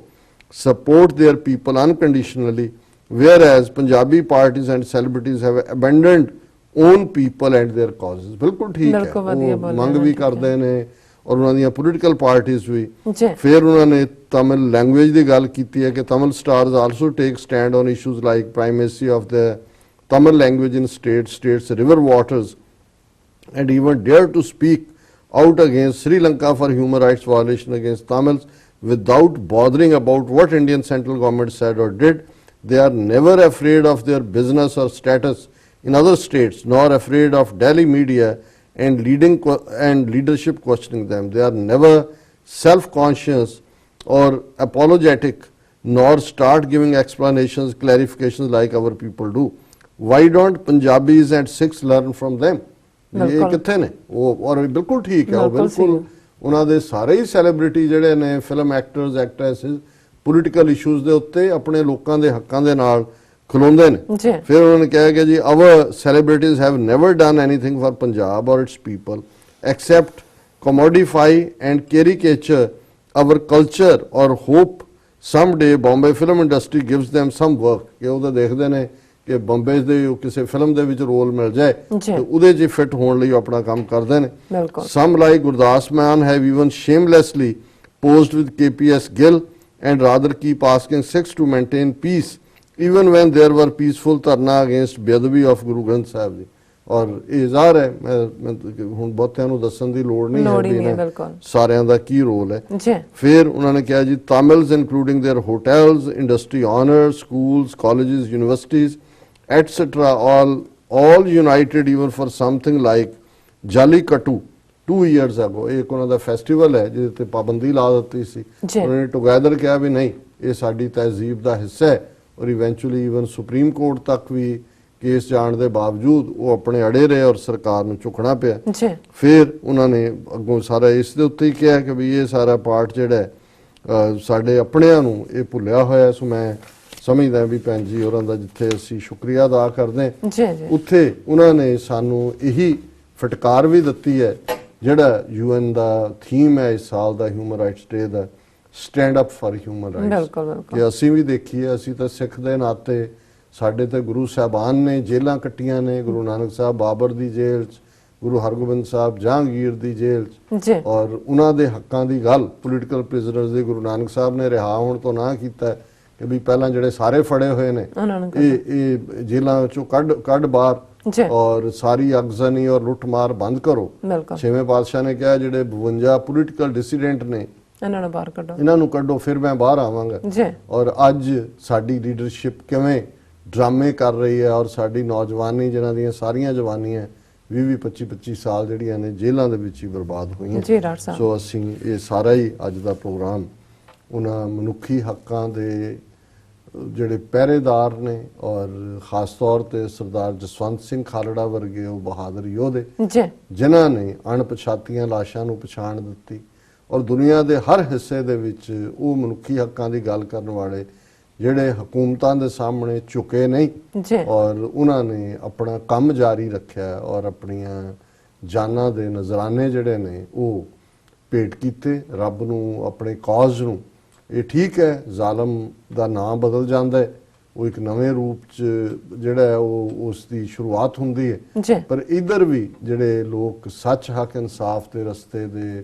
support their people unconditionally, whereas Punjabi parties and celebrities have abandoned own people and their causes? ਬਿਲਕੁਲ ਠੀਕ ਹੈ, ਉਹ ਮੰਗ ਵੀ ਕਰਦੇ ਨੇ ਔਰ ਉਹਨਾਂ ਦੀਆਂ ਪੋਲੀਟੀਕਲ ਪਾਰਟੀਆਂ ਵੀ। ਫਿਰ ਉਹਨਾਂ ਨੇ ਤਮਿਲ ਲੈਂਗੁਏਜ ਦੀ ਗੱਲ ਕੀਤੀ ਹੈ ਕਿ Tamil stars also take stand on issues like primacy of the Tamil language in states river waters and even dare to speak out against Sri Lanka for human rights violation against Tamils without bothering about what Indian central government said or did. They are never afraid of their business or status in other states, nor afraid of Delhi media and leadership questioning them. They are never self-conscious or apologetic, nor start giving explanations, clarifications like our people do. Why don't Punjabis and Sikhs learn from them? ਇਹ ਕਿੱਥੇ ਨੇ ਉਹ? ਔਰ ਬਿਲਕੁਲ ਠੀਕ ਹੈ, ਉਹ ਬਿਲਕੁਲ ਉਹਨਾਂ ਦੇ ਸਾਰੇ ਹੀ ਸੈਲੀਬ੍ਰਿਟੀ ਜਿਹੜੇ ਨੇ ਫਿਲਮ ਐਕਟਰਸ ਐਕਟਰੈਸਿਸ ਪੋਲੀਟੀਕਲ ਇਸ਼ੂਜ਼ ਦੇ ਉੱਤੇ ਆਪਣੇ ਲੋਕਾਂ ਦੇ ਹੱਕਾਂ ਦੇ ਨਾਲ ਖਲੋਂਦੇ ਨੇ। ਫਿਰ ਉਹਨਾਂ ਨੇ ਕਿਹਾ ਕਿ ਜੀ our celebrities have never done anything for Punjab ਔਰ its people except commodify and caricature our culture ਔਰ hope some day Bombay film industry gives them some work. ਕਿ ਉਹ ਤਾਂ ਦੇਖਦੇ ਨੇ ਕਿ ਬੰਬੇ ਦੇ ਕਿਸੇ ਫਿਲਮ ਦੇ ਵਿੱਚ ਰੋਲ ਮਿਲ ਜਾਏ ਤੇ ਉਹਦੇ 'ਚ ਫਿੱਟ ਹੋਣ ਲਈ ਆਪਣਾ ਕੰਮ ਕਰਦੇ ਨੇ। Some like Gurdas Maan have even shamelessly posed with KPS Gill and rather keep asking Sikhs to maintain peace even when there were peaceful ਧਰਨਾ against ਬੇਅਦਬੀ of Guru Granth Sahib ਜੀ। ਔਰ ਇਹ ਜ਼ਾਹਰ ਹੈ ਮੈਂ ਹੁਣ ਬਹੁਤਿਆਂ ਨੂੰ ਦੱਸਣ ਦੀ ਲੋੜ ਨਹੀਂ ਹੈ ਸਾਰਿਆਂ ਦਾ ਕੀ ਰੋਲ ਹੈ। ਫਿਰ ਉਹਨਾਂ ਨੇ ਕਿਹਾ ਜੀ Tamils including their hotels, industry owners, schools, colleges, universities etc. all united even for something like Jallikattu 2 years ago। ਇਹ ਉਹਨਾਂ ਦਾ ਫੈਸਟੀਵਲ ਹੈ ਜਿਹਦੇ ਤੇ ਪਾਬੰਦੀ ਲਾ ਦਿੱਤੀ ਸੀ। ਉਹਨਾਂ ਨੇ ਟੁਗੈਦਰ ਕਿਹਾ ਵੀ ਨਹੀਂ ਇਹ ਸਾਡੀ ਤਹਿਜ਼ੀਬ ਦਾ ਹਿੱਸਾ ਹੈ ਔਰ ਇਵੈਂਚੁਅਲੀ ਈਵਨ ਸੁਪਰੀਮ ਕੋਰਟ ਤੱਕ ਵੀ ਕੇਸ ਜਾਣ ਦੇ ਬਾਵਜੂਦ ਉਹ ਆਪਣੇ ਅੜੇ ਰਹੇ ਔਰ ਸਰਕਾਰ ਨੂੰ ਝੁਕਣਾ ਪਿਆ। ਫਿਰ ਉਹਨਾਂ ਨੇ ਅੱਗੋਂ ਸਾਰਾ ਇਸ ਦੇ ਉੱਤੇ ਹੀ ਕਿਹਾ ਕਿ ਵੀ ਇਹ ਸਾਰਾ ਪਾਰਟ ਜਿਹੜਾ ਸਾਡੇ ਆਪਣਿਆਂ ਨੂੰ ਇਹ ਭੁੱਲਿਆ ਹੋਇਆ। ਸੋ ਮੈਂ ਸਮਝਦਾ ਵੀ ਭੈਣ ਜੀ ਹੋਰਾਂ ਦਾ ਜਿੱਥੇ ਅਸੀਂ ਸ਼ੁਕਰੀਆ ਅਦਾ ਕਰਦੇ ਉੱਥੇ ਉਹਨਾਂ ਨੇ ਸਾਨੂੰ ਇਹੀ ਫਟਕਾਰ ਵੀ ਦਿੱਤੀ ਹੈ ਜਿਹੜਾ UN ਦਾ ਥੀਮ ਹੈ ਇਸ ਸਾਲ ਦਾ ਹਿਊਮਨ ਰਾਈਟਸ ਡੇ ਦਾ, stand up for human rights. ਕਿ ਅਸੀਂ ਵੀ ਦੇਖੀਏ, ਅਸੀਂ ਤਾਂ ਸਿੱਖ ਦੇ ਨਾਤੇ ਸਾਡੇ ਤੇ ਗੁਰੂ ਸਾਹਿਬਾਨ ਨੇ ਜੇਲ੍ਹਾਂ ਕੱਟੀਆਂ ਨੇ, ਗੁਰੂ ਨਾਨਕ ਸਾਹਿਬ ਬਾਬਰ ਦੀ ਜੇਲ੍ਹ 'ਚ, ਗੁਰੂ ਹਰਗੋਬਿੰਦ ਸਾਹਿਬ ਜਹਾਂਗੀਰ ਦੀ ਜੇਲ੍ਹ 'ਚ, ਔਰ ਉਹਨਾਂ ਦੇ ਹੱਕਾਂ ਦੀ ਗੱਲ ਪੋਲੀਟੀਕਲ ਪ੍ਰਿਜ਼ਨਰਸ ਦੀ ਗੁਰੂ ਨਾਨਕ ਸਾਹਿਬ ਨੇ ਰਿਹਾ ਹੋਣ ਤੋਂ ਨਾ ਕੀਤਾ ਕਿ ਵੀ ਪਹਿਲਾਂ ਜਿਹੜੇ ਸਾਰੇ ਫੜੇ ਹੋਏ ਨੇ ਇਹ ਜੇਲ੍ਹਾਂ ਚੋਂ ਕੱਢ ਬਾਹਰ ਔਰ ਸਾਰੀ ਅਗਜ਼ਨੀ ਔਰ ਲੁੱਟਮਾਰ ਬੰਦ ਕਰੋ। ਛੇਵੇਂ ਪਾਤਸ਼ਾਹ ਨੇ ਕਿਹਾ ਜਿਹੜੇ 52 ਪੋਲੀਟੀਕਲ ਡਿਸੀਡੈਂਟ ਨੇ ਇਹਨਾਂ ਨੂੰ ਬਾਹਰ ਕੱਢੋ ਇਹਨਾਂ ਨੂੰ ਕੱਢੋ ਫਿਰ ਮੈਂ ਬਾਹਰ ਆਵਾਂਗਾ। ਜੀ ਔਰ ਅੱਜ ਸਾਡੀ ਲੀਡਰਸ਼ਿਪ ਕਿਵੇਂ ਡਰਾਮੇ ਕਰ ਰਹੀ ਹੈ ਔਰ ਸਾਡੀ ਨੌਜਵਾਨੀ ਜਿਨ੍ਹਾਂ ਦੀਆਂ ਸਾਰੀਆਂ ਜਵਾਨੀਆਂ 20-25 ਸਾਲ ਜਿਹੜੀਆਂ ਨੇ ਜੇਲ੍ਹਾਂ ਦੇ ਵਿੱਚ ਹੀ ਬਰਬਾਦ ਹੋਈਆਂ। ਜੀ ਡਾਕਟਰ ਸਾਹਿਬ, ਸੋ ਅਸੀਂ ਇਹ ਸਾਰਾ ਹੀ ਅੱਜ ਦਾ ਪ੍ਰੋਗਰਾਮ ਉਹਨਾਂ ਮਨੁੱਖੀ ਹੱਕਾਂ ਦੇ ਜਿਹੜੇ ਪਹਿਰੇਦਾਰ ਨੇ ਔਰ ਖਾਸ ਤੌਰ ਤੇ ਸਰਦਾਰ ਜਸਵੰਤ ਸਿੰਘ ਖਾਲੜਾ ਵਰਗੇ ਉਹ ਬਹਾਦਰ ਯੋਧੇ ਜੀ ਜਿਨ੍ਹਾਂ ਨੇ ਅਣਪਛਾਤੀਆਂ ਲਾਸ਼ਾਂ ਨੂੰ ਪਛਾਣ ਦਿੱਤੀ ਔਰ ਦੁਨੀਆ ਦੇ ਹਰ ਹਿੱਸੇ ਦੇ ਵਿੱਚ ਉਹ ਮਨੁੱਖੀ ਹੱਕਾਂ ਦੀ ਗੱਲ ਕਰਨ ਵਾਲੇ ਜਿਹੜੇ ਹਕੂਮਤਾਂ ਦੇ ਸਾਹਮਣੇ ਝੁਕੇ ਨਹੀਂ ਜੀ ਔਰ ਉਹਨਾਂ ਨੇ ਆਪਣਾ ਕੰਮ ਜਾਰੀ ਰੱਖਿਆ ਔਰ ਆਪਣੀਆਂ ਜਾਨਾਂ ਦੇ ਨਜ਼ਰਾਨੇ ਜਿਹੜੇ ਨੇ ਉਹ ਭੇਟ ਕੀਤੇ ਰੱਬ ਨੂੰ, ਆਪਣੇ ਕੌਜ਼ ਨੂੰ। ਇਹ ਠੀਕ ਹੈ ਜ਼ਾਲਮ ਦਾ ਨਾਂ ਬਦਲ ਜਾਂਦਾ ਹੈ, ਉਹ ਇੱਕ ਨਵੇਂ ਰੂਪ 'ਚ ਜਿਹੜਾ ਹੈ ਉਹ ਉਸ ਦੀ ਸ਼ੁਰੂਆਤ ਹੁੰਦੀ ਹੈ, ਜੀ ਪਰ ਇਧਰ ਵੀ ਜਿਹੜੇ ਲੋਕ ਸੱਚ ਹੱਕ ਇਨਸਾਫ ਦੇ ਰਸਤੇ ਦੇ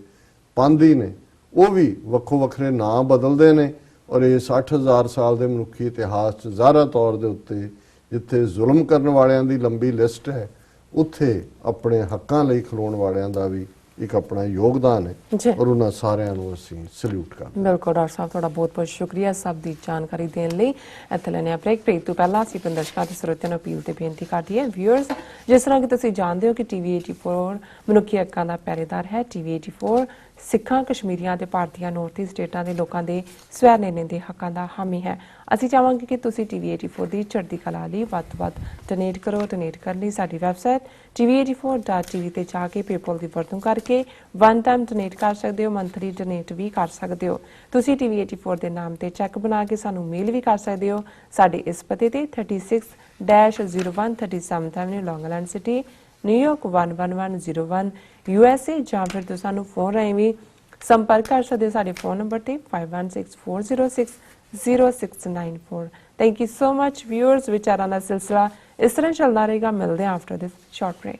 ਪਾਂਦੀ ਨੇ ਉਹ ਵੀ ਵੱਖੋ ਵੱਖਰੇ ਨਾਂ ਬਦਲਦੇ ਨੇ। ਔਰ ਇਹ 60,000 ਸਾਲ ਦੇ ਮਨੁੱਖੀ ਇਤਿਹਾਸ 'ਚ ਜ਼ਾਹਰਾ ਤੌਰ ਦੇ ਉੱਤੇ ਜਿੱਥੇ ਜ਼ੁਲਮ ਕਰਨ ਵਾਲਿਆਂ ਦੀ ਲੰਬੀ ਲਿਸਟ ਹੈ ਉੱਥੇ ਆਪਣੇ ਹੱਕਾਂ ਲਈ ਖਲੋਣ ਵਾਲਿਆਂ ਦਾ ਵੀ ਇੱਕ ਆਪਣਾ ਯੋਗਦਾਨ ਹੈ ਜੀ ਔਰ ਉਹਨਾਂ ਸਾਰਿਆਂ ਨੂੰ ਅਸੀਂ ਸਲੂਟ ਕਰਦੇ ਹਾਂ। ਬਿਲਕੁਲ ਡਾਕਟਰ ਸਾਹਿਬ, ਤੁਹਾਡਾ ਬਹੁਤ ਬਹੁਤ ਸ਼ੁਕਰੀਆ ਸਭ ਦੀ ਜਾਣਕਾਰੀ ਦੇਣ ਲਈ। ਇੱਥੇ ਲੈਣੇ ਆ ਬ੍ਰੇਕ ਤੋਂ ਪਹਿਲਾਂ ਅਸੀਂ ਆਪਣੇ ਦਰਸ਼ਕਾਂ ਤੇ ਸਰੋਤਿਆਂ ਨੂੰ ਅਪੀਲ ਤੇ ਬੇਨਤੀ ਕਰਦੀ ਹੈ ਵਿਊਅਰਸ, ਜਿਸ ਤਰ੍ਹਾਂ ਕਿ ਤੁਸੀਂ ਜਾਣਦੇ ਹੋ ਕਿ ਟੀਵੀ 84 ਮਨੁੱਖੀ ਹੱਕਾਂ ਦਾ ਪਹਿਰੇਦਾਰ ਹੈ। ਟੀਵੀ 84 ਸਿੱਖਾਂ, ਕਸ਼ਮੀਰੀਆਂ ਤੇ ਭਾਰਤੀਆਂ ਨਾਰਥ ਈਸਟ ਸਟੇਟਾਂ ਦੇ ਲੋਕਾਂ ਦੇ ਸਵੈ ਨਿਰਣੇ ਦੇ ਹੱਕਾਂ ਦਾ ਹਾਮੀ ਹੈ। ਅਸੀਂ ਚਾਹਾਂਗੇ ਕਿ ਤੁਸੀਂ ਟੀਵੀ 84 ਦੀ ਚੜ੍ਹਦੀ ਕਲਾ ਲਈ ਵੱਧ ਤੋਂ ਵੱਧ ਡੋਨੇਟ ਕਰੋ। ਡੋਨੇਟ ਕਰਨ ਲਈ ਸਾਡੀ ਵੈਬਸਾਈਟ tv84.tv ਤੇ ਜਾ ਕੇ ਪੇਪਲ ਦੀ ਵਰਤੋਂ ਕਰਕੇ ਵਨ ਟਾਈਮ ਡੋਨੇਟ ਕਰ ਸਕਦੇ ਹੋ, ਮੰਥਲੀ ਡੋਨੇਟ ਵੀ ਕਰ ਸਕਦੇ ਹੋ। ਤੁਸੀਂ ਟੀਵੀ 84 ਦੇ ਨਾਮ ਤੇ ਚੈੱਕ ਬਣਾ ਕੇ ਸਾਨੂੰ ਮੇਲ ਵੀ ਕਰ ਸਕਦੇ ਹੋ। ਸਾਡੇ ਇਸ ਪਤੇ ਤੇ 36-0137 ਐਵਨਿਊ, ਲੌਂਗ ਆਈਲੈਂਡ ਸਿਟੀ, ਨਿਊਯਾਰਕ 11101 USA, ਜਾਂ ਫਿਰ ਤੁਸੀਂ ਸਾਨੂੰ ਫੋਨ ਰਾਹੀਂ ਵੀ ਸੰਪਰਕ ਕਰ ਸਕਦੇ ਹੋ ਸਾਡੇ ਫੋਨ ਨੰਬਰ ਤੇ 5164060694। Thank you so much viewers. ਵਿਚਾਰਾਂ ਦਾ ਸਿਲਸਿਲਾ ਇਸ ਤਰ੍ਹਾਂ ਚੱਲਦਾ ਰਹੇਗਾ। ਮਿਲਦੇ ਹਾਂ ਆਫਟਰ ਦਿਸ ਸ਼ਾਰਟ ਬ੍ਰੇਕ।